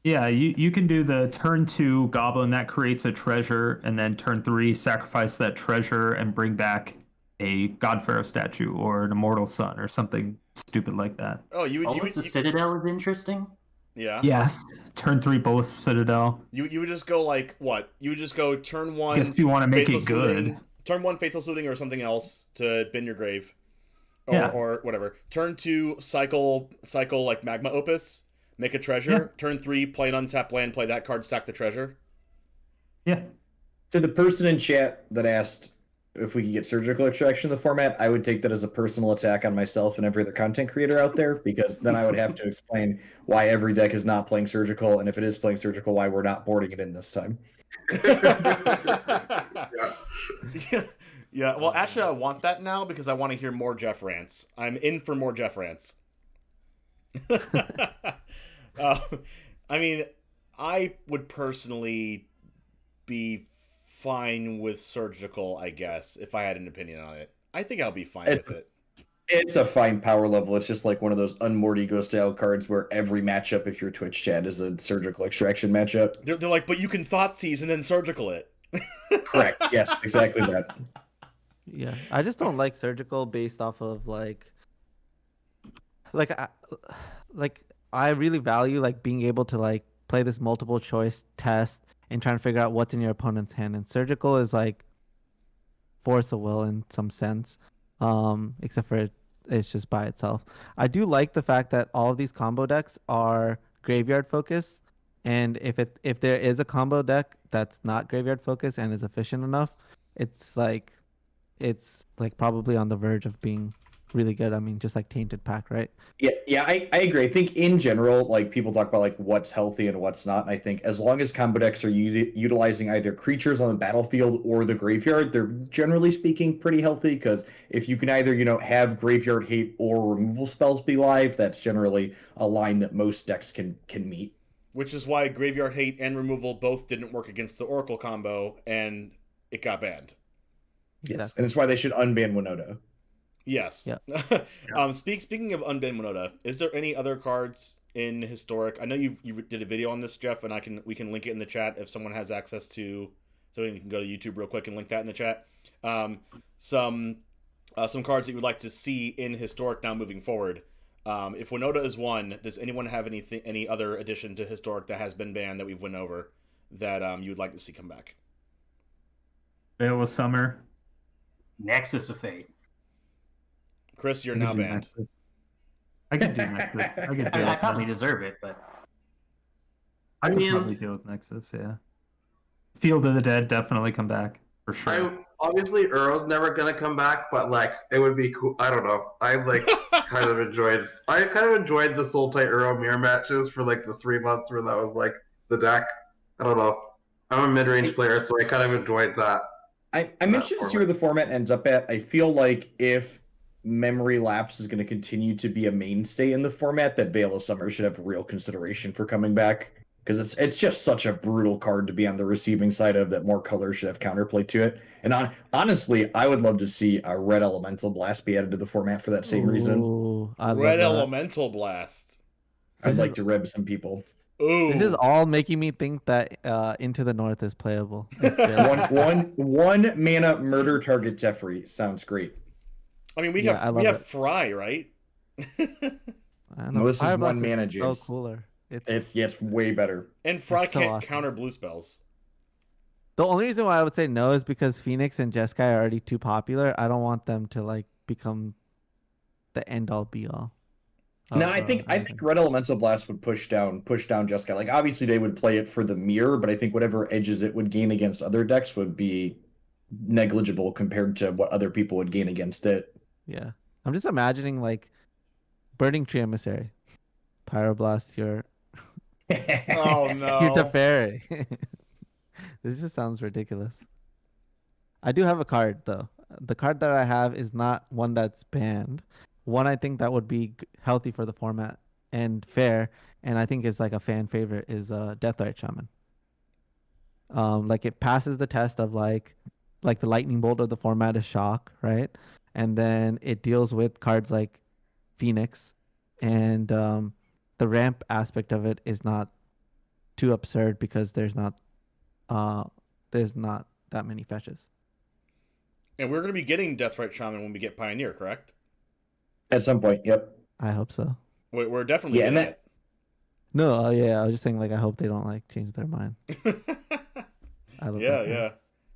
Yeah, you can do the turn 2 goblin that creates a treasure, and then turn 3 sacrifice that treasure and bring back a God Pharaoh statue or an Immortal Sun or something stupid like that. Oh, the Citadel is interesting. Yeah. Yes. Turn 3 Bolus Citadel. You would just go like what? You would just go turn 1. Guess you want to make Faithless it good. Looting, turn 1 Faithless Looting or something else to bin your grave. Or whatever. Turn 2 cycle like Magma Opus. Make a treasure. Yeah. Turn 3, play an untapped land, play that card, sack the treasure. Yeah. To the person in chat that asked if we could get surgical extraction in the format, I would take that as a personal attack on myself and every other content creator out there, because then I would have to explain why every deck is not playing surgical, and if it is playing surgical, why we're not boarding it in this time. Yeah. Well, actually, I want that now because I want to hear more Jeff rants. I'm in for more Jeff rants. I mean, I would personally be fine with surgical, I guess, if I had an opinion on it. I think I'll be fine with it. It's a fine power level. It's just like one of those unmoored ego style cards where every matchup, if you're Twitch chat, is a surgical extraction matchup. They're like, but you can Thoughtseize and then surgical it. Correct. Yes, exactly that. Yeah, I just don't like surgical based off of like I really value like being able to like play this multiple choice test and trying to figure out what's in your opponent's hand. And surgical is like force of will in some sense, except for it's just by itself. I do like the fact that all of these combo decks are graveyard focused, and if there is a combo deck that's not graveyard focused and is efficient enough, it's like probably on the verge of being really good. I mean, just like Tainted Pack, right? Yeah, I agree. I think in general, like people talk about like what's healthy and what's not. And I think as long as combo decks are utilizing either creatures on the battlefield or the graveyard, they're generally speaking pretty healthy. Because if you can either have graveyard hate or removal spells be live, that's generally a line that most decks can meet. Which is why graveyard hate and removal both didn't work against the Oracle combo, and it got banned. Yes, exactly. And it's why they should unban Winota. Yes. Yeah. Speaking of unban Winota, is there any other cards in Historic? I know you did a video on this, Jeff, and we can link it in the chat if someone has access to. So you can go to YouTube real quick and link that in the chat. Some cards that you would like to see in Historic now moving forward. If Winota is one, does anyone have any other addition to Historic that has been banned that we've went over that you would like to see come back? Veil of Summer. Nexus of Fate. Chris, you're now banned. I can do Nexus. I probably deserve it, but I could probably deal with Nexus. Yeah. Field of the Dead definitely come back for sure. Obviously, Uro's never gonna come back, but like it would be cool. I don't know. I kind of enjoyed the Sultai Uro mirror matches for like the 3 months where that was like the deck. I don't know. I'm a mid-range player, so I kind of enjoyed that. I mentioned to see where the format ends up at. I feel like if Memory Lapse is going to continue to be a mainstay in the format, that Veil of Summer should have real consideration for coming back, because it's just such a brutal card to be on the receiving side of, that more colors should have counterplay to it. And honestly, I would love to see a Red Elemental Blast be added to the format for that same reason. Red Elemental Blast. I'd like to reb some people. Ooh. This is all making me think that Into the North is playable. one mana murder target Teferi sounds great. I mean, we have Fry, right? No, this is 1 mana, James. So cooler. It's way better. And Fry can't counter blue spells. The only reason why I would say no is because Phoenix and Jeskai are already too popular. I don't want them to like become the end all be all. No, I think Red Elemental Blast would push down Jeskai. Like obviously they would play it for the mirror, but I think whatever edges it would gain against other decks would be negligible compared to what other people would gain against it. Yeah. I'm just imagining like Burning Tree Emissary. Pyroblast your Oh no. your Teferi. This just sounds ridiculous. I do have a card though. the card that I have is not one that's banned. One I think that would be healthy for the format and fair, and I think is like a fan favorite is Deathrite Shaman. Like it passes the test of like the lightning bolt of the format is shock, right? And then it deals with cards like Phoenix, and the ramp aspect of it is not too absurd because there's not that many fetches. And we're going to be getting Deathrite Shaman when we get Pioneer, correct? At some point, yep. I hope so. We're definitely Yeah, getting and No, yeah, I was just saying like I hope they don't like change their mind. it. I love Yeah, that card. yeah.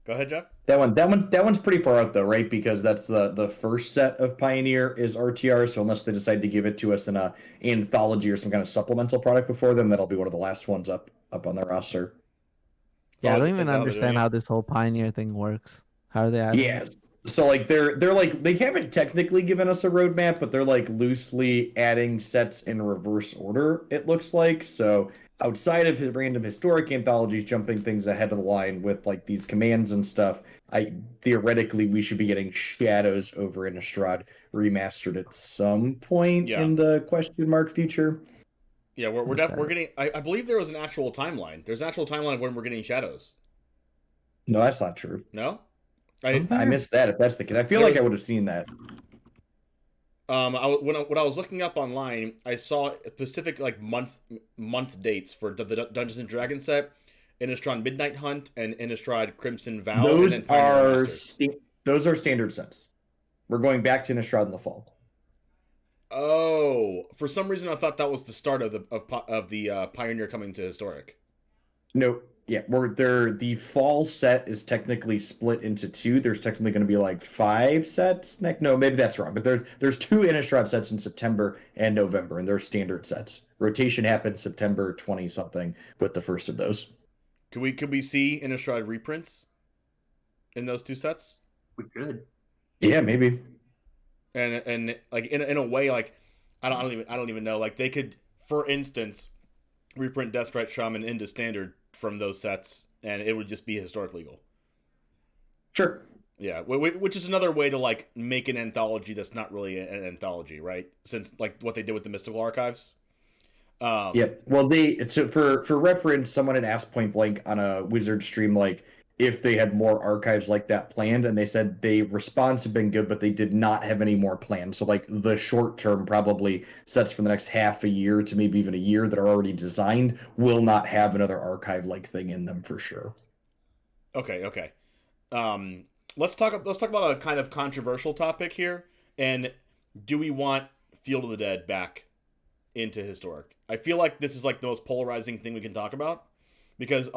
Go ahead, Jeff. That one's pretty far out though, right? Because that's the first set of Pioneer is RTR. So unless they decide to give it to us in a anthology or some kind of supplemental product before then, that'll be one of the last ones up on the roster. Yeah, Oh, I don't is even that how they're doing understand it? how this whole Pioneer thing works. How are they adding Yeah. it? So like they're like they haven't technically given us a roadmap, but they're like loosely adding sets in reverse order, it looks like. So outside of his random historic anthologies jumping things ahead of the line with like these commands and stuff, I theoretically we should be getting Shadows over in Innistrad remastered at some point Yeah. in the question mark future. Yeah, we're excited. getting. I believe there was an actual timeline. There's an actual timeline of when we're getting Shadows. No, that's not true. No, Was I there? missed that if that's the case. I feel There like I was- would have seen that. when I was looking up online, I saw specific like month dates for the Dungeons and Dragons set, Innistrad Midnight Hunt, and Innistrad Crimson Vow, Those and then Pioneer are Masters. those are standard sets. We're going back to Innistrad in the fall. Oh, for some reason I thought that was the start of the Pioneer coming to Historic. Nope. Yeah, the fall set is technically split into two. There's technically going to be like 5 sets. No, maybe that's wrong. But there's 2 Innistrad sets in September and November, and they're standard sets. Rotation happened September 20 something with the first of those. Could we see Innistrad reprints in those 2 sets? We could. Yeah, maybe. And like in a way, like I don't even know, like they could, for instance, reprint Deathrite Shaman into standard from those sets, and it would just be historic legal. Sure. Yeah, which is another way to like make an anthology that's not really an anthology, right? Since like what they did with the Mystical Archives. Yep. Well, for reference, someone had asked point blank on a Wizard stream like if they had more archives like that planned, and they said the response had been good, but they did not have any more planned. So like the short term, probably sets for the next half a year to maybe even a year that are already designed will not have another archive like thing in them for sure. Okay. Let's talk about a kind of controversial topic here. And do we want Field of the Dead back into Historic? I feel like this is like the most polarizing thing we can talk about, because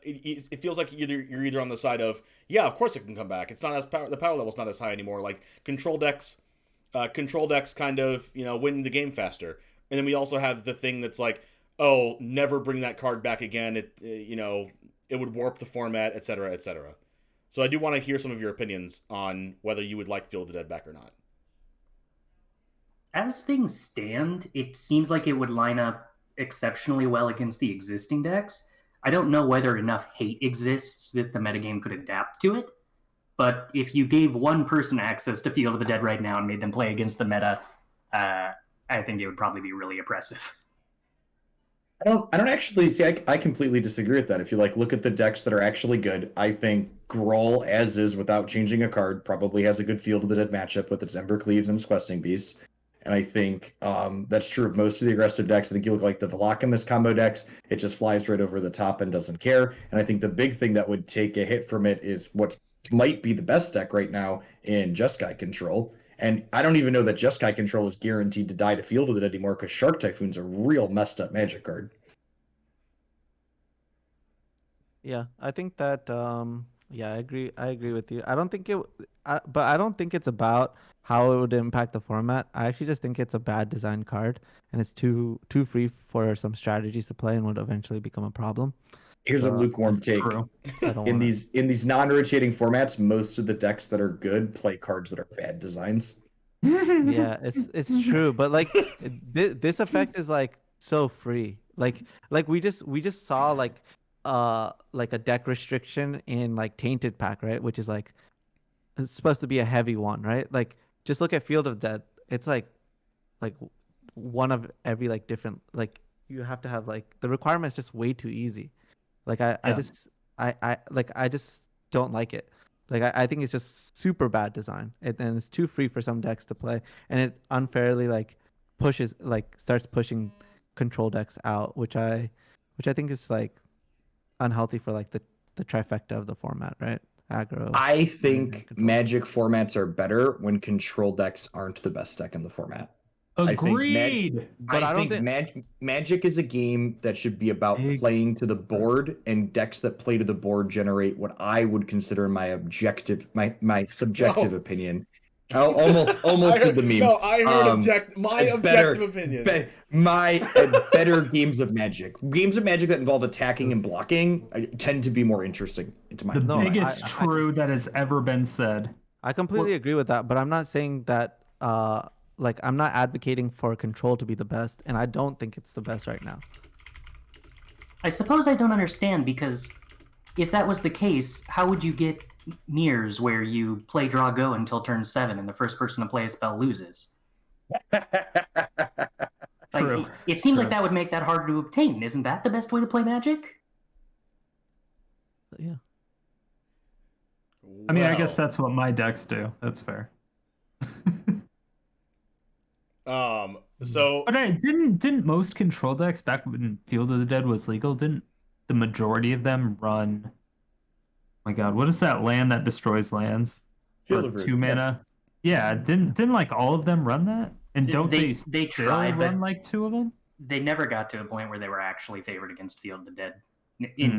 it feels like you're either on the side of, yeah, of course it can come back. It's not as the power level's not as high anymore. Like control decks kind of win the game faster. And then we also have the thing that's like, oh, never bring that card back again. It would warp the format, etc., etc. So I do want to hear some of your opinions on whether you would like Field of the Dead back or not. As things stand, it seems like it would line up exceptionally well against the existing decks. I don't know whether enough hate exists that the metagame could adapt to it, but if you gave one person access to Field of the Dead right now and made them play against the meta, I think it would probably be really oppressive. I don't actually see. I completely disagree with that. If you like look at the decks that are actually good, I think Gruul, as is, without changing a card, probably has a good Field of the Dead matchup with its Ember Cleaves and its Questing Beasts. And I think that's true of most of the aggressive decks. I think you look like the Velocamist combo decks, it just flies right over the top and doesn't care. And I think the big thing that would take a hit from it is what might be the best deck right now in Jeskai Control. And I don't even know that Jeskai Control is guaranteed to die to Field of the Dead anymore, because Shark Typhoon's a real messed up Magic card. Yeah, I think that yeah, I agree with you. I don't think but I don't think it's about how it would impact the format. I actually just think it's a bad design card, and it's too free for some strategies to play and would eventually become a problem. Here's a lukewarm take. True. I don't In wanna- these non-rotating formats, most of the decks that are good play cards that are bad designs. Yeah, it's true, but like this effect is like so free. Like we just saw like a deck restriction in like Tainted Pack, right? Which is like it's supposed to be a heavy one, right? Like just look at Field of Dead. It's like one of every like different like you have to have like the requirement is just way too easy. Like I just don't like it. Like I think it's just super bad design, and it's too free for some decks to play, and it unfairly like starts pushing control decks out, which I think is like unhealthy for like the trifecta of the format, right? Aggro. I think control. Magic formats are better when control decks aren't the best deck in the format. Agreed. I think Magic is a game that should be about playing to the board, and decks that play to the board generate what I would consider my subjective opinion. Almost did the meme. No, I heard my objective opinion. Better games of Magic. Games of Magic that involve attacking and blocking tend to be more interesting. The biggest true that has ever been said. I completely agree with that, but I'm not saying that. Like I'm not advocating for control to be the best, and I don't think it's the best right now. I suppose I don't understand, because if that was the case, how would you get mirrors where you play draw go until turn 7 and the first person to play a spell loses? True. It seems like that would make that harder to obtain. Isn't that the best way to play Magic? Yeah. I mean, I guess that's what my decks do. That's fair. So, but didn't most control decks back when Field of the Dead was legal? Didn't the majority of them run? Oh my God, what is that land that destroys lands? Field of 2 mana. Yeah, didn't like all of them run that? And don't they tried run like 2 of them? They never got to a point where they were actually favored against Field of the Dead.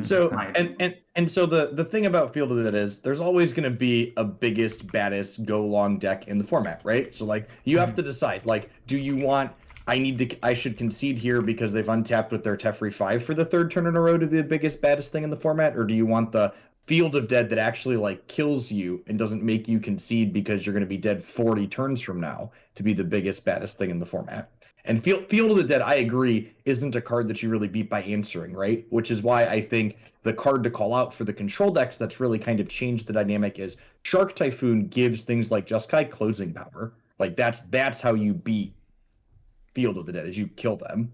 So the thing about Field of the Dead is there's always going to be a biggest, baddest, go long deck in the format, right? So like you have to decide, like, do you want I should concede here because they've untapped with their Teferi 5 for the 3rd turn in a row to be the biggest, baddest thing in the format, or do you want the Field of Dead that actually like kills you and doesn't make you concede because you're going to be dead 40 turns from now to be the biggest, baddest thing in the format? And Field of the Dead, I agree, isn't a card that you really beat by answering, right? Which is why I think the card to call out for the control decks that's really kind of changed the dynamic is Shark Typhoon gives things like Jeskai closing power. Like that's how you beat Field of the Dead, is you kill them.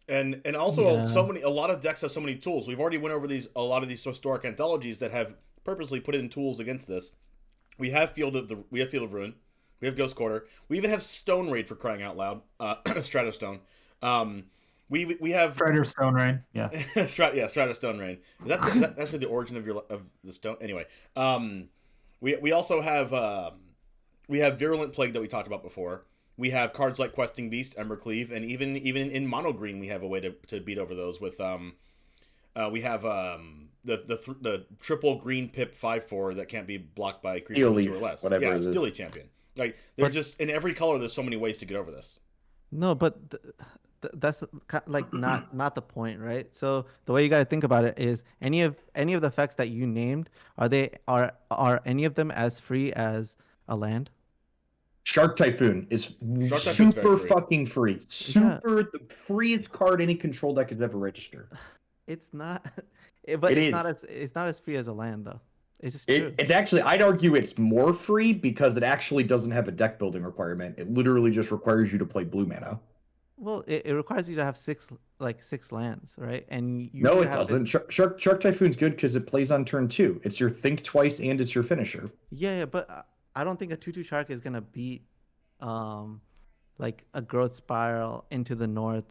And also a lot of decks have so many tools. We've already went over a lot of these historic anthologies that have purposely put in tools against this. We have Field of Ruin. We have Ghost Quarter. We even have Stone Raid, for crying out loud. StriderStone. We have StriderStone Rain. Yeah. StriderStone Rain. Is that actually the origin of the stone? Anyway, we also have Virulent Plague that we talked about before. We have cards like Questing Beast, Embercleave, and even in mono green we have a way to beat over those with we have the triple green pip 5/4 that can't be blocked by creatures 2 or less. Steely Champion. Like there's just in every color there's so many ways to get over this. No, but that's like not the point, right? So the way you got to think about it is any of the effects that you named, are any of them as free as a land? Shark Typhoon is super fucking free. The freest card any control deck has ever registered. It's not, but it's not as free as a land though. It's just true. It's actually, I'd argue it's more free because it actually doesn't have a deck building requirement. It literally just requires you to play blue mana. Well, it requires you to have six lands, right? And no, it doesn't. Shark Typhoon's good because it plays on turn 2. It's your think twice and it's your finisher. Yeah, but I don't think a 2/2 shark is gonna beat, like a Growth Spiral into the north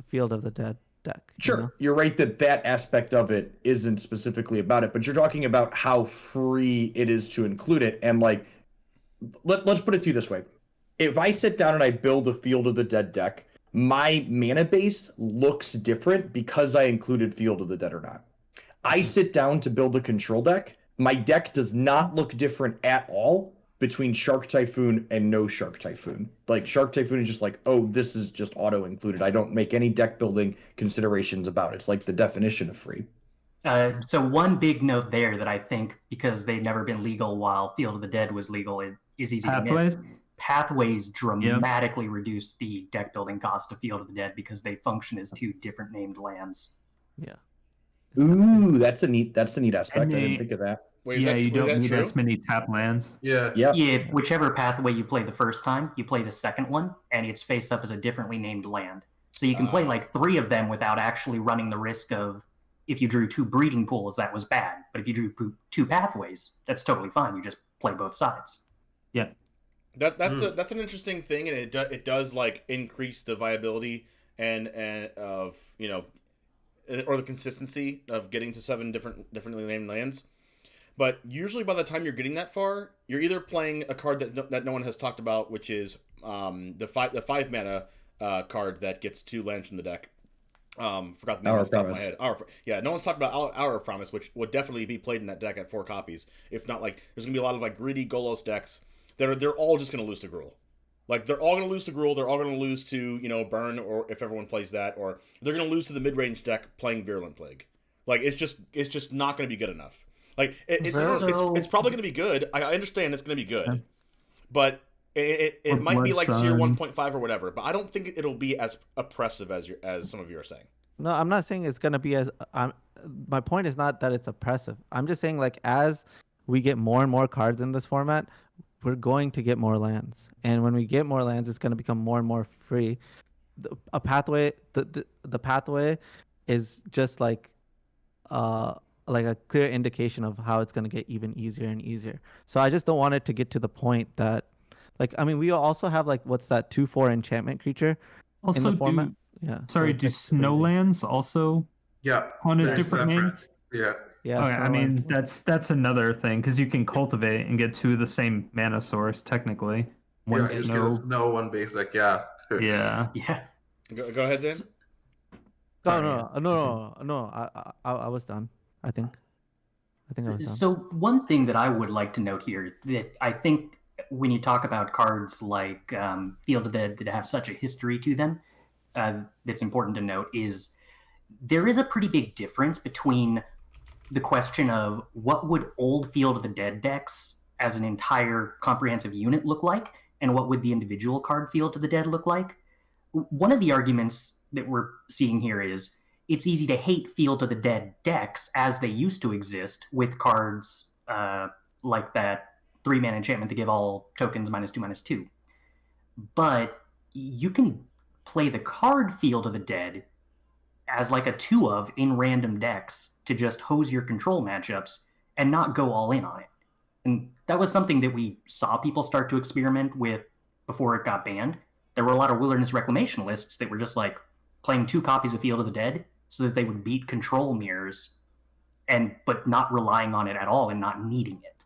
Field of the Dead deck. Sure, you're right that aspect of it isn't specifically about it, but you're talking about how free it is to include it. And like, let's put it to you this way: if I sit down and I build a Field of the Dead deck, my mana base looks different because I included Field of the Dead or not. I sit down to build a control deck, my deck does not look different at all between Shark Typhoon and no Shark Typhoon. Like, Shark Typhoon is just like, oh, this is just auto-included. I don't make any deck building considerations about it. It's like the definition of free. So one big note there that I think, because they've never been legal while Field of the Dead was legal, is easy to miss. Pathways dramatically reduce the deck building cost of Field of the Dead because they function as 2 different named lands. Yeah. Ooh, that's a neat aspect. I didn't think of that. Wait, Yeah, you is don't that need true? as many tap lands. Yeah. Yep. Yeah, whichever pathway you play the first time, you play the second one, and it's face up as a differently named land. So you can play like 3 of them without actually running the risk of, if you drew 2 breeding pools, that was bad. But if you drew 2 pathways, that's totally fine. You just play both sides. Yeah. That's an interesting thing, and it does like increase the viability and of or the consistency of getting to 7 differently named lands. But usually, by the time you're getting that far, you're either playing a card that no one has talked about, which is the 5 mana card that gets 2 lands from the deck. Forgot the name off the top of my head. No one's talked about Hour of Promise, which would definitely be played in that deck at 4 copies. If not, like there's gonna be a lot of like greedy Golos decks that they're all just gonna lose to Gruul. Like they're all gonna lose to Gruul. They're all gonna lose to Burn, or if everyone plays that, or they're gonna lose to the mid range deck playing Virulent Plague. Like it's just not gonna be good enough. Like it's probably gonna be good. I understand it's gonna be good, but it might be like tier 1.5 or whatever. But I don't think it'll be as oppressive as some of you are saying. No, I'm not saying it's gonna be as. My point is not that it's oppressive. I'm just saying like as we get more and more cards in this format, we're going to get more lands, and when we get more lands, it's going to become more and more free. The pathway is just like a clear indication of how it's going to get even easier and easier. So I just don't want it to get to the point that, like, I mean, we also have like what's that 2/4 enchantment creature also in the format? Do snowlands also count as different names? Yeah. Yeah. Okay, I mean that's another thing because you can cultivate and get 2 of the same mana source technically. One snow, one basic. Yeah. Yeah. Go ahead, Zan. No. I was done. I think I was done. So one thing that I would like to note here that I think when you talk about cards like Field of the Dead that have such a history to them, that's important to note is there is a pretty big difference between the question of what would old Field of the Dead decks as an entire comprehensive unit look like, and what would the individual card Field of the Dead look like. One of the arguments that we're seeing here is it's easy to hate Field of the Dead decks as they used to exist with cards like that 3-mana enchantment to give all tokens -2/-2. But you can play the card Field of the Dead as like a 2 of in random decks to just hose your control matchups and not go all in on it. And that was something that we saw people start to experiment with before it got banned. There were a lot of Wilderness Reclamation lists that were just like playing 2 copies of Field of the Dead so that they would beat control mirrors, but not relying on it at all and not needing it.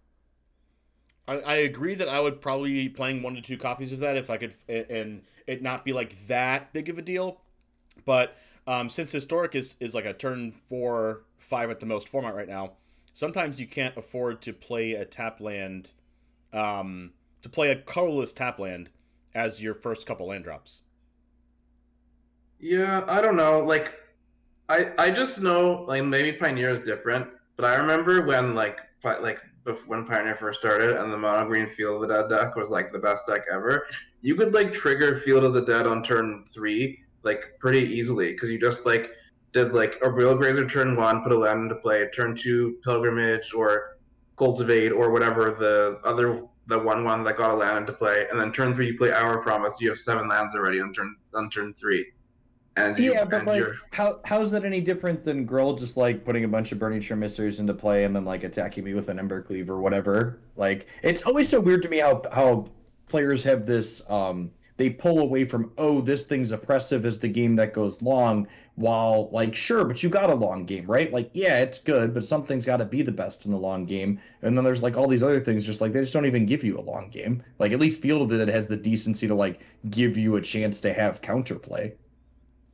I agree that I would probably be playing 1 to 2 copies of that if I could, and it not be like that big of a deal. But since Historic is like a turn 4-5 at the most format right now, sometimes you can't afford to play a tap land, to play a colorless tap land as your first couple land drops. Yeah, I don't know. Like, I just know like maybe Pioneer is different, but I remember when when Pioneer first started and the mono green Field of the Dead deck was like the best deck ever. You could like trigger Field of the Dead on turn 3 like pretty easily because you just like did like a Real Grazer turn 1, put a land into play, turn 2 Pilgrimage or Cultivate or whatever the 1/1 that got a land into play, and then turn 3 you play Hour of Promise. You have 7 lands already on turn 3. How is that any different than Gruul just like putting a bunch of Burning Tremissers into play and then like attacking me with an Embercleave or whatever? Like it's always so weird to me how players have this they pull away from, oh, this thing's oppressive as the game that goes long, while like sure, but you got a long game, right? Like yeah, it's good, but something's got to be the best in the long game. And then there's like all these other things just like they just don't even give you a long game. Like at least Field of the Dead has the decency to like give you a chance to have counterplay.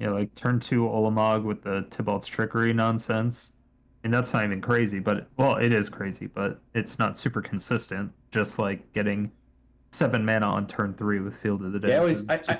Yeah, like turn 2 Olamog with the Tybalt's Trickery nonsense. And that's not even crazy, but well, it is crazy, but it's not super consistent. Just like getting 7 mana on turn 3 with Field of the Dead. Yeah,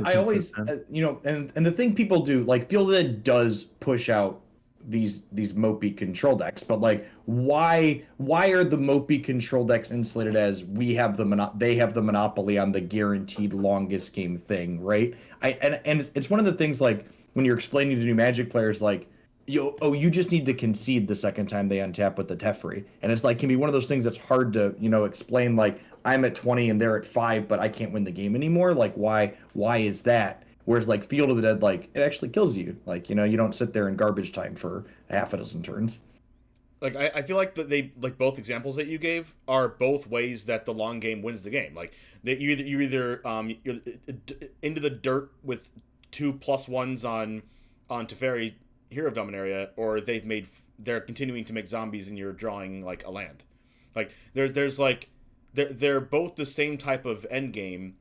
I always, and the thing people do, like Field of the Dead does push out these mopey control decks, but like why are the mopey control decks insulated as they have the monopoly on the guaranteed longest game thing, right? And it's one of the things like when you're explaining to new Magic players, like you just need to concede the second time they untap with the Teferi. And it's like, can be one of those things that's hard to, explain, like, I'm at 20 and they're at 5, but I can't win the game anymore. Like, why is that? Whereas, like, Field of the Dead, like, it actually kills you. Like, you don't sit there in garbage time for half a dozen turns. Like, I feel like like both examples that you gave are both ways that the long game wins the game. Like, that you're either into the dirt with 2+1s on Teferi, Hero of Dominaria, or they're continuing to make zombies and you're drawing like a land. Like there's like they're both the same type of end game.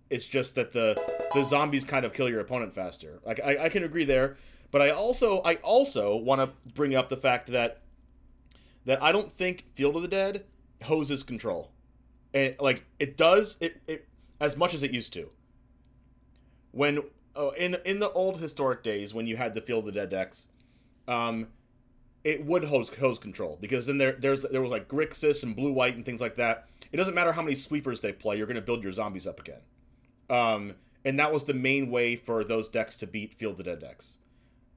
It's just that the zombies kind of kill your opponent faster. Like I can agree there, but I also want to bring up the fact that I don't think Field of the Dead hoses control, and like it does it as much as it used to. When in the old historic days, when you had the Field of the Dead decks, it would hose control, because then there was like Grixis and blue white and things like that. It doesn't matter how many sweepers they play, you're going to build your zombies up again. And that was the main way for those decks to beat Field of the Dead decks.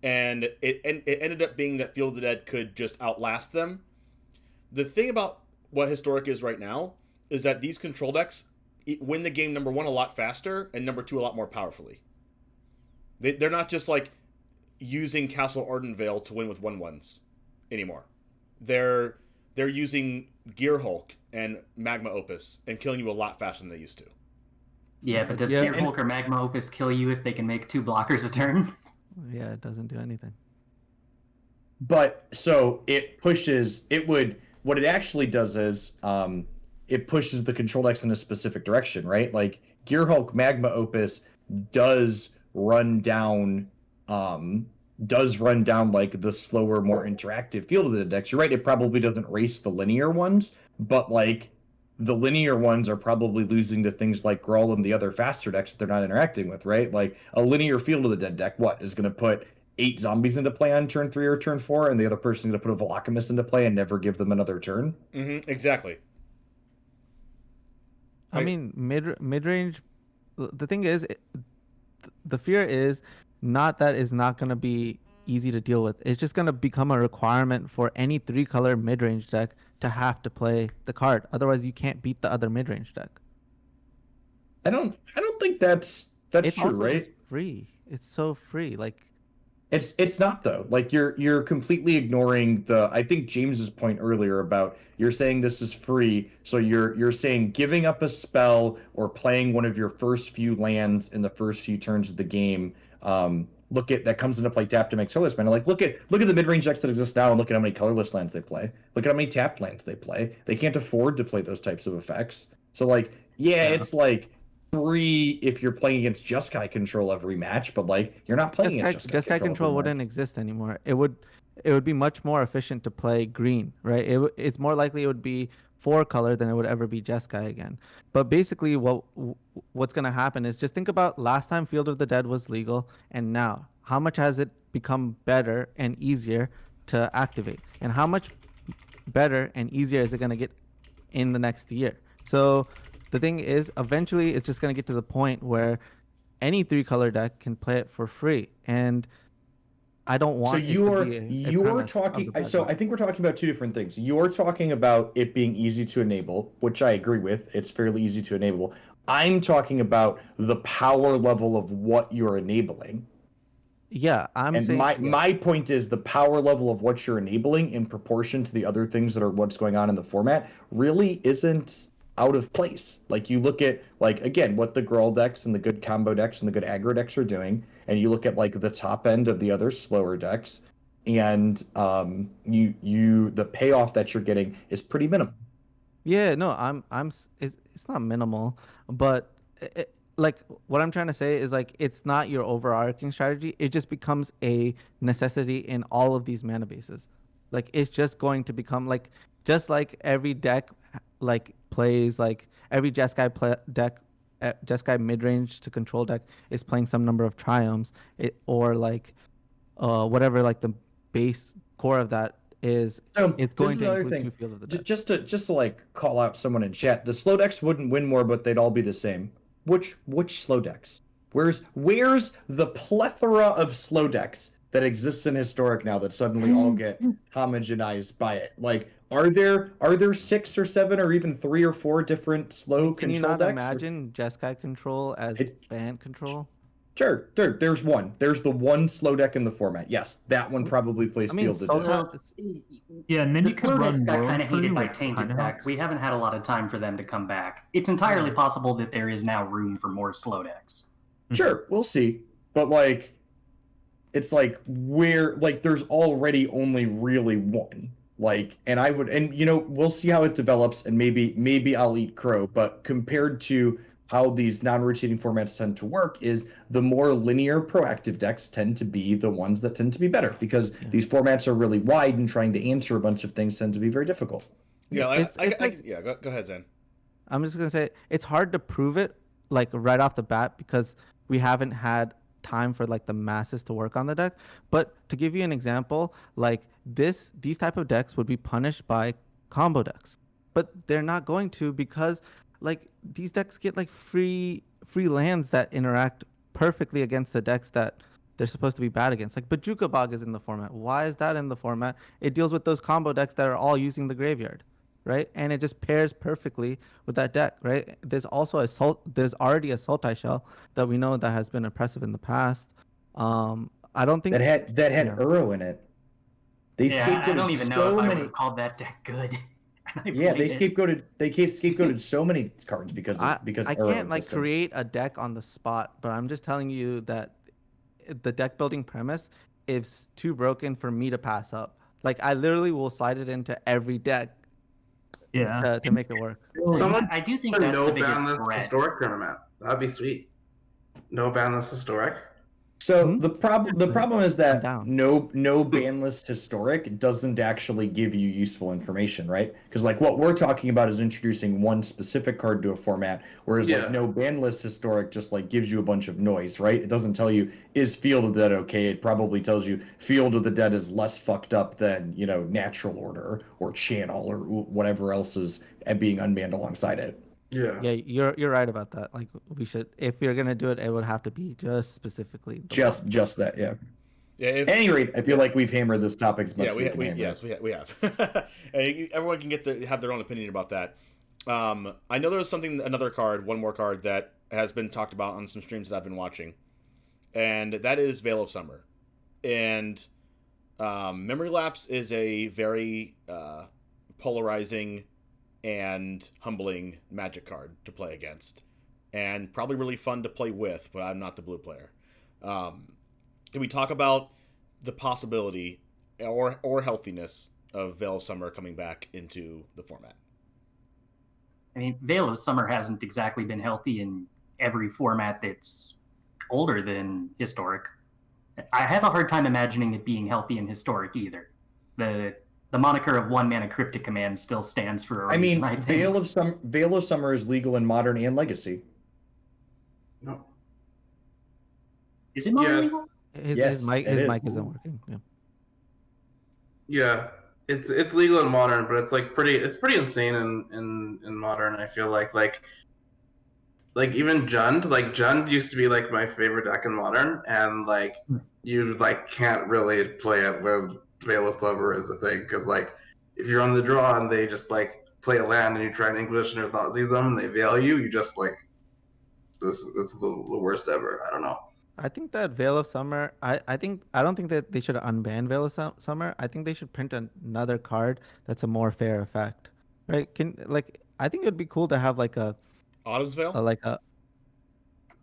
And it ended up being that Field of the Dead could just outlast them. The thing about what Historic is right now is that these control decks win the game, number one, a lot faster, and number two, a lot more powerfully. They're not just like using Castle Ardenvale to win with 1/1s anymore. They're using Gear Hulk and Magma Opus and killing you a lot faster than they used to. Yeah, but does Gear Hulk or Magma Opus kill you if they can make 2 blockers a turn? Yeah, it doesn't do anything. But so what it actually does is it pushes the control decks in a specific direction, right? Like Gear Hulk Magma Opus does run down like the slower, more interactive Field of the Dead decks. You're right, it probably doesn't race the linear ones, but like the linear ones are probably losing to things like Gruul and the other faster decks that they're not interacting with, right? Like a linear Field of the Dead deck, is going to put 8 zombies into play on turn 3 or turn 4, and the other person's going to put a Volacomist into play and never give them another turn? Mm-hmm, exactly. I mean, mid-range, the thing is, the fear is not that it's not going to be easy to deal with. It's just going to become a requirement for any 3-color mid-range deck to have to play the card. Otherwise, you can't beat the other mid-range deck. I don't think that's true, right? It's free. It's so free. Like, it's not though. Like you're completely ignoring I think James's point earlier about you're saying this is free, so you're saying giving up a spell or playing one of your first few lands in the first few turns of the game. Look at that comes into play tap to make colorless mana. Like look at the mid-range decks that exist now and look at how many colorless lands they play. Look at how many tapped lands they play. They can't afford to play those types of effects. So like it's like free if you're playing against Jeskai control every match, but like you're not playing against Jeskai control wouldn't exist anymore. It would be much more efficient to play green, right? It's more likely it would be 4-color than it would ever be Jeskai again. But basically what's going to happen is just think about last time Field of the Dead was legal and now. How much has it become better and easier to activate? And how much better and easier is it going to get in the next year? So the thing is, eventually it's just going to get to the point where any 3-color deck can play it for free. And I don't want. So you're talking. So I think we're talking about 2 different things. You're talking about it being easy to enable, which I agree with. It's fairly easy to enable. I'm talking about the power level of what you're enabling. Yeah, my point is the power level of what you're enabling in proportion to the other things that are what's going on in the format really isn't out of place. Like you look at again what the Gruul decks and the good combo decks and the good aggro decks are doing, and you look at like the top end of the other slower decks, and the payoff that you're getting is pretty minimal. Yeah, no, it's not minimal, but like what I'm trying to say is like it's not your overarching strategy. It just becomes a necessity in all of these mana bases. Like it's just going to become like just like every deck like plays like every Jeskai deck, Jeskai mid-range to control deck is playing some number of Triumphs, or like whatever like the base core of that is. So it's going to include 2 Field of the Dead. Just to like call out someone in chat, the slow decks wouldn't win more, but they'd all be the same. Which slow decks? Where's the plethora of slow decks that exists in Historic now that suddenly all get homogenized by it? Like, are there 6 or 7 or even 3 or 4 different slow Can you control not decks? imagine Jeskai control as band control? Sure, there's one. There's the one slow deck in the format. Yes, that one probably plays I mean, Fielded Dead. Well, Yeah, and then the you could pro run decks got World kind of Free, hated by which Tainted kinda Deck. helps. We haven't had a lot of time for them to come back. It's entirely possible that there is now room for more slow decks. Sure, we'll see. But like, it's like there's already only really one. Like, and we'll see how it develops, and maybe I'll eat crow. But compared to how these non-rotating formats tend to work, is the more linear proactive decks tend to be the ones that tend to be better, because these formats are really wide, and trying to answer a bunch of things tends to be very difficult. Yeah, go ahead, Zan. I'm just gonna say it's hard to prove it like right off the bat because we haven't had time for like the masses to work on the deck. But to give you an example, like these type of decks would be punished by combo decks, but they're not going to, because like these decks get like free lands that interact perfectly against the decks that they're supposed to be bad against. Like Bajuka Bog is in the format. Why is that in the format? It deals with those combo decks that are all using the graveyard, right? And it just pairs perfectly with that deck, right? There's also there's already a Sultai Shell that we know that has been impressive in the past. I don't think that had Uro in it. They I don't even know if I would many... have called that deck good. They scapegoated so many cards because I Uro can't like existed. create a deck on the spot, but I'm just telling you that the deck building premise is too broken for me to pass up. Like I literally will slide it into every deck to make it work. Someone I do think that's the biggest ban this threat. historic tournament. That'd be sweet. No ban this historic. So the problem is that down. no ban list historic doesn't actually give you useful information, right? Because like what we're talking about is introducing one specific card to a format, whereas like no ban list historic just like gives you a bunch of noise, right? It doesn't tell you is Field of the Dead okay. It probably tells you Field of the Dead is less fucked up than Natural Order or Channel or whatever else is being unbanned alongside it. Yeah, you're right about that. Like we should, if you're gonna do it, it would have to be just specifically just that. Yeah. Yeah. At any rate, I feel like we've hammered this topic as much as we can. We have. Everyone can have their own opinion about that. I know there's one more card that has been talked about on some streams that I've been watching, and that is Veil of Summer. And Memory Lapse is a very polarizing and humbling Magic card to play against, and probably really fun to play with, but I'm not the blue player. Can we talk about the possibility or healthiness of Veil of Summer coming back into the format? I mean, Veil of Summer hasn't exactly been healthy in every format that's older than Historic. I have a hard time imagining it being healthy in Historic either. The moniker of one mana Cryptic Command still stands for a reason, I think. Veil of Summer is legal in Modern and Legacy. No. Is it Modern legal? His mic isn't working. Yeah, it's legal in Modern, but it's like pretty insane in Modern. I feel like even Jund used to be like my favorite deck in Modern, and like you like can't really play it with Veil of Summer is the thing, because like if you're on the draw and they just like play a land and you try and Inquisition or Thoughtseize them and they veil you just like it's the worst ever. I don't know. I think that Veil of Summer, I don't think that they should unban Veil of Summer. I think they should print another card that's a more fair effect, right? I think it'd be cool to have like a Autumn's Veil.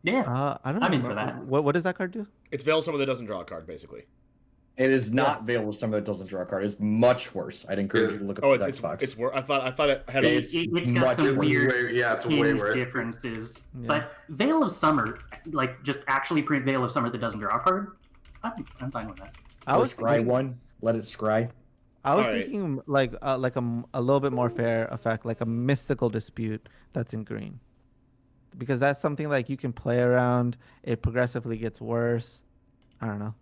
Yeah, I don't I'm know. in for that. What does that card do? It's Veil of Summer that doesn't draw a card, basically. It is not Veil of Summer that doesn't draw a card. It's much worse. I'd encourage you to look up the Xbox. It's worse. I thought it had. It's got some weird it's way worse differences. Yeah. But Veil of Summer, like just actually print Veil of Summer that doesn't draw a card. I'm fine with that. I was scry one. Let it scry. I was thinking like a little bit more fair effect, like a Mystical Dispute that's in green, because that's something like you can play around. It progressively gets worse. I don't know.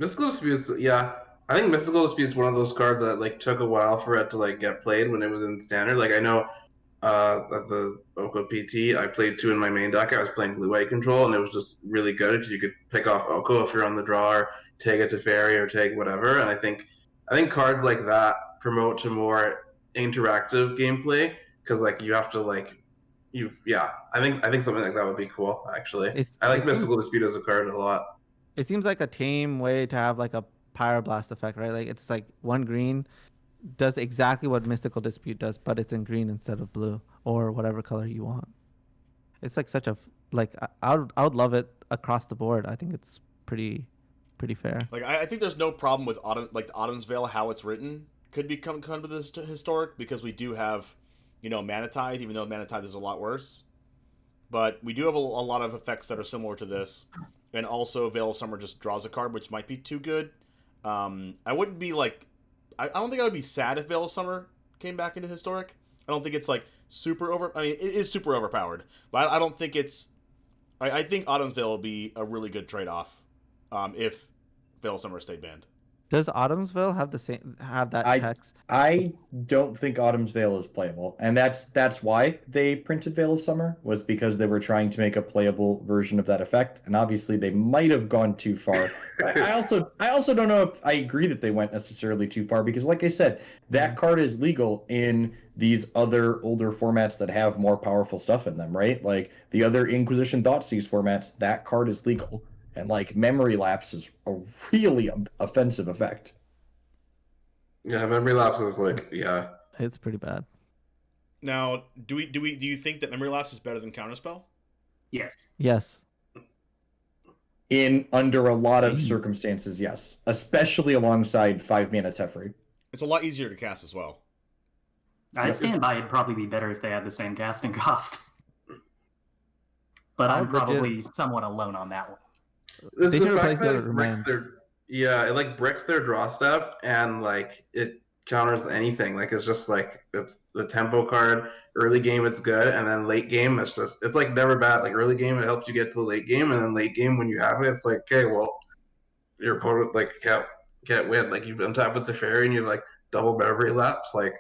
Mystical Disputes, yeah. I think Mystical Disputes one of those cards that like took a while for it to like get played when it was in Standard. Like I know at the Oko PT. I played 2 in my main deck. I was playing blue-white control, and it was just really good because you could pick off Oko if you're on the draw, or take it to Fairy, or take whatever. And I think cards like that promote to more interactive gameplay because like you have to like I think something like that would be cool actually. I like Mystical Dispute as a card a lot. It seems like a tame way to have like a Pyroblast effect, right? Like it's like 1 green does exactly what Mystical Dispute does, but it's in green instead of blue or whatever color you want. It's like such a like I would love it across the board. I think it's pretty fair. Like I think there's no problem with Autumn's Veil, how it's written could come to this historic, because we do have, Mana Tithe, even though Mana Tithe is a lot worse. But we do have a lot of effects that are similar to this. And also Veil of Summer just draws a card, which might be too good. I wouldn't be like... I don't think I would be sad if Veil of Summer came back into historic. I don't think it's like super over... I mean, it is super overpowered. But I don't think it's... I think Autumn's Veil will be a really good trade-off if Veil of Summer stayed banned. Does Autumn's Veil have that text? I don't think Autumn's Veil is playable, and that's why they printed Veil of Summer, was because they were trying to make a playable version of that effect, and obviously they might have gone too far. I also don't know if I agree that they went necessarily too far, because like I said, that card is legal in these other older formats that have more powerful stuff in them, right? Like the other Inquisition Thoughtseize formats, that card is legal. And like Memory Lapse is a really offensive effect. Yeah, Memory Lapse is like, yeah, it's pretty bad. Now, do you think that Memory Lapse is better than Counterspell? Yes. Yes. In under a lot of circumstances, yes, especially alongside 5 mana Teferi. It's a lot easier to cast as well. I stand by it'd probably be better if they had the same casting cost. But I'm probably somewhat alone on that one. They should replace the Remand. It like bricks their draw step, and like it counters anything. Like it's just like it's the tempo card. Early game it's good, and then late game it's like never bad. Like early game it helps you get to the late game, and then late game when you have it, it's like, okay, well, your opponent like can't win. Like you've untap with the Fairy and you like double Memory Lapse. Like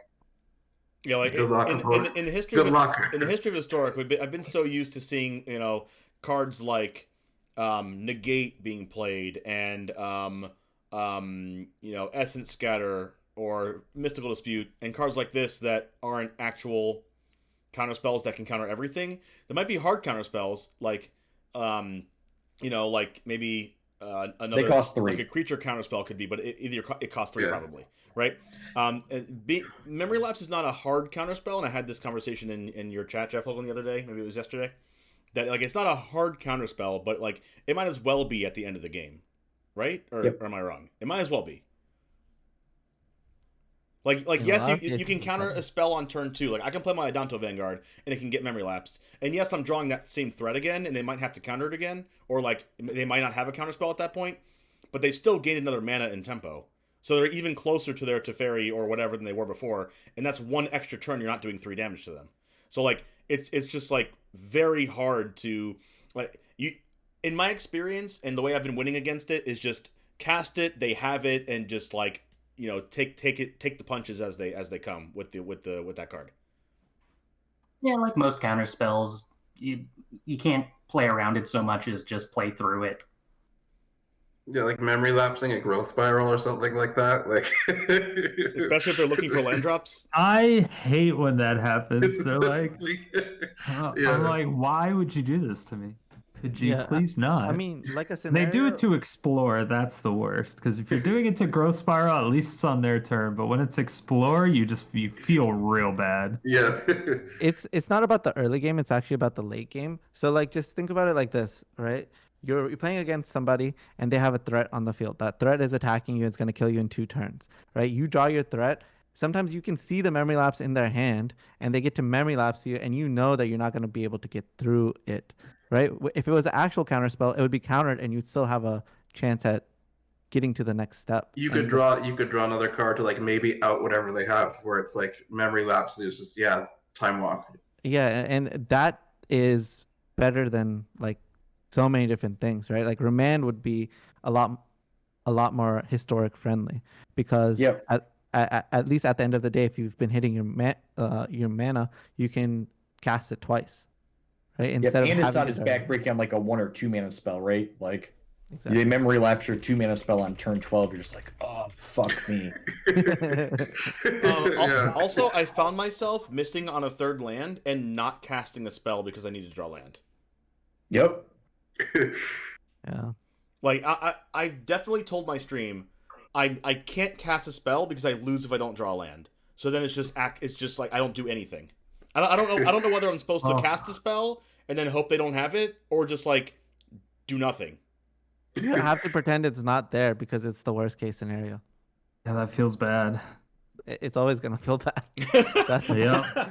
like good luck, in the history good luck. In the history of Historic, I've been so used to seeing cards like Negate being played, and Essence Scatter or Mystical Dispute, and cards like this that aren't actual counter spells that can counter everything. There might be hard counter spells like like maybe another, they cost 3. like a creature counter spell could be, but it costs 3 probably, right? Memory Lapse is not a hard counter spell, and I had this conversation in your chat, Jeff Hoogland, the other day. Maybe it was yesterday. That like it's not a hard counterspell, but like it might as well be at the end of the game, right? Or am I wrong? It might as well be. Like yes, you can counter a spell on turn 2. Like I can play my Adanto Vanguard and it can get Memory Lapsed. And yes, I'm drawing that same threat again, and they might have to counter it again, or like they might not have a counterspell at that point, but they still gained another mana and tempo. So they're even closer to their Teferi or whatever than they were before, and that's 1 extra turn you're not doing 3 damage to them. So like it's just like very hard to like you. In my experience and the way I've been winning against it is just cast it, they have it, and just like take the punches as they come with that card. Yeah, like most counter spells, you can't play around it so much as just play through it. Yeah, like Memory Lapsing a Growth Spiral or something like that. Like, especially if they're looking for land drops. I hate when that happens. They're like, I'm like, why would you do this to me? Could you please not? I mean, like a scenario... They do it to explore. That's the worst. Because if you're doing it to Growth Spiral, at least it's on their turn. But when it's explore, you feel real bad. Yeah. It's not about the early game. It's actually about the late game. So like, just think about it like this, right? You're playing against somebody and they have a threat on the field. That threat is attacking you. It's going to kill you in 2 turns, right? You draw your threat. Sometimes you can see the Memory Lapse in their hand and they get to Memory Lapse you, and you know that you're not going to be able to get through it, right? If it was an actual counter spell, it would be countered and you'd still have a chance at getting to the next step. You could draw another card to like maybe out whatever they have, where it's like Memory Lapse is just Time Walk. Yeah, and that is better than like so many different things, right? Like Remand would be a lot more historic friendly because at least at the end of the day, if you've been hitting your mana, you can cast it twice, right? Yep, Instead of and it's having not as backbreaking on like a 1 or 2 mana spell, right? Like Exactly. the memory lapse your 2 mana spell on turn 12, you're just like, oh fuck me. Yeah. Also, I found myself missing on a third land and not casting a spell because I needed to draw land. Yep. Yeah. Like I've definitely told my stream I can't cast a spell because I lose if I don't draw land. So then it's just like I don't do anything. I don't know whether I'm supposed to cast a spell and then hope they don't have it or just like do nothing. You have to pretend it's not there because it's the worst case scenario. Yeah, that feels bad. It's always gonna feel bad. That's Yep.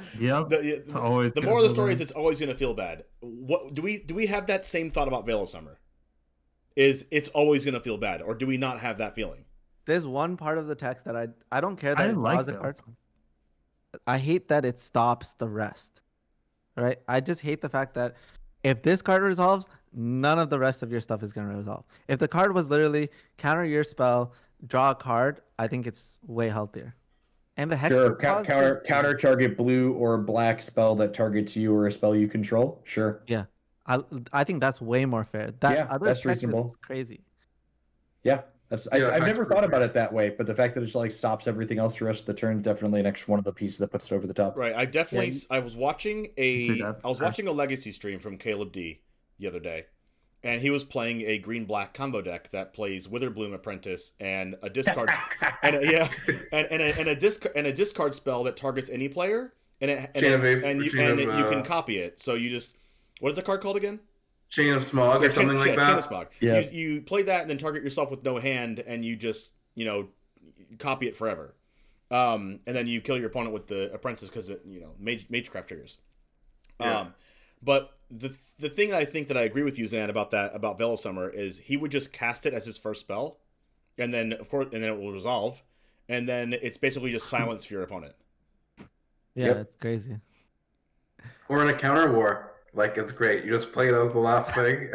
It's always the moral of the story is it's always gonna feel bad. What do we have that same thought about Veil of Summer? It's always gonna feel bad, or do we not have that feeling? There's one part of the text that I don't care that I it like draws a card. I hate that it stops the rest. Right? I just hate the fact that if this card resolves, none of the rest of your stuff is going to resolve. If the card was literally counter your spell, draw a card, I think it's way healthier. And the hex counter target blue or black spell that targets you or a spell you control. Sure. Yeah. I think that's way more fair. That other that's text reasonable. is crazy. Yeah. I've never thought about it that way, but the fact that it like stops everything else the rest of the turn, definitely an extra one of the pieces that puts it over the top. Right. I was watching a Legacy stream from Caleb D the other day, and he was playing a green-black combo deck that plays Witherbloom Apprentice and a discard and a discard spell that targets any player, and you can copy it. So you just, what is the card called again? Chain of Smog or something like that. Chain of Smog. Yeah. You play that and then target yourself with no hand, and you just copy it forever, and then you kill your opponent with the Apprentice because it Magecraft triggers. Yeah. But the thing that I think that I agree with you, Zan, about Veil of Summer is he would just cast it as his first spell, and then it will resolve, and then it's basically just silence for your opponent. Yeah, It's crazy. Or in a counter war. Like, it's great. You just play it as the last thing.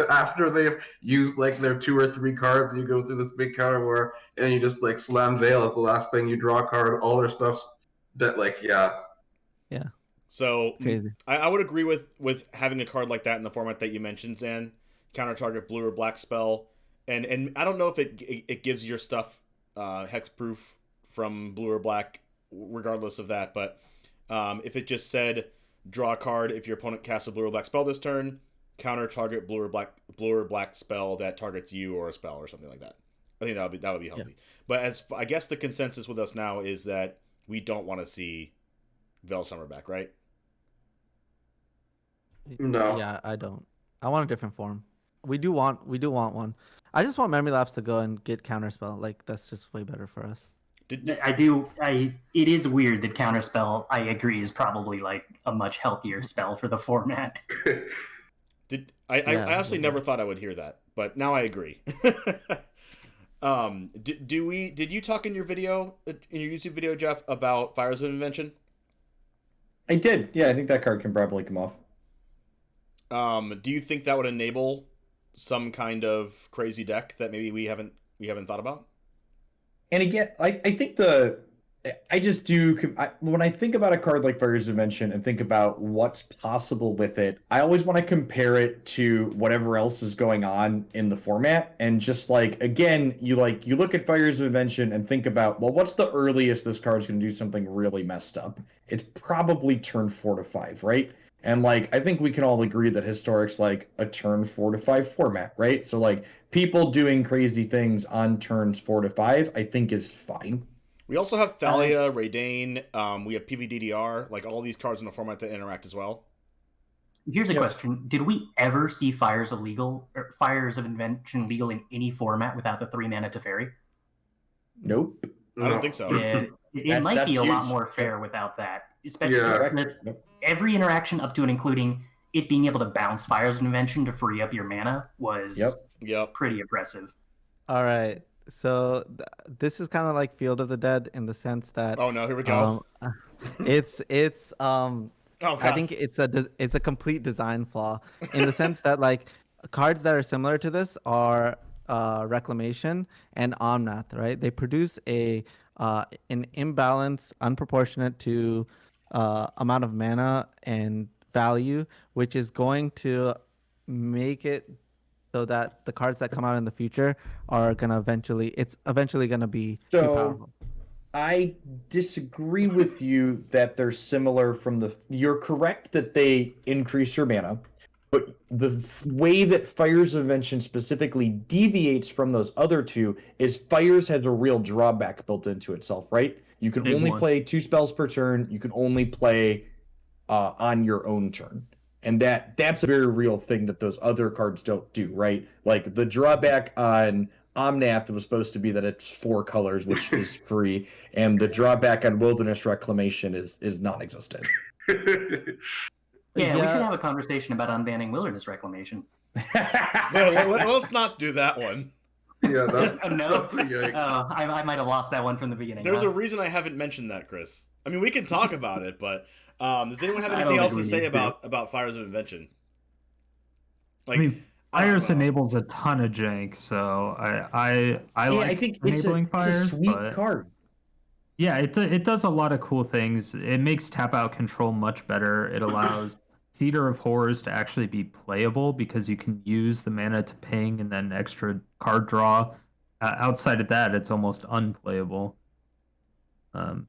After they've used, like, their 2 or 3 cards, you go through this big counter war, and you just, like, slam Veil at the last thing. You draw a card, all their stuff's that, like, yeah. Yeah. So, Crazy. I would agree with having a card like that in the format that you mentioned, Zan. Counter target blue or black spell. And I don't know if it gives your stuff hexproof from blue or black, regardless of that. But if it just said, draw a card if your opponent casts a blue or black spell this turn, counter target blue or black spell that targets you or a spell or something like that. I think that would be healthy. Yeah. But I guess the consensus with us now is that we don't want to see Veil Summer back, right? No. Yeah, I don't. I want a different form. We do want one. I just want Memory Lapse to go and get Counterspell. Like, that's just way better for us. It is weird that Counterspell, I agree, is probably like a much healthier spell for the format. I actually never thought I would hear that, but now I agree. Did you talk in your YouTube video, Jeff, about Fires of Invention? I did. Yeah, I think that card can probably come off. Do you think that would enable some kind of crazy deck that maybe we haven't thought about? And again, I think when I think about a card like Fires of Invention and think about what's possible with it, I always want to compare it to whatever else is going on in the format. And just like, again, you look at Fires of Invention and think about, well, what's the earliest this card's going to do something really messed up? It's probably turn 4 to 5, right? And like, I think we can all agree that Historic's like a turn 4 to 5 format, right? So like, people doing crazy things on turns 4 to 5, I think is fine. We also have Thalia, Raydane, we have PVDDR, like all these cards in the format that interact as well. Here's a question. Did we ever see Fires of Invention legal in any format without the 3 mana Teferi? Nope. I don't think so. It might be a lot more fair without that. Especially every interaction up to and including it being able to bounce Fires of Invention to free up your mana was pretty impressive. All right. So this is kind of like Field of the Dead in the sense that oh no, here we go. I think it's a complete design flaw in the sense that like cards that are similar to this are Reclamation and Omnath, right? They produce a an imbalance unproportionate to amount of mana and value, which is going to make it so that the cards that come out in the future are gonna it's eventually gonna be too powerful. I disagree with you that they're similar you're correct that they increase your mana, but the way that Fires of Invention specifically deviates from those other two is Fires has a real drawback built into itself, right? You can only play 2 spells per turn. You can only play on your own turn. And that's a very real thing that those other cards don't do, right? Like the drawback on Omnath was supposed to be that it's 4 colors, which is free, and the drawback on Wilderness Reclamation is non-existent. Yeah, we should have a conversation about unbanning Wilderness Reclamation. Let's not do that one. Yeah, that's no. I might have lost that one from the beginning. There's a reason I haven't mentioned that, Chris. I mean, we can talk about it, but does anyone have anything else to say about Fires of Invention? Like, I mean, Fires enables a ton of jank, so I think enabling Fires. It's a sweet card. Yeah, it does a lot of cool things. It makes tap out control much better. It allows Theater of Horrors to actually be playable because you can use the mana to ping and then extra card draw. Outside of that, it's almost unplayable. And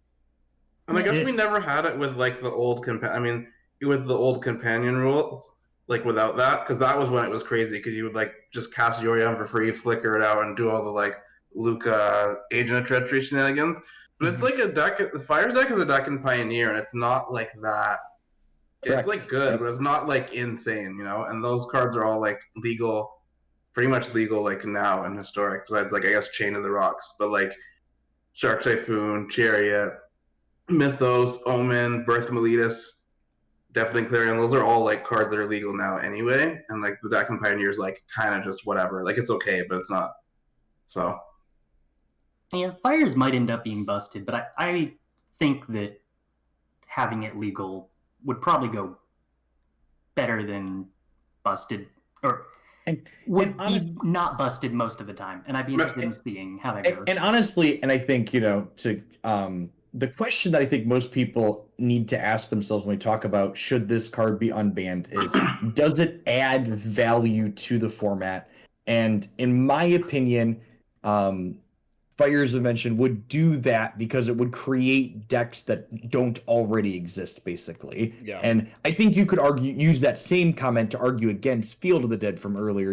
I guess we never had it with like the old with the old companion rules, like without that, because that was when it was crazy. Because you would like just cast Yorion for free, flicker it out, and do all the like Luca Agent of Treachery shenanigans. But it's like a deck. The Fires deck is a deck in Pioneer, and it's not like that. Correct. It's like good, but it's not like insane, you know. And those cards are all like legal, pretty much legal, like now in Historic. Besides, like I guess Chain of the Rocks, but like Shark Typhoon, Chariot, Mythos, Omen, Birth of Meletus, Deafening Clarion. Those are all like cards that are legal now anyway. And like the deck in Pioneer is like kind of just whatever. Like it's okay, but it's not. So. Yeah, Fires might end up being busted, but I think that having it legal would probably go better than busted, or would be not busted most of the time. And I'd be interested in seeing how that goes. And honestly, and I think, to the question that I think most people need to ask themselves when we talk about should this card be unbanned is, does it add value to the format? And in my opinion, Fires of Invention would do that because it would create decks that don't already exist, basically. Yeah. And I think you could use that same comment to argue against Field of the Dead from earlier.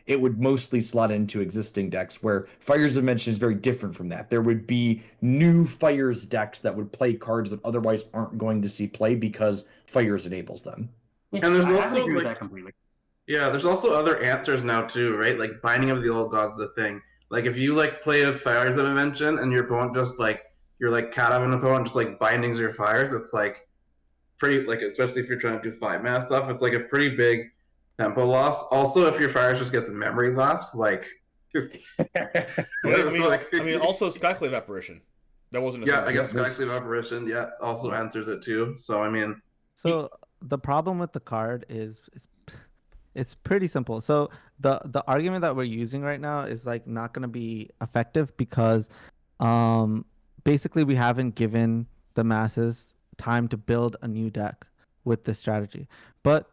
It would mostly slot into existing decks, where Fires of Invention is very different from that. There would be new Fires decks that would play cards that otherwise aren't going to see play because Fires enables them. Yeah, and there's I also agree with that completely. Yeah, there's also other answers now too, right? Like Binding of the Old Gods is a thing. Like if you like play a Fires of Invention and your opponent just like you're like cat of an opponent just like bindings your fires, it's like pretty like, especially if you're trying to do 5-mana stuff, it's like a pretty big tempo loss. Also, if your fires just gets memory lapse, like also Skyclave Apparition. That wasn't I guess Skyclave Apparition, also answers it too. So I mean, so the problem with the card is it's pretty simple. So the argument that we're using right now is like not going to be effective because basically we haven't given the masses time to build a new deck with this strategy. But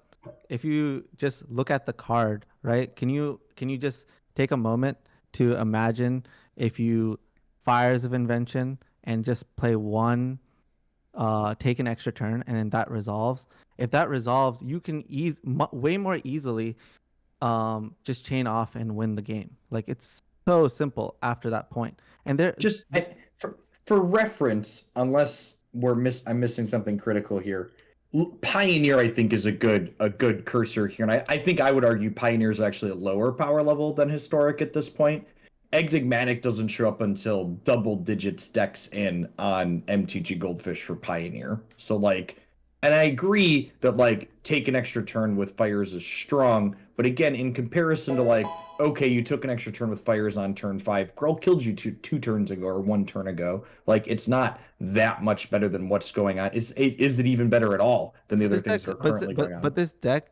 if you just look at the card, right? Can you just take a moment to imagine if you Fires of Invention and just play one, take an extra turn, and then that resolves. If that resolves, you can way more easily just chain off and win the game. Like it's so simple after that point. And there just for reference, unless I'm missing something critical here. Pioneer, I think, is a good cursor here, and I think I would argue Pioneer is actually a lower power level than Historic at this point. Enigmatic doesn't show up until double digit stacks in on MTG Goldfish for Pioneer. So like, and I agree that like take an extra turn with Fires is strong, but again, in comparison to like, okay, you took an extra turn with Fires on turn 5, Girl killed you two turns ago or 1 turn ago. Like it's not that much better than what's going on. Is it even better at all than the other things that are currently going on? But this deck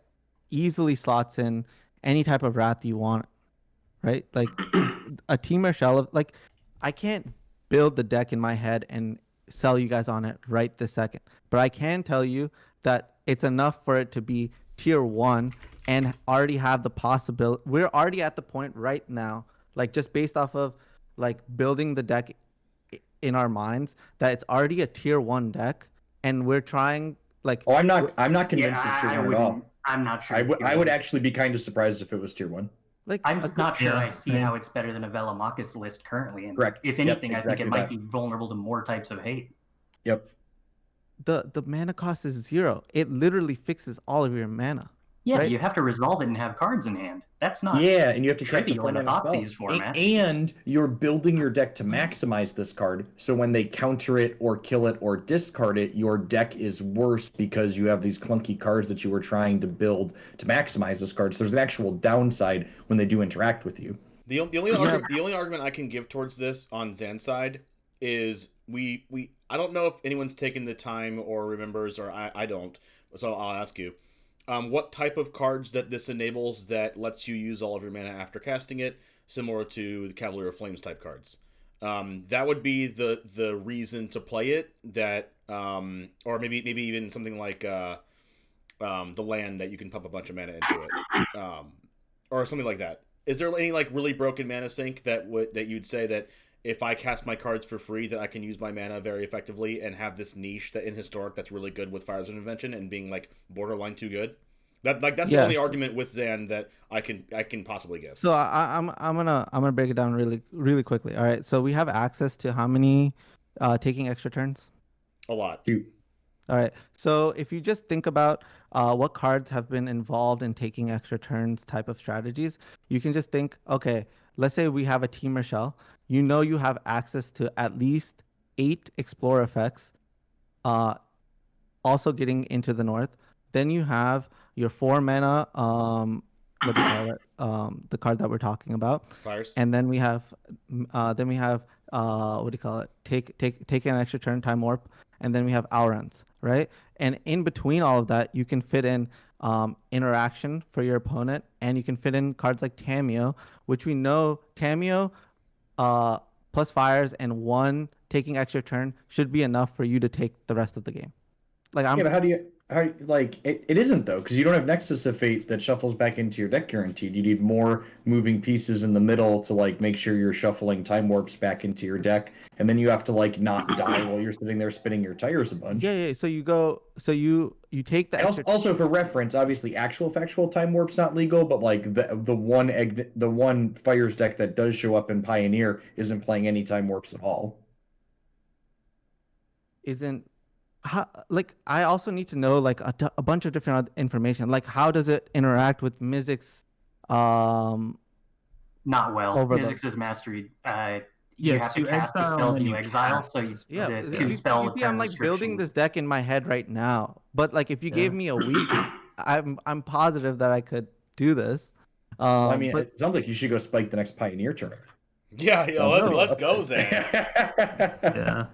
easily slots in any type of Wrath you want, right? Like a Temur Shell of like, I can't build the deck in my head and sell you guys on it right this second. But I can tell you that it's enough for it to be tier 1 and already have the possibility. We're already at the point right now, like just based off of like building the deck in our minds, that it's already a tier 1 deck, and we're trying like. Oh, I'm not convinced it's tier 1 at all. I'm not sure. I would actually be kind of surprised if it was tier 1. Like, I'm not sure I see how it's better than a Velomachus list currently. And Correct. If anything, Yep, I think it might exactly be vulnerable to more types of hate. Yep. The mana cost is 0. It literally fixes all of your mana. Yeah, right? you have to resolve it and have cards in hand. That's not and you have to cast a trivial in the 4-mana spell. Thoughtseize format. And you're building your deck to maximize this card, so when they counter it or kill it or discard it, your deck is worse because you have these clunky cards that you were trying to build to maximize this card. So there's an actual downside when they do interact with you. The only argument I can give towards this on ZanSyed is I don't know if anyone's taken the time or remembers, or I don't, so I'll ask you. What type of cards that this enables that lets you use all of your mana after casting it, similar to the Cavalier of Flames type cards. That would be the reason to play it, that or maybe even something like the land that you can pump a bunch of mana into it. Or something like that. Is there any like really broken mana sink that you'd say that if I cast my cards for free, that I can use my mana very effectively and have this niche that in Historic that's really good with Fires of Invention and being like borderline too good? That's the only argument with Zan that I can possibly give. So I'm gonna break it down really quickly. All right. So we have access to how many taking extra turns? A lot. 2. All right. So if you just think about what cards have been involved in taking extra turns type of strategies, you can just think, okay, let's say we have a Team Rochelle. You know you have access to at least 8 Explore effects, also getting into the north. Then you have your 4 mana, what do you call it? The card that we're talking about. Fires. And then we have, what do you call it? Take an extra turn, Time Warp. And then we have Aurans, right? And in between all of that, you can fit in interaction for your opponent, and you can fit in cards like Tamiyo, which we know Tamiyo plus fires and 1 taking extra turn should be enough for you to take the rest of the game. Like but how do you like it isn't though, because you don't have Nexus of Fate that shuffles back into your deck guaranteed. You need more moving pieces in the middle to like make sure you're shuffling Time Warps back into your deck, and then you have to like not die while you're sitting there spinning your tires a bunch. Yeah. So you take the extra also for reference, obviously actual factual Time Warp's not legal, but like the one Fires deck that does show up in Pioneer isn't playing any Time Warps at all. Like I also need to know like a bunch of different information. Like how does it interact with Mizzix's not well. Mizzix's mastery. You have to cast the spells and you exile. So you I'm like building this deck in my head right now. But like if you gave me a week, I'm positive that I could do this. It sounds like you should go spike the next Pioneer turn. Yeah, let's go, Zan. Yeah.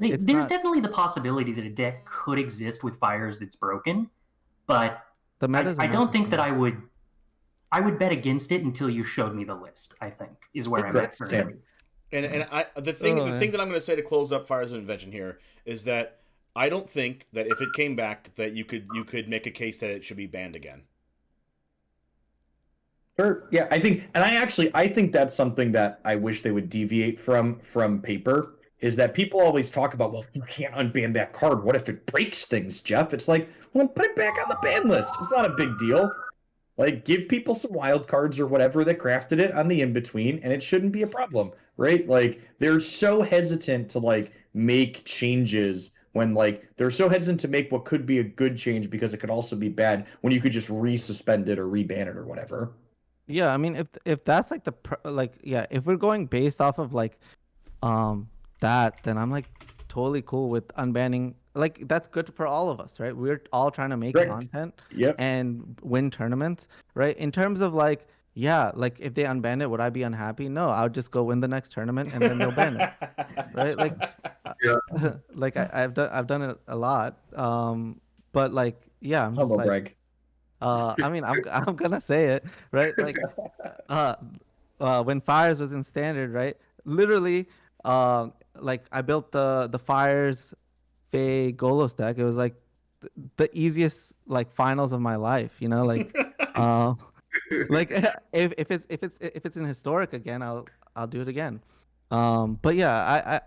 There's definitely the possibility that a deck could exist with Fires that's broken, but I don't think that I would bet against it until you showed me the list. I think is where I'm at. And the thing that I'm going to say to close up Fires of Invention here is that I don't think that if it came back that you could make a case that it should be banned again. Sure. Yeah, I think that's something that I wish they would deviate from paper. Is that people always talk about, well, you can't unban that card. What if it breaks things, Jeff? It's like, well, put it back on the ban list. It's not a big deal. Like, give people some wild cards or whatever that crafted it on the in-between, and it shouldn't be a problem, right? Like, they're so hesitant to, like, make changes when, like, they're so hesitant to make what could be a good change because it could also be bad when you could just resuspend it or reban it or whatever. Yeah, I mean, if that's, like, if we're going based off of, like, that, then I'm like totally cool with unbanning. Like that's good for all of us, right? We're all trying to make content and win tournaments, right? In terms of like, yeah, like if they unban it, would I be unhappy? No, I would just go win the next tournament and then they'll ban it, right? Like, like I've done it a lot, but like, yeah, I'm just brag. I mean, I'm gonna say it, right? Like, when Fires was in standard, right? Literally. like I built the Fires Faye Golos deck. It was like the easiest like finals of my life, you know, like like if it's in historic again, I'll do it again. But yeah,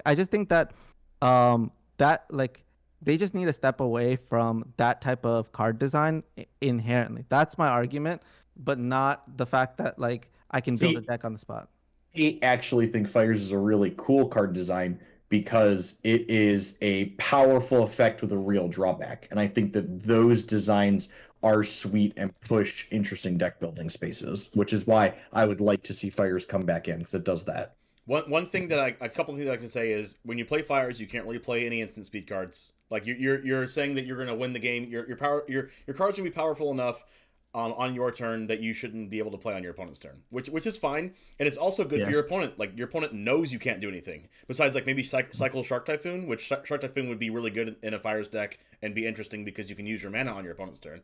I just think that that like they just need to step away from that type of card design inherently. That's my argument, but not the fact that like I can build a deck on the spot. I actually think Fires is a really cool card design because it is a powerful effect with a real drawback. And I think that those designs are sweet and push interesting deck building spaces, which is why I would like to see Fires come back in because it does that. One thing that a couple of things I can say is when you play Fires, you can't really play any instant speed cards. Like you're saying that you're going to win the game. Your cards will be powerful enough on your turn that you shouldn't be able to play on your opponent's turn, which is fine, and it's also good for your opponent. Like your opponent knows you can't do anything besides like maybe cycle Shark Typhoon, which Shark Typhoon would be really good in a Fires deck and be interesting because you can use your mana on your opponent's turn.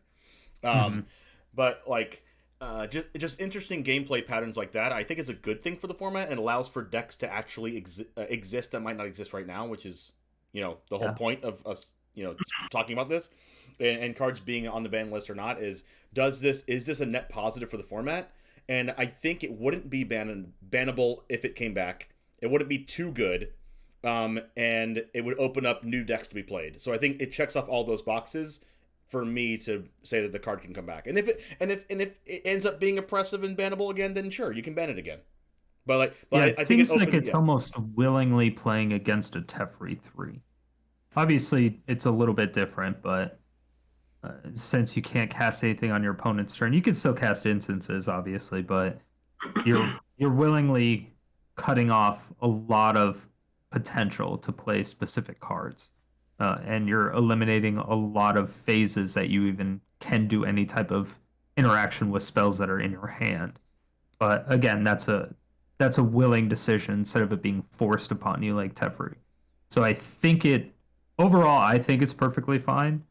But like just interesting gameplay patterns like that, I think is a good thing for the format and allows for decks to actually exist that might not exist right now, which is the whole point of us talking about this. And cards being on the ban list or not is this a net positive for the format? And I think it wouldn't be bannable if it came back. It wouldn't be too good, and it would open up new decks to be played. So I think it checks off all those boxes for me to say that the card can come back. And if it ends up being oppressive and bannable again, then sure, you can ban it again. But I think seems like it's almost willingly playing against a Teferi 3. Obviously, it's a little bit different, but since you can't cast anything on your opponent's turn, you can still cast instances, obviously, but you're willingly cutting off a lot of potential to play specific cards, and you're eliminating a lot of phases that you even can do any type of interaction with spells that are in your hand. But again, that's a willing decision instead of it being forced upon you like Teferi. So I think overall, it's perfectly fine.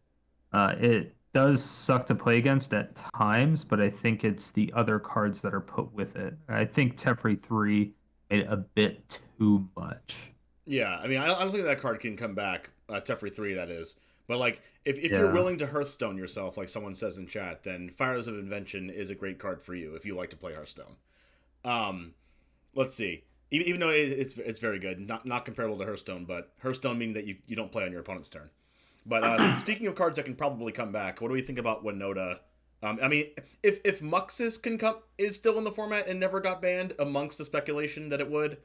It does suck to play against at times, but I think it's the other cards that are put with it. I think Teferi 3 made it a bit too much. Yeah, I mean, I don't think that card can come back, Teferi 3, that is. But, like, if you're willing to Hearthstone yourself, like someone says in chat, then Fires of Invention is a great card for you if you like to play Hearthstone. Let's see. Even though it's very good, not comparable to Hearthstone, but Hearthstone meaning that you don't play on your opponent's turn. But speaking of cards that can probably come back, what do we think about Winota? I mean, if Muxus is still in the format and never got banned, amongst the speculation that it would,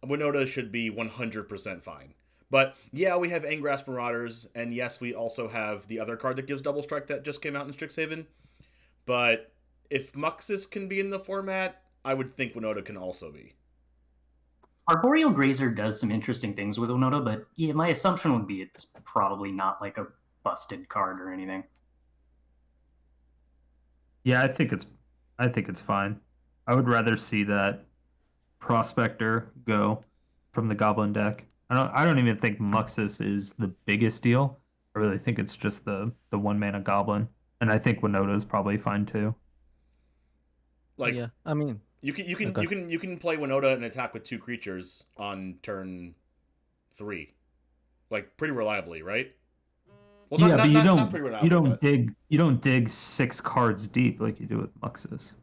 Winota should be 100% fine. But yeah, we have Angrass Marauders, and yes, we also have the other card that gives Double Strike that just came out in Strixhaven. But if Muxus can be in the format, I would think Winota can also be. Arboreal Grazer does some interesting things with Winota, but yeah, my assumption would be it's probably not like a busted card or anything. Yeah, I think it's fine. I would rather see that Prospector go from the Goblin deck. I don't even think Muxus is the biggest deal. I really think it's just the 1-mana Goblin, and I think Winota is probably fine too. Like, yeah, I mean, you can play Winota and attack with 2 creatures on turn 3, like pretty reliably, right? Well, but you don't dig 6 cards deep like you do with Muxus.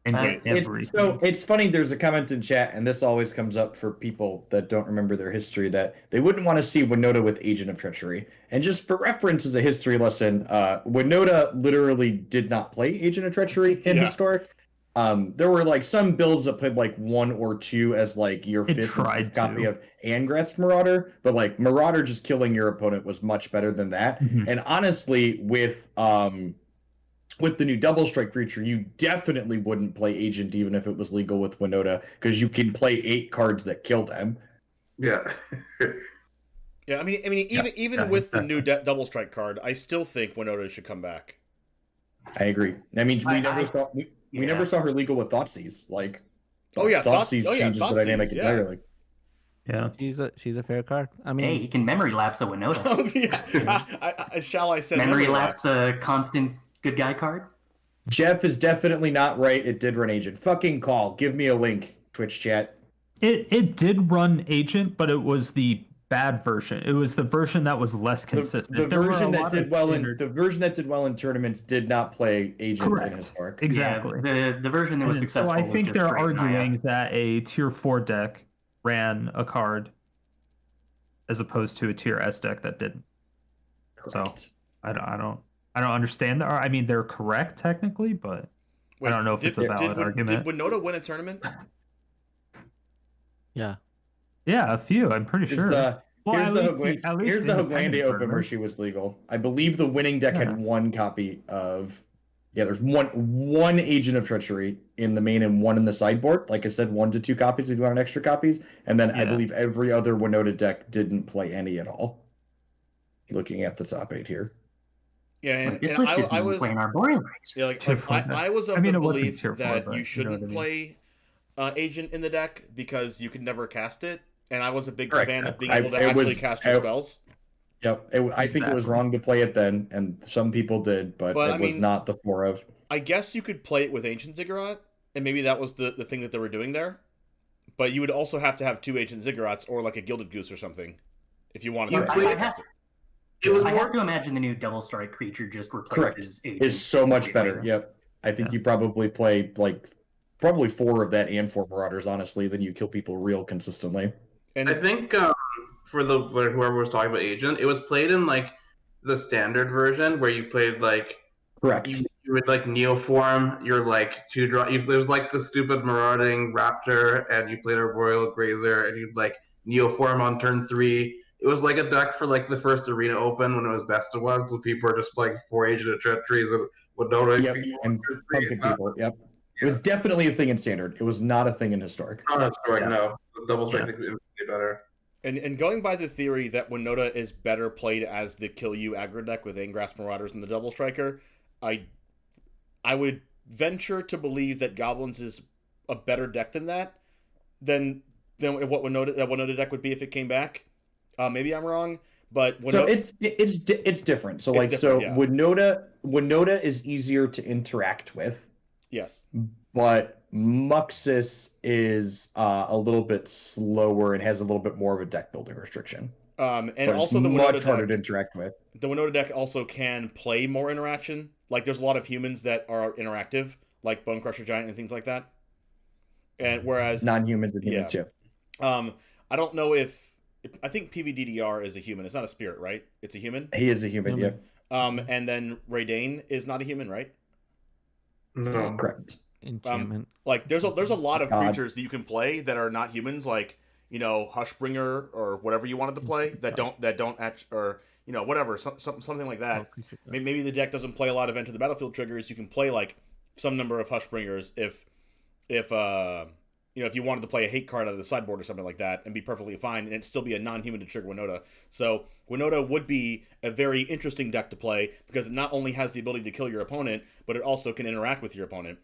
It's funny, there's a comment in chat, and this always comes up for people that don't remember their history, that they wouldn't want to see Winota with Agent of Treachery. And just for reference as a history lesson, Winota literally did not play Agent of Treachery in Historic. There were like some builds that played like 1 or 2 as like your 5th copy of Angrass Marauder, but like Marauder just killing your opponent was much better than that. Mm-hmm. And honestly, with the new Double Strike creature, you definitely wouldn't play Agent even if it was legal with Winota, because you can play 8 cards that kill them. Yeah. Yeah, I mean, even with the new Double Strike card, I still think Winota should come back. I agree. I mean, we never saw her legal with Thoughtseize. Like, Thoughtseize changes the dynamic entirely. Yeah, she's a fair card. I mean, hey, you can memory lapse a Winota. Oh yeah, I said memory lapse a constant good guy card. Jeff is definitely not right. It did run agent. Fucking call. Give me a link, Twitch chat. It did run agent, but it was the bad version. It was the version that was less consistent. The version that did well in tournaments did not play agent in historic. Exactly. Yeah, the version that was successful. So I think they're arguing Naya. that a tier 4 deck ran a card as opposed to a tier S deck that didn't. Correct. So I don't understand that. I mean, they're correct technically, but I don't know if it's a valid argument. Did Winota win a tournament? Yeah. Yeah, a few. I'm pretty sure. Here's the Hoogland Open where she was legal. I believe the winning deck had one copy of. Yeah, there's one Agent of Treachery in the main and one in the sideboard. Like I said, 1 to 2 copies if you want extra copies. And then I believe every other Winota deck didn't play any at all. Looking at the top 8 here. Yeah, and I was playing our boring race. Yeah, I was of the belief that you shouldn't play Agent in the deck because you could never cast it, and I was a big fan of being able to actually cast your spells. Yep, I think it was wrong to play it then, and some people did, but it was not the 4 of. I guess you could play it with Ancient Ziggurat, and maybe that was the thing that they were doing there. But you would also have to have 2 Ancient Ziggurats or like a Gilded Goose or something if you wanted to cast it. I have to imagine the new Double Strike creature just replaces Agent. Is so much better. Yep, I think you probably play probably 4 of that and 4 Marauders, honestly, then you kill people real consistently. And I think for whoever was talking about Agent, it was played in like the standard version where you played like correct. You would like Neoform your like 2-drop. It was like the stupid marauding Raptor, and you played a Royal Grazer, and you'd like Neoform on turn 3. It was like a deck for like the first Arena Open when it was best of one, so people were just playing 4 Agent of Treacheries and Winota. Yep, and pumping people. Yep. It was definitely a thing in Standard. It was not a thing in Historic. Not Historic, no. The Double Strike thing would be better. And going by the theory that Winota is better played as the kill you aggro deck with Ingrass Marauders and the Double Striker, I would venture to believe that Goblins is a better deck than that, than what Winota deck would be if it came back. Maybe I'm wrong, but so it's different. So Winota is easier to interact with. Yes, but Muxus is a little bit slower and has a little bit more of a deck building restriction. And also the Winota deck, harder to interact with. The Winota deck also can play more interaction. Like there's a lot of humans that are interactive, like Bone Crusher Giant and things like that. And whereas non-humans and humans, yeah. I don't know if I think PVDDR is a human. It's not a spirit, right? It's a human. He is a human, yeah. And then Raydane is not a human, right? No, correct. Like there's a lot of creatures that you can play that are not humans, like Hushbringer or whatever you wanted to play that don't act, or whatever something like that. Maybe the deck doesn't play a lot of Enter the Battlefield triggers. You can play like some number of Hushbringers if you wanted to play a hate card out of the sideboard or something like that and be perfectly fine, and it'd still be a non-human to trigger Winota. So Winota would be a very interesting deck to play because it not only has the ability to kill your opponent, but it also can interact with your opponent.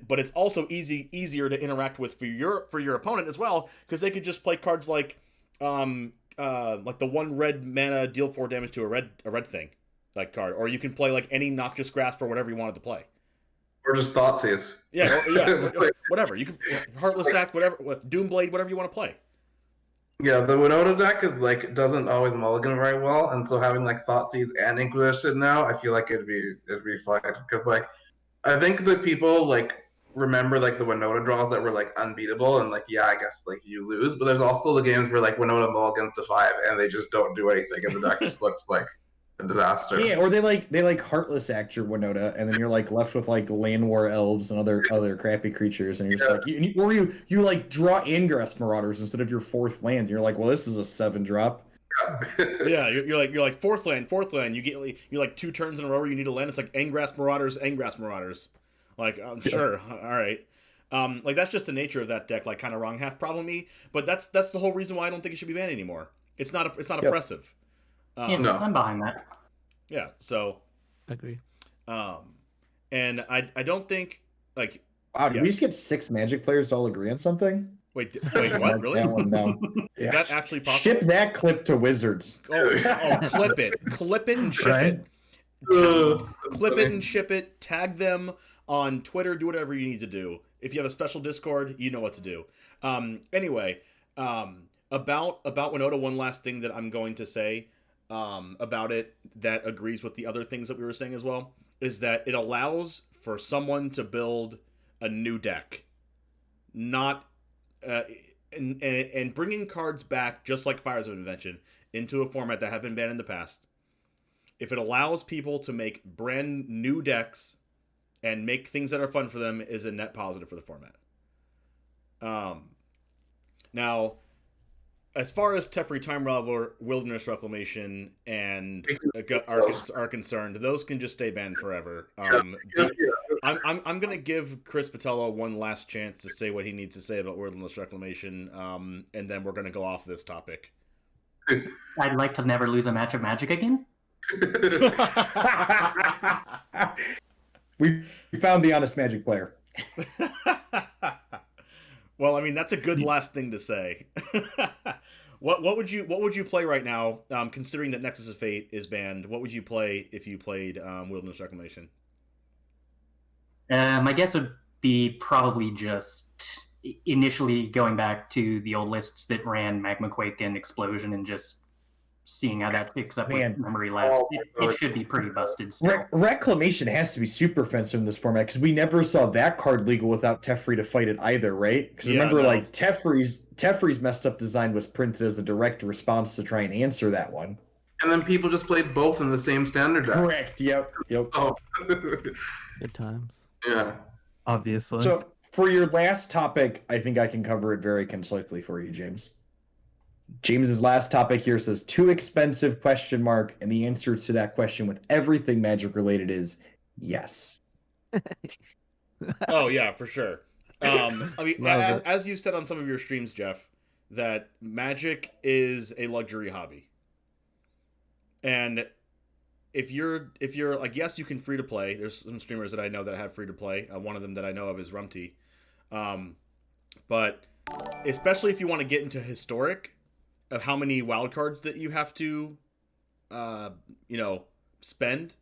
But it's also easier to interact with for your opponent as well, because they could just play cards like the 1 red mana deal 4 damage to a red thing, like card, or you can play like any Noxious Grasp or whatever you wanted to play. Or just Thoughtseize. Yeah, whatever. You can Heartless Sack, whatever, Doomblade, whatever you want to play. Yeah, the Winota deck is doesn't always mulligan very well, and so having like Thoughtseize and Inquisition now, I feel like it'd be fine, because I think that people remember the Winota draws that were unbeatable, and I guess you lose, but there's also the games where Winota mulligans to 5 and they just don't do anything, and the deck just looks like a disaster. Yeah, or they Heartless Act your Winota, and then you're left with Land War Elves and other crappy creatures, and you're just you draw Ingress Marauders instead of your 4th land. And you're well, this is a 7-drop. Yeah, you're like 4th land. You get 2 turns in a row where you need a land. It's like Ingress Marauders. Sure, all right. That's just the nature of that deck. Kind of wrong half problem-y, but that's the whole reason why I don't think it should be banned anymore. It's not oppressive. No, I'm behind that. Yeah, so agree. And I don't think wow, did we just get 6 Magic players to all agree on something? Wait, what? Really? That one down. Is that actually possible? Ship that clip to Wizards. Clip it and ship it. Clip it and ship it. Tag them on Twitter, do whatever you need to do. If you have a special Discord, you know what to do. Anyway, about Winota, one last thing that I'm going to say about it that agrees with the other things that we were saying as well is that it allows for someone to build a new deck, not and bringing cards back, just like Fires of Invention, into a format that have been banned in the past. If it allows people to make brand new decks and make things that are fun for them, is a net positive for the format. Now, as far as Teferi Time Raveler, Wilderness Reclamation, and are concerned, those can just stay banned forever. I'm gonna give Chris Botelho one last chance to say what he needs to say about Wilderness Reclamation, and then we're gonna go off this topic. I'd like to never lose a match of Magic again. We found the honest Magic player. Well, I mean, that's a good last thing to say. What would you play right now, considering that Nexus of Fate is banned? What would you play if you played Wilderness Reclamation? My guess would be probably just initially going back to the old lists that ran Magma Quake and Explosion and just seeing how that picks up with memory lapse. It should be pretty busted still. Reclamation has to be super offensive in this format because we never saw that card legal without Teferi to fight it either, right? Because like Teferi's messed up design was printed as a direct response to try and answer that one. And then people just played both in the same standard deck. Correct. Yep. Oh. Good times. Yeah. Obviously. So for your last topic, I think I can cover it very concisely for you, James. James's last topic here says too expensive ? And the answer to that question with everything Magic related is yes. Oh yeah, for sure. I mean, as you said on some of your streams, Jeff, that Magic is a luxury hobby, and if you're like, yes, you can free to play. There's some streamers that I know that have free to play. One of them that I know of is Rumty, but especially if you want to get into historic, of how many wild cards that you have to, spend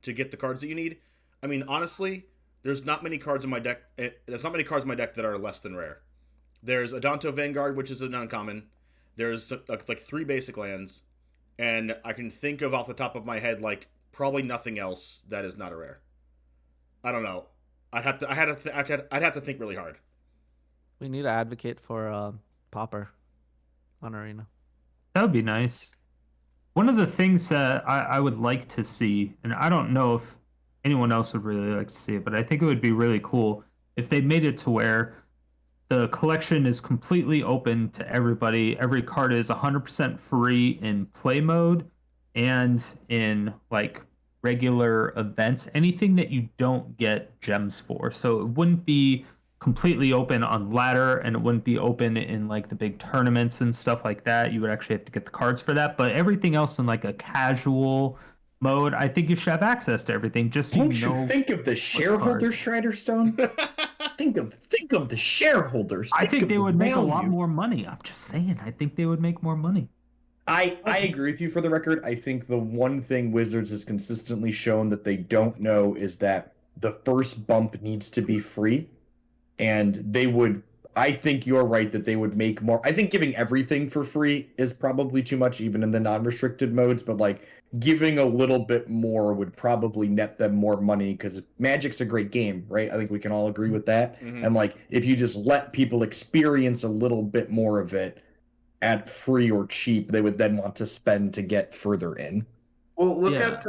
to get the cards that you need. I mean, honestly, there's not many cards in my deck. There's not many cards in my deck that are less than rare. There's Adanto Vanguard, which is an uncommon. There's like 3 basic lands, and I can think of off the top of my head like probably nothing else that is not a rare. I don't know. I'd have to think really hard. We need to advocate for Pauper on Arena. That would be nice. One of the things that I would like to see, and I don't know if anyone else would really like to see it, but I think it would be really cool if they made it to where the collection is completely open to everybody. Every card is 100% free in play mode and in like regular events, anything that you don't get gems for. So it wouldn't be completely open on ladder, and it wouldn't be open in like the big tournaments and stuff like that. You would actually have to get the cards for that, but everything else in like a casual mode, I think you should have access to everything. Just so Don't you think of the shareholders, StriderStone? think of the shareholders. I think they would make a lot more money. I'm just saying, I think they would make more money. I agree with you. For the record, I think the one thing Wizards has consistently shown that they don't know is that the first bump needs to be free. And they would, I think you're right that they would make more. I think giving everything for free is probably too much, even in the non-restricted modes, but like giving a little bit more would probably net them more money because Magic's a great game, right? I think we can all agree with that. Mm-hmm. And like, if you just let people experience a little bit more of it at free or cheap, they would then want to spend to get further in. Well, look at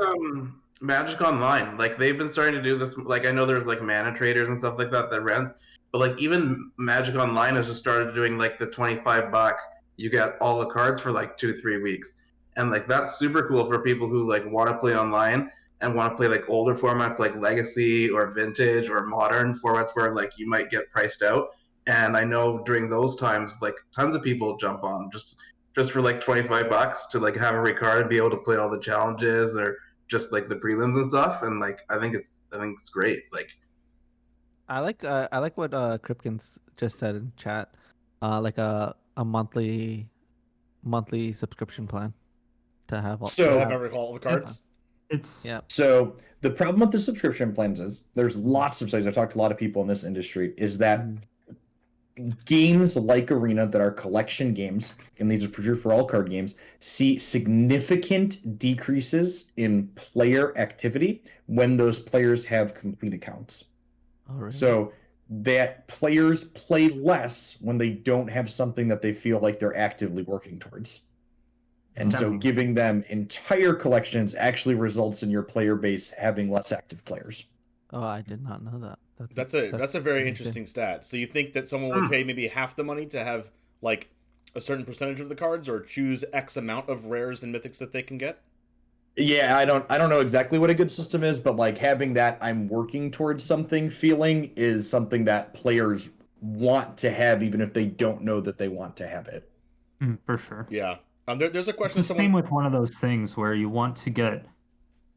Magic Online. Like, they've been starting to do this. Like, I know there's like mana traders and stuff like that rent. But like even Magic Online has just started doing like the $25, you get all the cards for like 2-3 weeks, and like that's super cool for people who like want to play online and want to play like older formats like Legacy or Vintage or Modern formats where like you might get priced out. And I know during those times like tons of people jump on just for like $25 to like have every card and be able to play all the challenges or just like the prelims and stuff. And like I think it's great. Like. I like what Kripkins just said in chat, like a monthly subscription plan to have all have all the cards. It's Yeah. So the problem with the subscription plans is there's lots of studies. I've talked to a lot of people in this industry. Is that games like Arena that are collection games, and these are for all card games, see significant decreases in player activity when those players have complete accounts. Oh, really? So that players play less when they don't have something that they feel like they're actively working towards. And so giving them entire collections actually results in your player base having less active players. Oh, I did not know that. That's a very interesting stat. So you think that someone would pay maybe half the money to have like a certain percentage of the cards, or choose X amount of rares and mythics that they can get? Yeah, I don't know exactly what a good system is, but like having that I'm working towards something feeling is something that players want to have, even if they don't know that they want to have it. For sure. Yeah. There's a question. It's the same with one of those things where you want to get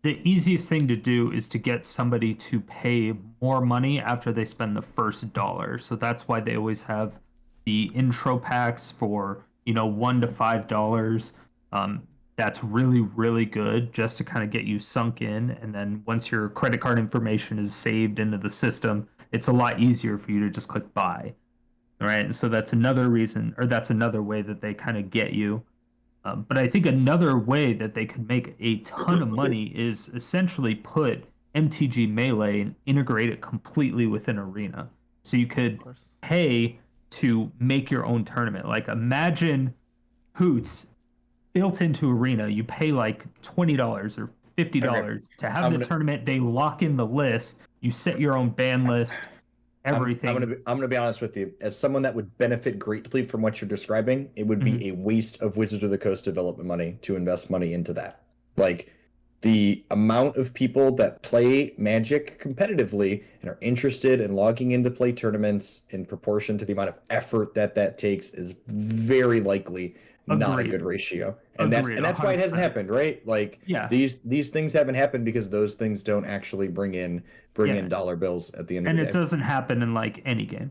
the easiest thing to do is to get somebody to pay more money after they spend the first dollar. So that's why they always have the intro packs for, $1 to $5. That's really, really good just to kind of get you sunk in. And then once your credit card information is saved into the system, it's a lot easier for you to just click buy. All right. And so that's another reason, or that's another way that they kind of get you. But I think another way that they could make a ton of money is essentially put MTG Melee and integrate it completely within Arena. So you could pay to make your own tournament. Like imagine Hoots built into Arena. You pay like $20 or $50 to have the tournament. They lock in the list. You set your own ban list. Everything. I'm gonna be honest with you. As someone that would benefit greatly from what you're describing, it would be a waste of Wizards of the Coast development money to invest money into that. Like the amount of people that play Magic competitively and are interested in logging into play tournaments in proportion to the amount of effort that takes is very likely not a good ratio. And that's why it hasn't happened, right? Like these things haven't happened because those things don't actually bring in dollar bills at the end of the day. And it doesn't happen in like any game.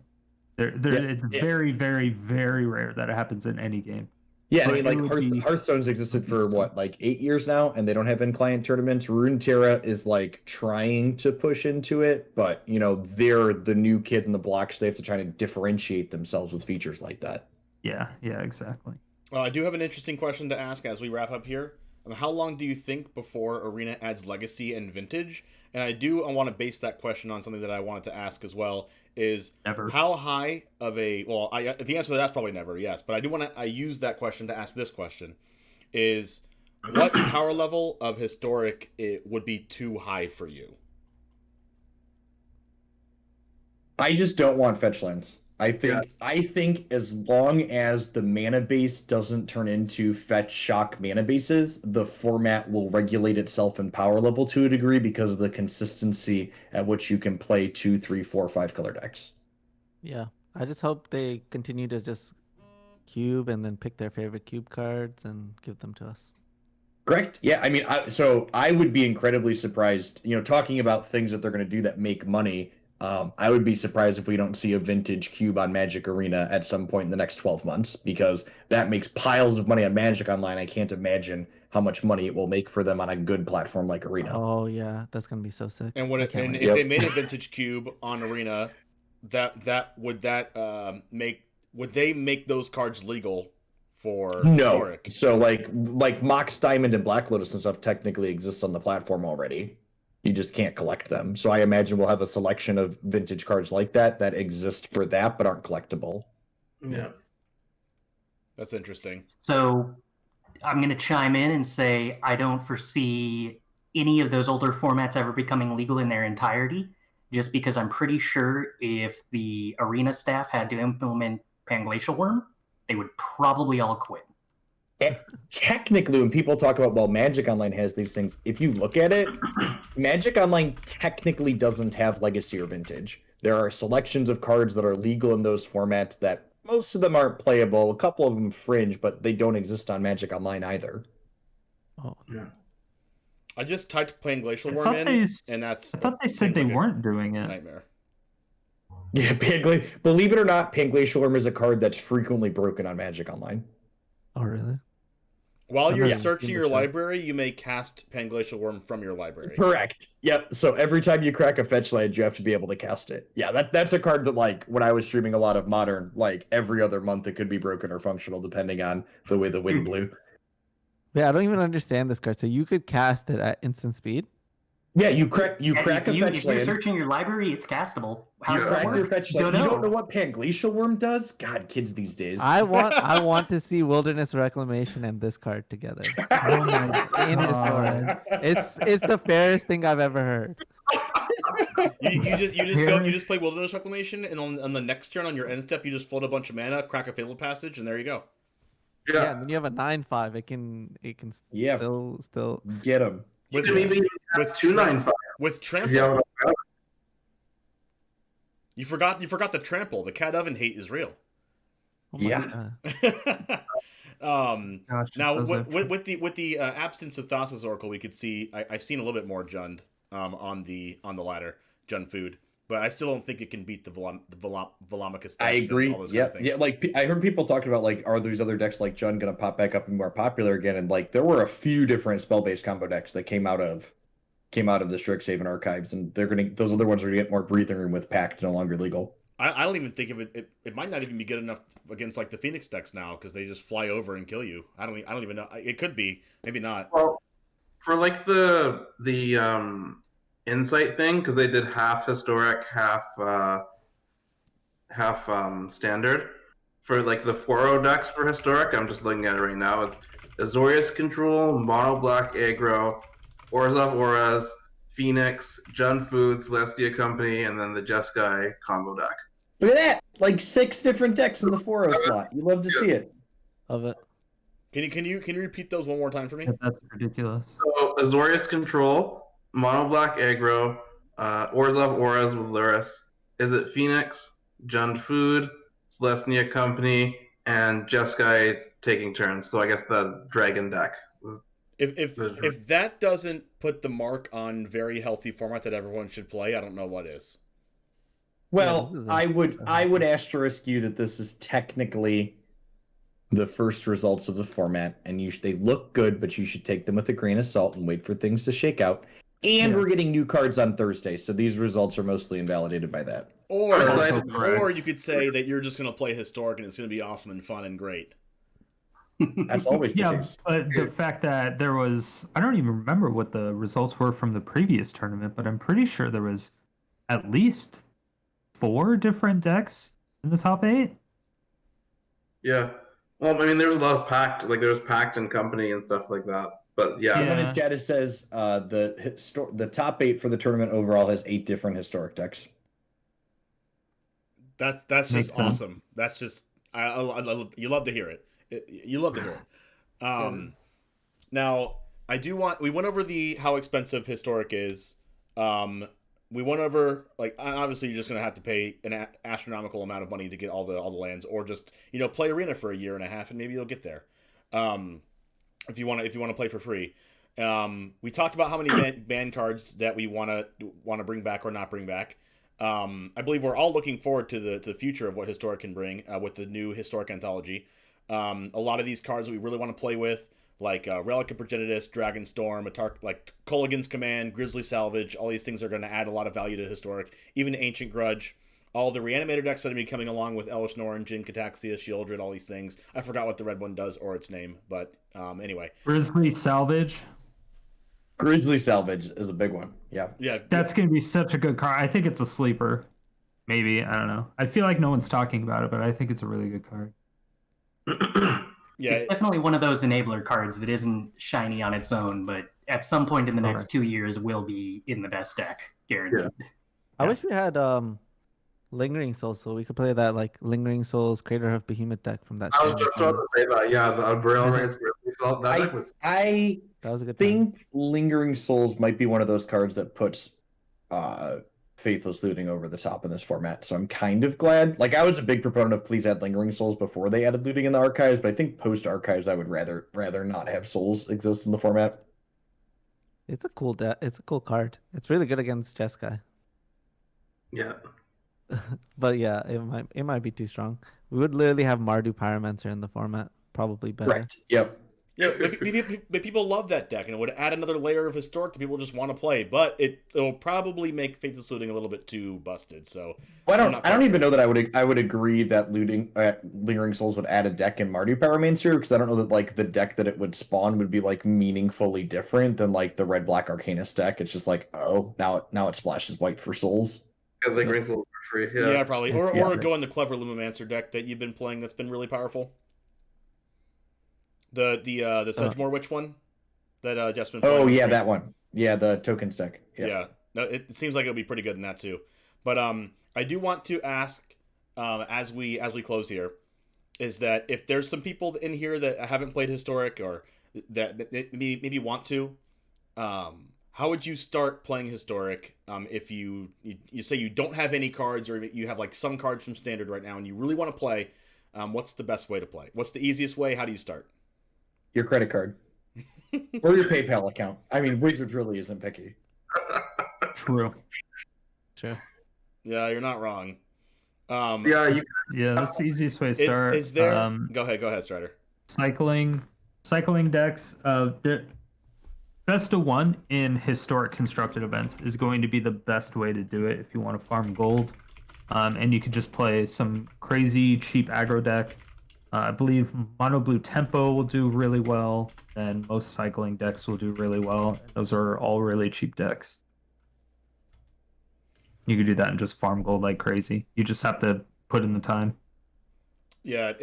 It's very, very, very rare that it happens in any game. Yeah, but I mean, like Hearthstone's existed for what, like 8 years now, and they don't have in-client tournaments. Runeterra is like trying to push into it, but they're the new kid in the block, so they have to try to differentiate themselves with features like that. Yeah, exactly. Well, I do have an interesting question to ask as we wrap up here. How long do you think before Arena adds Legacy and Vintage? And I want to base that question on something that I wanted to ask as well. Is never. How high of a the answer to that's probably never, yes. But I use that question to ask this question: is what power level of Historic would be too high for you? I just don't want fetch lands. I think as long as the mana base doesn't turn into fetch shock mana bases, the format will regulate itself in power level to a degree because of the consistency at which you can play 2, 3, 4, 5 color decks. Yeah, I just hope they continue to just cube and then pick their favorite cube cards and give them to us. Correct. Yeah, I mean, I would be incredibly surprised. Talking about things that they're going to do that make money. I would be surprised if we don't see a vintage cube on Magic Arena at some point in the next 12 months, because that makes piles of money on Magic Online. I can't imagine how much money it will make for them on a good platform like Arena. Oh yeah, that's gonna be so sick. And if they made a vintage cube on Arena, would they make those cards legal for Historic? So like Mox Diamond and Black Lotus and stuff technically exists on the platform already. You just can't collect them. So I imagine we'll have a selection of vintage cards like that exist for that but aren't collectible. Yeah. That's interesting. So I'm going to chime in and say I don't foresee any of those older formats ever becoming legal in their entirety, just because I'm pretty sure if the Arena staff had to implement Panglacial Worm, they would probably all quit. And technically, when people talk about, Magic Online has these things, if you look at it, Magic Online technically doesn't have Legacy or Vintage. There are selections of cards that are legal in those formats that most of them aren't playable. A couple of them fringe, but they don't exist on Magic Online either. Oh, yeah. I just typed Panglacial Worm in, and that's... I thought they said they weren't doing it. Nightmare. Yeah, believe it or not, Panglacial Worm is a card that's frequently broken on Magic Online. Oh, really? While you're Yeah. searching your library, you may cast Panglacial Worm from your library. Correct. Yep. So every time you crack a fetch land, you have to be able to cast it. Yeah, that's a card that, like, when I was streaming a lot of Modern, like, every other month it could be broken or functional depending on the way the wind blew. Yeah, I don't even understand this card. So you could cast it at instant speed? Yeah, you crack a If fetch you're land. searching your library, it's castable. How You does that crack your work? fetch land. You don't know what Panglacial Worm does? God, kids these days. I want to see Wilderness Reclamation and this card together. Oh my In Historic. It's the fairest thing I've ever heard. You just play Wilderness Reclamation, and on the next turn on your end step, you just float a bunch of mana, crack a Fabled Passage, and there you go. Yeah, and then you have a 9/5. It can Yeah. still Get him. You can maybe with 2/9/5. With Trample. Yeah. You forgot the Trample. The Cat Oven hate is real. Oh my Yeah. God. Gosh, Now those are- with the absence of Thassa's Oracle, we could see I've seen a little bit more Jund on the ladder, Jund food, but I still don't think it can beat the Velamicus. I agree. And all those kind Yeah, of things. yeah. Like, I heard people talking about, like, are these other decks like Jund gonna pop back up and be more popular again? And, like, there were a few different spell-based combo decks that came out of the Strixhaven archives, and those other ones are gonna get more breathing room with Pact no longer legal. I don't even think of it. It might not even be good enough against like the Phoenix decks now because they just fly over and kill you. I don't even know. It could be, maybe not. Well, for like the insight thing, because they did half historic, half standard. For like the 4-0 decks for historic, I'm just looking at it right now. It's Azorius Control, Mono Black Aggro, Orzhov Auras, Phoenix, Jund Food, Celestia Company, and then the Jeskai combo deck. Look at that! Like 6 different decks in the 4-0 slot. You love to see it. Love it. Can you repeat those one more time for me? That's ridiculous. So Azorius Control, Mono Black Aggro, Orzhov Auras with Luris. Is it Phoenix, Jund Food, Celestia Company, and Jeskai taking turns? So I guess the Dragon deck. If that doesn't put the mark on very healthy format that everyone should play, I don't know what is. Well, Yeah, I would asterisk you that this is technically the first results of the format, and they look good, but you should take them with a grain of salt and wait for things to shake out. And we're getting new cards on Thursday, so these results are mostly invalidated by that. Or you could say that you're just going to play historic and it's going to be awesome and fun and great. That's always the Yeah, case. but the fact that there was, I don't even remember what the results were from the previous tournament, but I'm pretty sure there was at least 4 different decks in the top 8. Yeah. Well, I mean, there was a lot of Pact, like there was Pact and Company and stuff like that. But yeah. Yeah. Someone in chat says the top 8 for the tournament overall has 8 different historic decks. That's Makes just sense. awesome. That's just you love to hear it. You love to hear it. Now we went over how expensive historic is. We went over, like, obviously you're just gonna have to pay an astronomical amount of money to get all the lands, or just play Arena for a year and a half and maybe you'll get there. If you want to play for free. We talked about how many ban cards that we want to bring back or not bring back. I believe we're all looking forward to the future of what historic can bring with the new historic anthology. A lot of these cards that we really want to play with, like Relic of Progenitus, Dragonstorm, like Kolaghan's Command, Grizzly Salvage, all these things are going to add a lot of value to historic. Even Ancient Grudge, all the Reanimator decks that are going to be coming along with Elish Norn, Jin Cataxia, Shieldred, all these things. I forgot what the red one does or its name, but anyway. Grizzly Salvage. Grizzly Salvage is a big one. Yeah. Yeah, That's going to be such a good card. I think it's a sleeper. Maybe. I don't know. I feel like no one's talking about it, but I think it's a really good card. Yeah, It's definitely one of those enabler cards that isn't shiny on its own, but at some point in the next 2 years will be in the best deck, guaranteed. I wish we had Lingering Souls, so we could play that, like, Lingering Souls Crater of Behemoth deck from that. I was just about to say that. Yeah, the Braille Rings result. That deck was. That was a good time. think Lingering Souls might be one of those cards that puts Faithless Looting over the top in this format, so I'm kind of glad. Like, I was a big proponent of please add Lingering Souls before they added Looting in the archives, but I think post archives I would rather not have Souls exist in the format. It's a cool it's a cool card. It's really good against Jeskai. Yeah. But yeah, it might be too strong. We would literally have Mardu Pyromancer in the format, probably better. Correct. Yep. Yeah, but people love that deck, and it would add another layer of historic that people just want to play. But it'll probably make Faithless Looting a little bit too busted. So well, I don't even know that I would agree that Lingering Souls would add a deck in Mardu Pyromancer, because I don't know that like the deck that it would spawn would be like meaningfully different than like the red black Arcanist deck. It's just like, oh, now it splashes white for souls. Yeah, Lingering Souls for free. Yeah, probably. Or go in the Clever Lumimancer deck that you've been playing that's been really powerful. The Sedgemoor Witch one that Jeff's been playing. Oh yeah, that one. Yeah, the tokens deck. Yeah. No, it seems like it'll be pretty good in that too. But I do want to ask as we close here, is that if there's some people in here that haven't played Historic or that maybe want to, how would you start playing Historic if you say you don't have any cards, or you have like some cards from Standard right now and you really want to play? What's the best way to play? What's the easiest way? How do you start? Your credit card. Or your PayPal account. I mean, Wizards really isn't picky. True. Yeah, you're not wrong. Yeah, that's the easiest way to start. Is there? Go ahead, Strider. Cycling decks. Best of one in Historic constructed events is going to be the best way to do it if you want to farm gold. And you could just play some crazy cheap aggro deck. I believe Mono Blue Tempo will do really well, and most cycling decks will do really well. Those are all really cheap decks. You could do that and just farm gold like crazy. You just have to put in the time. Yeah,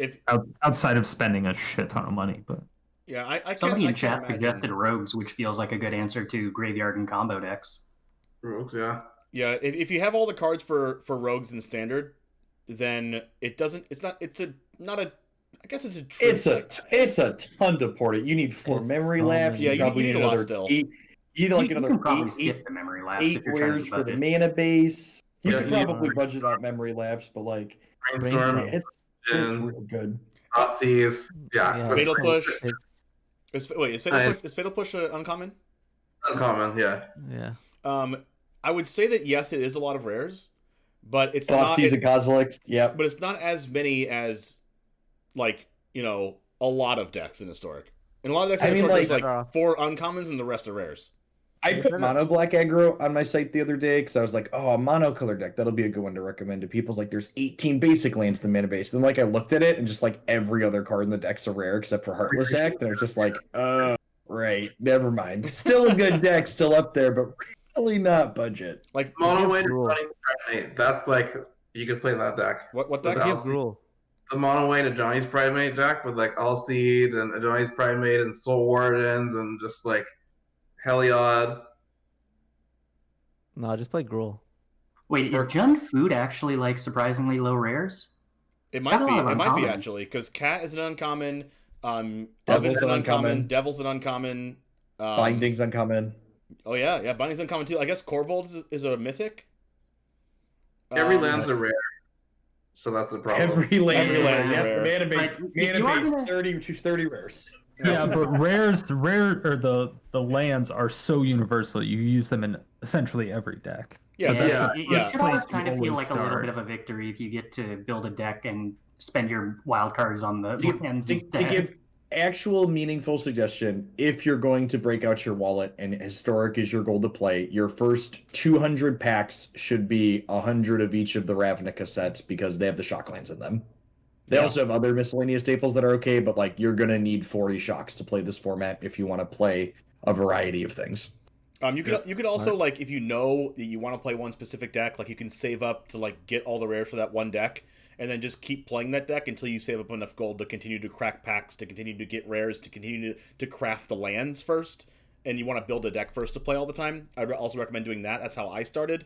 outside of spending a shit ton of money, but yeah, I can't. Somebody in chat suggested Rogues, which feels like a good answer to Graveyard and combo decks. Rogues, yeah. Yeah, if you have all the cards for Rogues in Standard, then it doesn't. It's not a. I guess it's a. It's a ton to port it. You need 4 memory lapse. Yeah, you need a lot another still. 8. You need like another can probably skip the memory lapse 8 if you're trying wares to for the budget. mana base. You Yeah, could you probably budget out memory lapse, but like Brainstorm, it's real good. Hot Seas, yeah. Fatal Push. Is Fatal Push uncommon? Uncommon, yeah. Yeah. I would say that yes, it is a lot of rares, but it's Hot not. Seas and Kozilek, yeah. But it's not as many as, like, a lot of decks in Historic. In a lot of decks in Historic, there's like 4 uncommons and the rest are rares. I put mono black aggro on my site the other day because I was like, oh, a mono color deck, that'll be a good one to recommend to people. Like, there's 18 basic lands in the mana base. Then like I looked at it and just like every other card in the deck's a rare except for Heartless Act, and it's just like, oh, right, never mind. Still a good deck, still up there, but really not budget. Like mono way to Johnny's Primate. That's like you could play that deck. What deck? The mono way to Johnny's Primate deck with like All Seed and Johnny's Primate and Soul Wardens and just like Heliod. No, just play Gruul. Wait, is Jund Food actually like surprisingly low rares? It might be. It might be actually, because Cat is an uncommon. Devil's an uncommon. Devil's an uncommon. Binding's uncommon. Oh yeah, Binding's uncommon too. I guess Corvold is a mythic. Every land's a rare, so that's the problem. Every land's a rare. Mana base 30 rares. Yeah, but the lands are so universal. You use them in essentially every deck. Yeah, so it should always kind of feel like a little bit of a victory if you get to build a deck and spend your wild cards on the lands to give actual meaningful suggestion, if you're going to break out your wallet and Historic is your goal to play, your first 200 packs should be 100 of each of the Ravnica sets because they have the Shocklands in them. They also have other miscellaneous staples that are okay, but like you're gonna need 40 shocks to play this format if you want to play a variety of things. You could also like, if you know that you want to play one specific deck, like you can save up to like get all the rares for that one deck, and then just keep playing that deck until you save up enough gold to continue to crack packs, to continue to get rares, to continue to craft the lands first, and you want to build a deck first to play all the time. I'd also recommend doing that. That's how I started.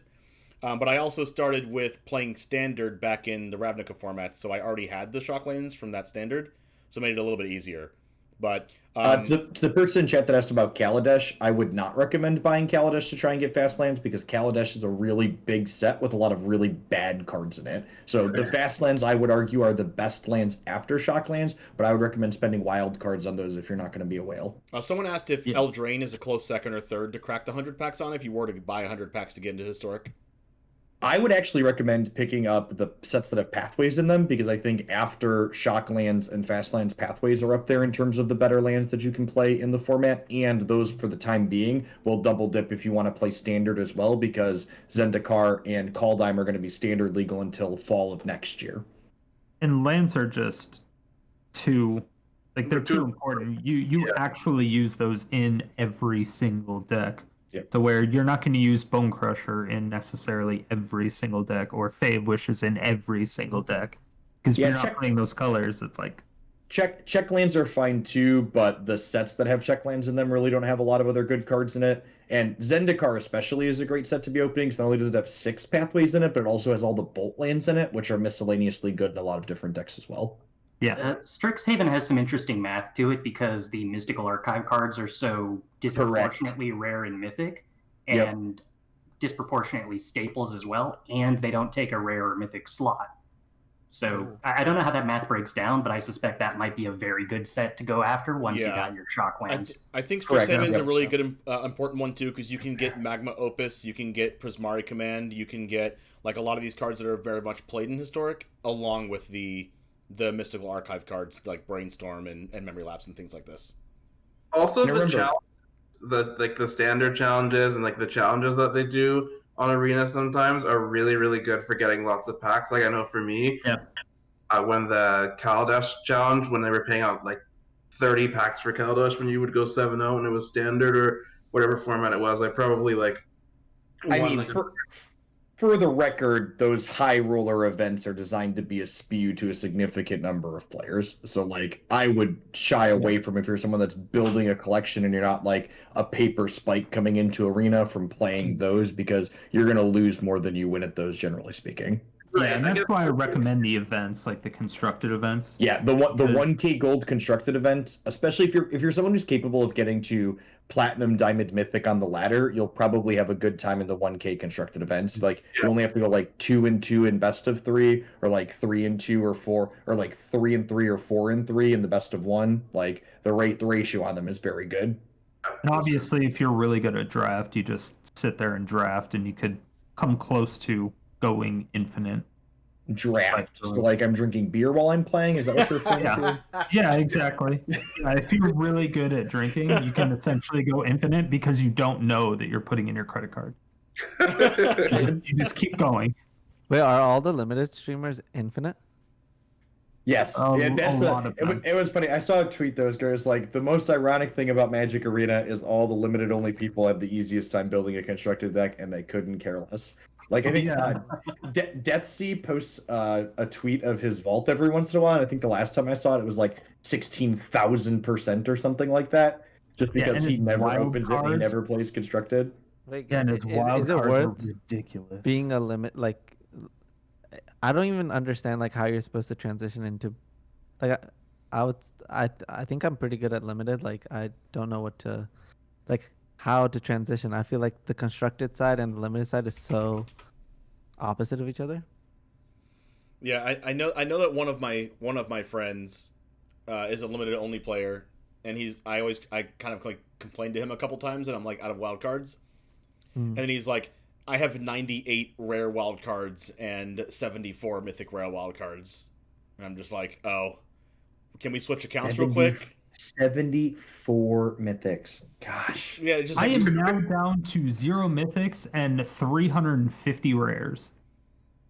But I also started with playing Standard back in the Ravnica format, so I already had the Shocklands from that Standard, so it made it a little bit easier. But to the person in chat that asked about Kaladesh, I would not recommend buying Kaladesh to try and get fast lands because Kaladesh is a really big set with a lot of really bad cards in it. So the fast lands, I would argue, are the best lands after Shocklands, but I would recommend spending wild cards on those if you're not going to be a whale. Someone asked if Eldraine is a close second or third to crack the 100 packs on if you were to buy 100 packs to get into Historic. I would actually recommend picking up the sets that have pathways in them, because I think after Shocklands and Fastlands, pathways are up there in terms of the better lands that you can play in the format, and those for the time being will double dip if you want to play standard as well, because Zendikar and Kaldheim are going to be standard legal until fall of next year. And lands are just too, like, they're too important. You actually use those in every single deck. Yep. So where you're not going to use Bone Crusher in necessarily every single deck, or Fave Wishes in every single deck, because if you're not playing those colors, it's like check lands are fine too, but the sets that have check lands in them really don't have a lot of other good cards in it. And Zendikar especially is a great set to be opening, because not only does it have 6 pathways in it, but it also has all the bolt lands in it, which are miscellaneously good in a lot of different decks as well. Yeah. Strixhaven has some interesting math to it, because the Mystical Archive cards are so disproportionately rare in Mythic, and disproportionately staples as well, and they don't take a rare or Mythic slot. So I don't know how that math breaks down, but I suspect that might be a very good set to go after once you got your Shocklands. I think Strixhaven's a really good, important one too, because you can get Magma Opus, you can get Prismari Command, you can get like a lot of these cards that are very much played in Historic, along with the Mystical Archive cards like Brainstorm and Memory Lapse and things like this. Also, the standard challenges and like the challenges that they do on Arena sometimes are really, really good for getting lots of packs. Like I know for me, when the Kaladesh challenge, when they were paying out like 30 packs for Kaladesh when you would go 7-0 and it was standard or whatever format it was, I probably like. For the record, those high roller events are designed to be a spew to a significant number of players. So, like, I would shy away from, if you're someone that's building a collection and you're not like a paper spike coming into Arena, from playing those, because you're going to lose more than you win at those, generally speaking. Yeah, and that's why I recommend the events, like the constructed events. Yeah, the 1K gold constructed event, especially if you're someone who's capable of getting to platinum, diamond, mythic on the ladder, you'll probably have a good time in the 1K constructed events. Like you only have to go like 2-2 in best of 3, or like 3-2 or 4, or like 3-3 or 4-3 in the best of 1. Like the ratio on them is very good. And obviously, if you're really good at draft, you just sit there and draft, and you could come close to going infinite. Draft. So like I'm drinking beer while I'm playing? Is that what you're referring to? Yeah, exactly. If you're really good at drinking, you can essentially go infinite, because you don't know that you're putting in your credit card. You just keep going. Wait, are all the limited streamers infinite? Yes. It was funny. I saw a tweet that was like, the most ironic thing about Magic Arena is all the limited only people have the easiest time building a constructed deck, and they couldn't care less. Like, I think Deathsea posts a tweet of his vault every once in a while, and I think the last time I saw it was like 16,000% or something like that, just because he never opens it and he never plays constructed. Like, and his wild is it cards worth are ridiculous. being a limit? Like, I don't even understand like how you're supposed to transition into, like, I think I'm pretty good at limited. Like, I don't know how to transition. I feel like the constructed side and the limited side is so opposite of each other. Yeah, I know that one of my friends is a limited only player, and I kind of like complained to him a couple times, and I'm like out of wild cards, and he's like, I have 98 rare wild cards and 74 mythic rare wild cards, and I'm just like, oh, can we switch accounts real quick? 74 mythics. Gosh. Yeah, just I am now down to 0 mythics and 350 rares.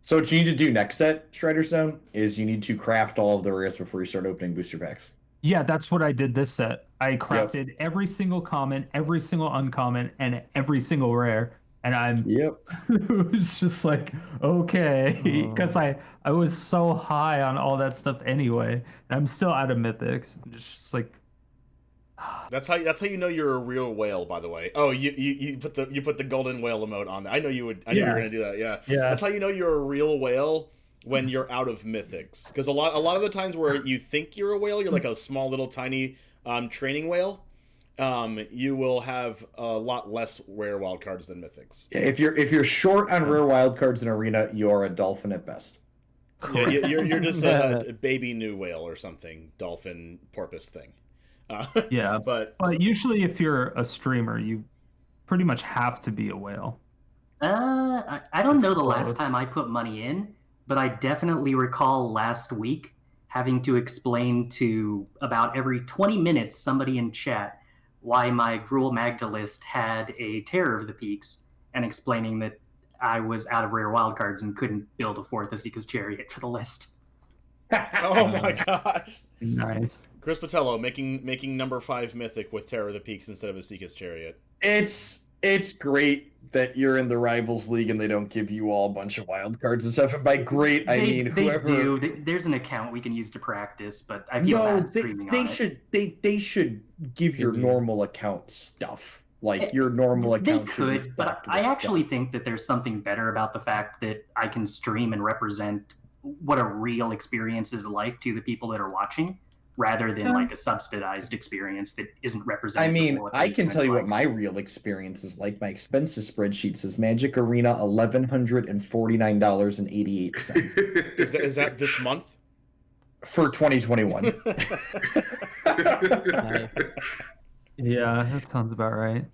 So what you need to do next set, StriderStone, is you need to craft all of the rares before you start opening booster packs. Yeah, that's what I did this set. I crafted every single common, every single uncommon, and every single rare. And it was just like, okay, because I was so high on all that stuff anyway, and I'm still out of mythics. I'm just like, that's how you know you're a real whale. By the way, you put the golden whale emote on there. I know you would. I knew you were gonna do that. Yeah. That's how you know you're a real whale, when you're out of mythics. Because a lot of the times where you think you're a whale, you're like a small little tiny training whale. You will have a lot less rare wild cards than mythics. Yeah, if you're short on rare wild cards in Arena, you're a dolphin at best. Yeah, you're just a baby new whale or something, dolphin porpoise thing. But usually if you're a streamer, you pretty much have to be a whale. I don't It's know the close. last time I put money in, but I definitely recall last week having to explain to about every 20 minutes somebody in chat why my Gruul Magda list had a Terror of the Peaks, and explaining that I was out of rare wildcards and couldn't build a fourth Azeka's Chariot for the list. Oh my gosh. Nice. Chris Botelho making number 5 mythic with Terror of the Peaks instead of a Seeker's Chariot. It's great that you're in the Rivals League and they don't give you all a bunch of wild cards and stuff. And by great, I mean whoever. They do. There's an account we can use to practice, but I feel bad streaming on it. They should give your normal account stuff. Like your normal account. They could, but I actually think that there's something better about the fact that I can stream and represent what a real experience is like to the people that are watching, rather than like a subsidized experience that isn't represented. I mean, I can tell you what my real experience is like. My expenses spreadsheet says Magic Arena $1,149.88. Is that this month? For 2021. Nice. Yeah, that sounds about right.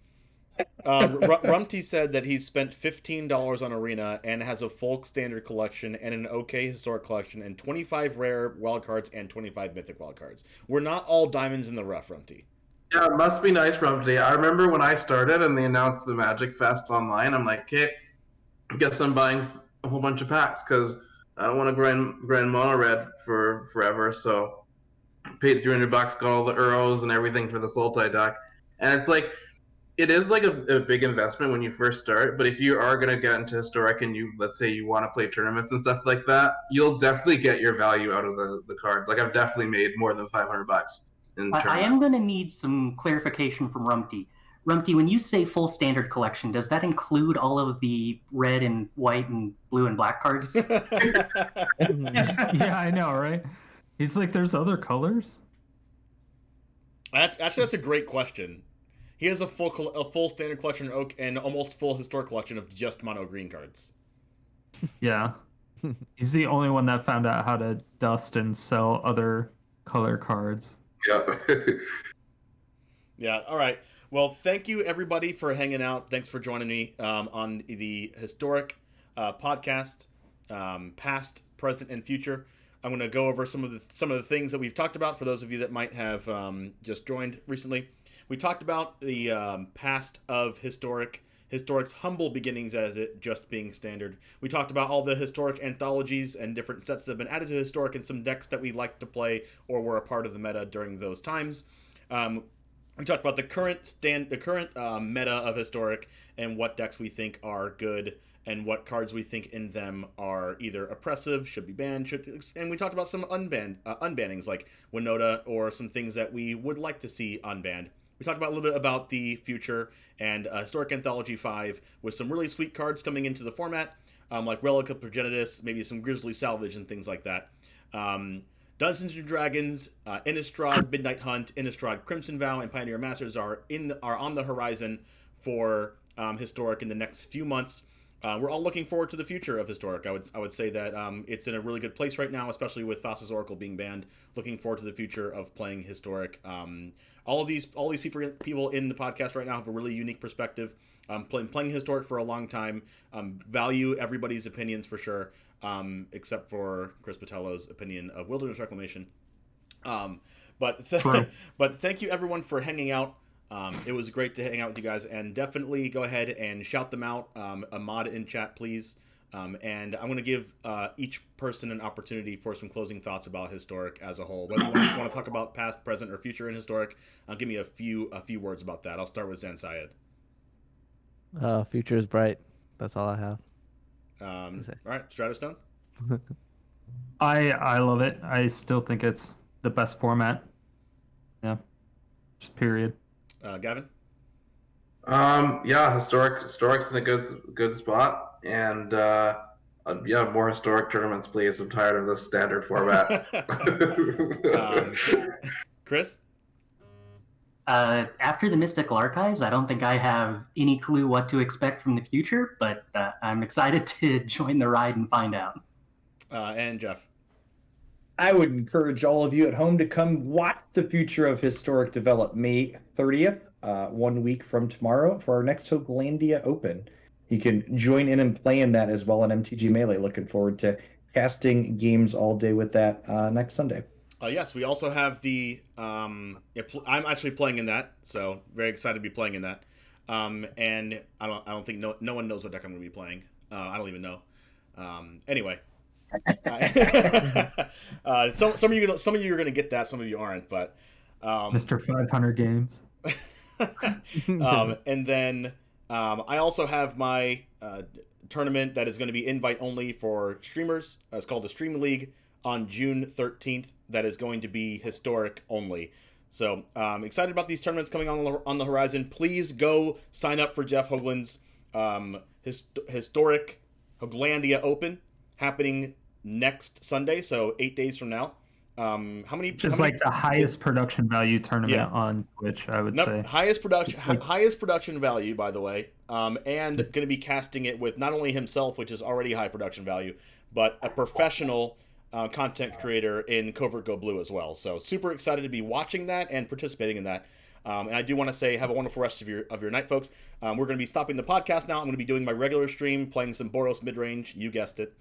Rumty said that he's spent $15 on Arena and has a full standard collection and an okay historic collection and 25 rare wildcards and 25 mythic wildcards. We're not all diamonds in the rough, Rumty. Yeah, it must be nice, Rumty. I remember when I started and they announced the Magic Fest online, I'm like, okay, guess I'm buying a whole bunch of packs because I don't want to grind mono red for forever. So paid $300, got all the Uros and everything for the Sultai deck. And it's like, it is like a big investment when you first start, but if you are going to get into Historic and let's say you want to play tournaments and stuff like that, you'll definitely get your value out of the cards. Like I've definitely made more than $500 in tournaments. I am going to need some clarification from Rumty. Rumty, when you say full standard collection, does that include all of the red and white and blue and black cards? Yeah, I know, right? He's like, there's other colors? Actually, that's a great question. He has a full standard collection and almost full historic collection of just mono green cards. Yeah. He's the only one that found out how to dust and sell other color cards. Yeah. Yeah, all right. Well, thank you, everybody, for hanging out. Thanks for joining me on the Historic podcast, past, present, and future. I'm going to go over some of the things that we've talked about for those of you that might have just joined recently. We talked about the past of Historic's humble beginnings as it just being standard. We talked about all the Historic anthologies and different sets that have been added to Historic and some decks that we liked to play or were a part of the meta during those times. We talked about the current meta of Historic and what decks we think are good and what cards we think in them are either oppressive, should be banned, and we talked about some unbannings like Winota or some things that we would like to see unbanned. We talked about a little bit about the future and Historic Anthology 5 with some really sweet cards coming into the format, like Relic of Progenitus, maybe some Grizzly Salvage and things like that. Dungeons & Dragons, Innistrad, Midnight Hunt, Innistrad, Crimson Vow, and Pioneer Masters are on the horizon for Historic in the next few months. We're all looking forward to the future of Historic. I would say that it's in a really good place right now, especially with Thassa's Oracle being banned. Looking forward to the future of playing Historic. All these people in the podcast right now have a really unique perspective. Playing Historic for a long time. Value everybody's opinions for sure, except for Chris Botelho's opinion of Wilderness Reclamation. But thank you everyone for hanging out. It was great to hang out with you guys, and definitely go ahead and shout them out. A mod in chat, please. And I'm going to give each person an opportunity for some closing thoughts about Historic as a whole. Whether you want to talk about past, present, or future in Historic, give me a few words about that. I'll start with ZanSyed. Future is bright. That's all I have. All right, StriderStone. I love it. I still think it's the best format. Yeah, just period. Gavin. Yeah, Historic's in a good spot, and yeah, more Historic tournaments, please. I'm tired of this standard format. Chris. After the Mystical Archives, I don't think I have any clue what to expect from the future, but I'm excited to join the ride and find out. And Jeff. I would encourage all of you at home to come watch the future of Historic develop May 30th, 1 week from tomorrow, for our next Hooglandia Open. he can join in and play in that as well on MTG Melee. Looking forward to casting games all day with that next Sunday. Yes, we also have the. I'm actually playing in that, so very excited to be playing in that. And I don't think no one knows what deck I'm going to be playing. I don't even know. Anyway, some of you are going to get that, some of you aren't, but Mr. 500 Games. And then I also have my tournament that is going to be invite only for streamers. It's called the Stream League on June 13th. That is going to be historic only. So excited about these tournaments coming on the horizon. Please go sign up for Jeff Hoogland's historic Hooglandia Open happening next Sunday, so 8 days from now. How many? Just like the highest production value tournament on Twitch, I would say. Highest production value, by the way, and going to be casting it with not only himself, which is already high production value, but a professional content creator in CovertGoBlue as well. So super excited to be watching that and participating in that. And I do want to say, have a wonderful rest of your night, folks. We're going to be stopping the podcast now. I'm going to be doing my regular stream, playing some Boros midrange. You guessed it.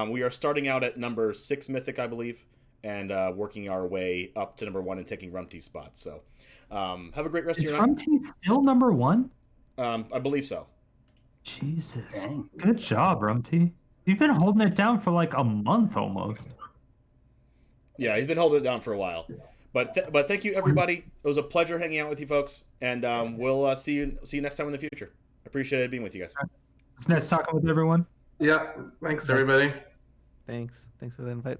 We are starting out at number 6 Mythic, I believe, and working our way up to number 1 and taking Rumty's spot. So have a great rest of your night. Is Rumty still number 1? I believe so. Jesus. Good job, Rumty. You've been holding it down for like a month almost. Yeah, he's been holding it down for a while. But thank you, everybody. It was a pleasure hanging out with you folks, and we'll see you next time in the future. Appreciate being with you guys. It's nice talking with everyone. Yeah, thanks everybody. Thanks for the invite.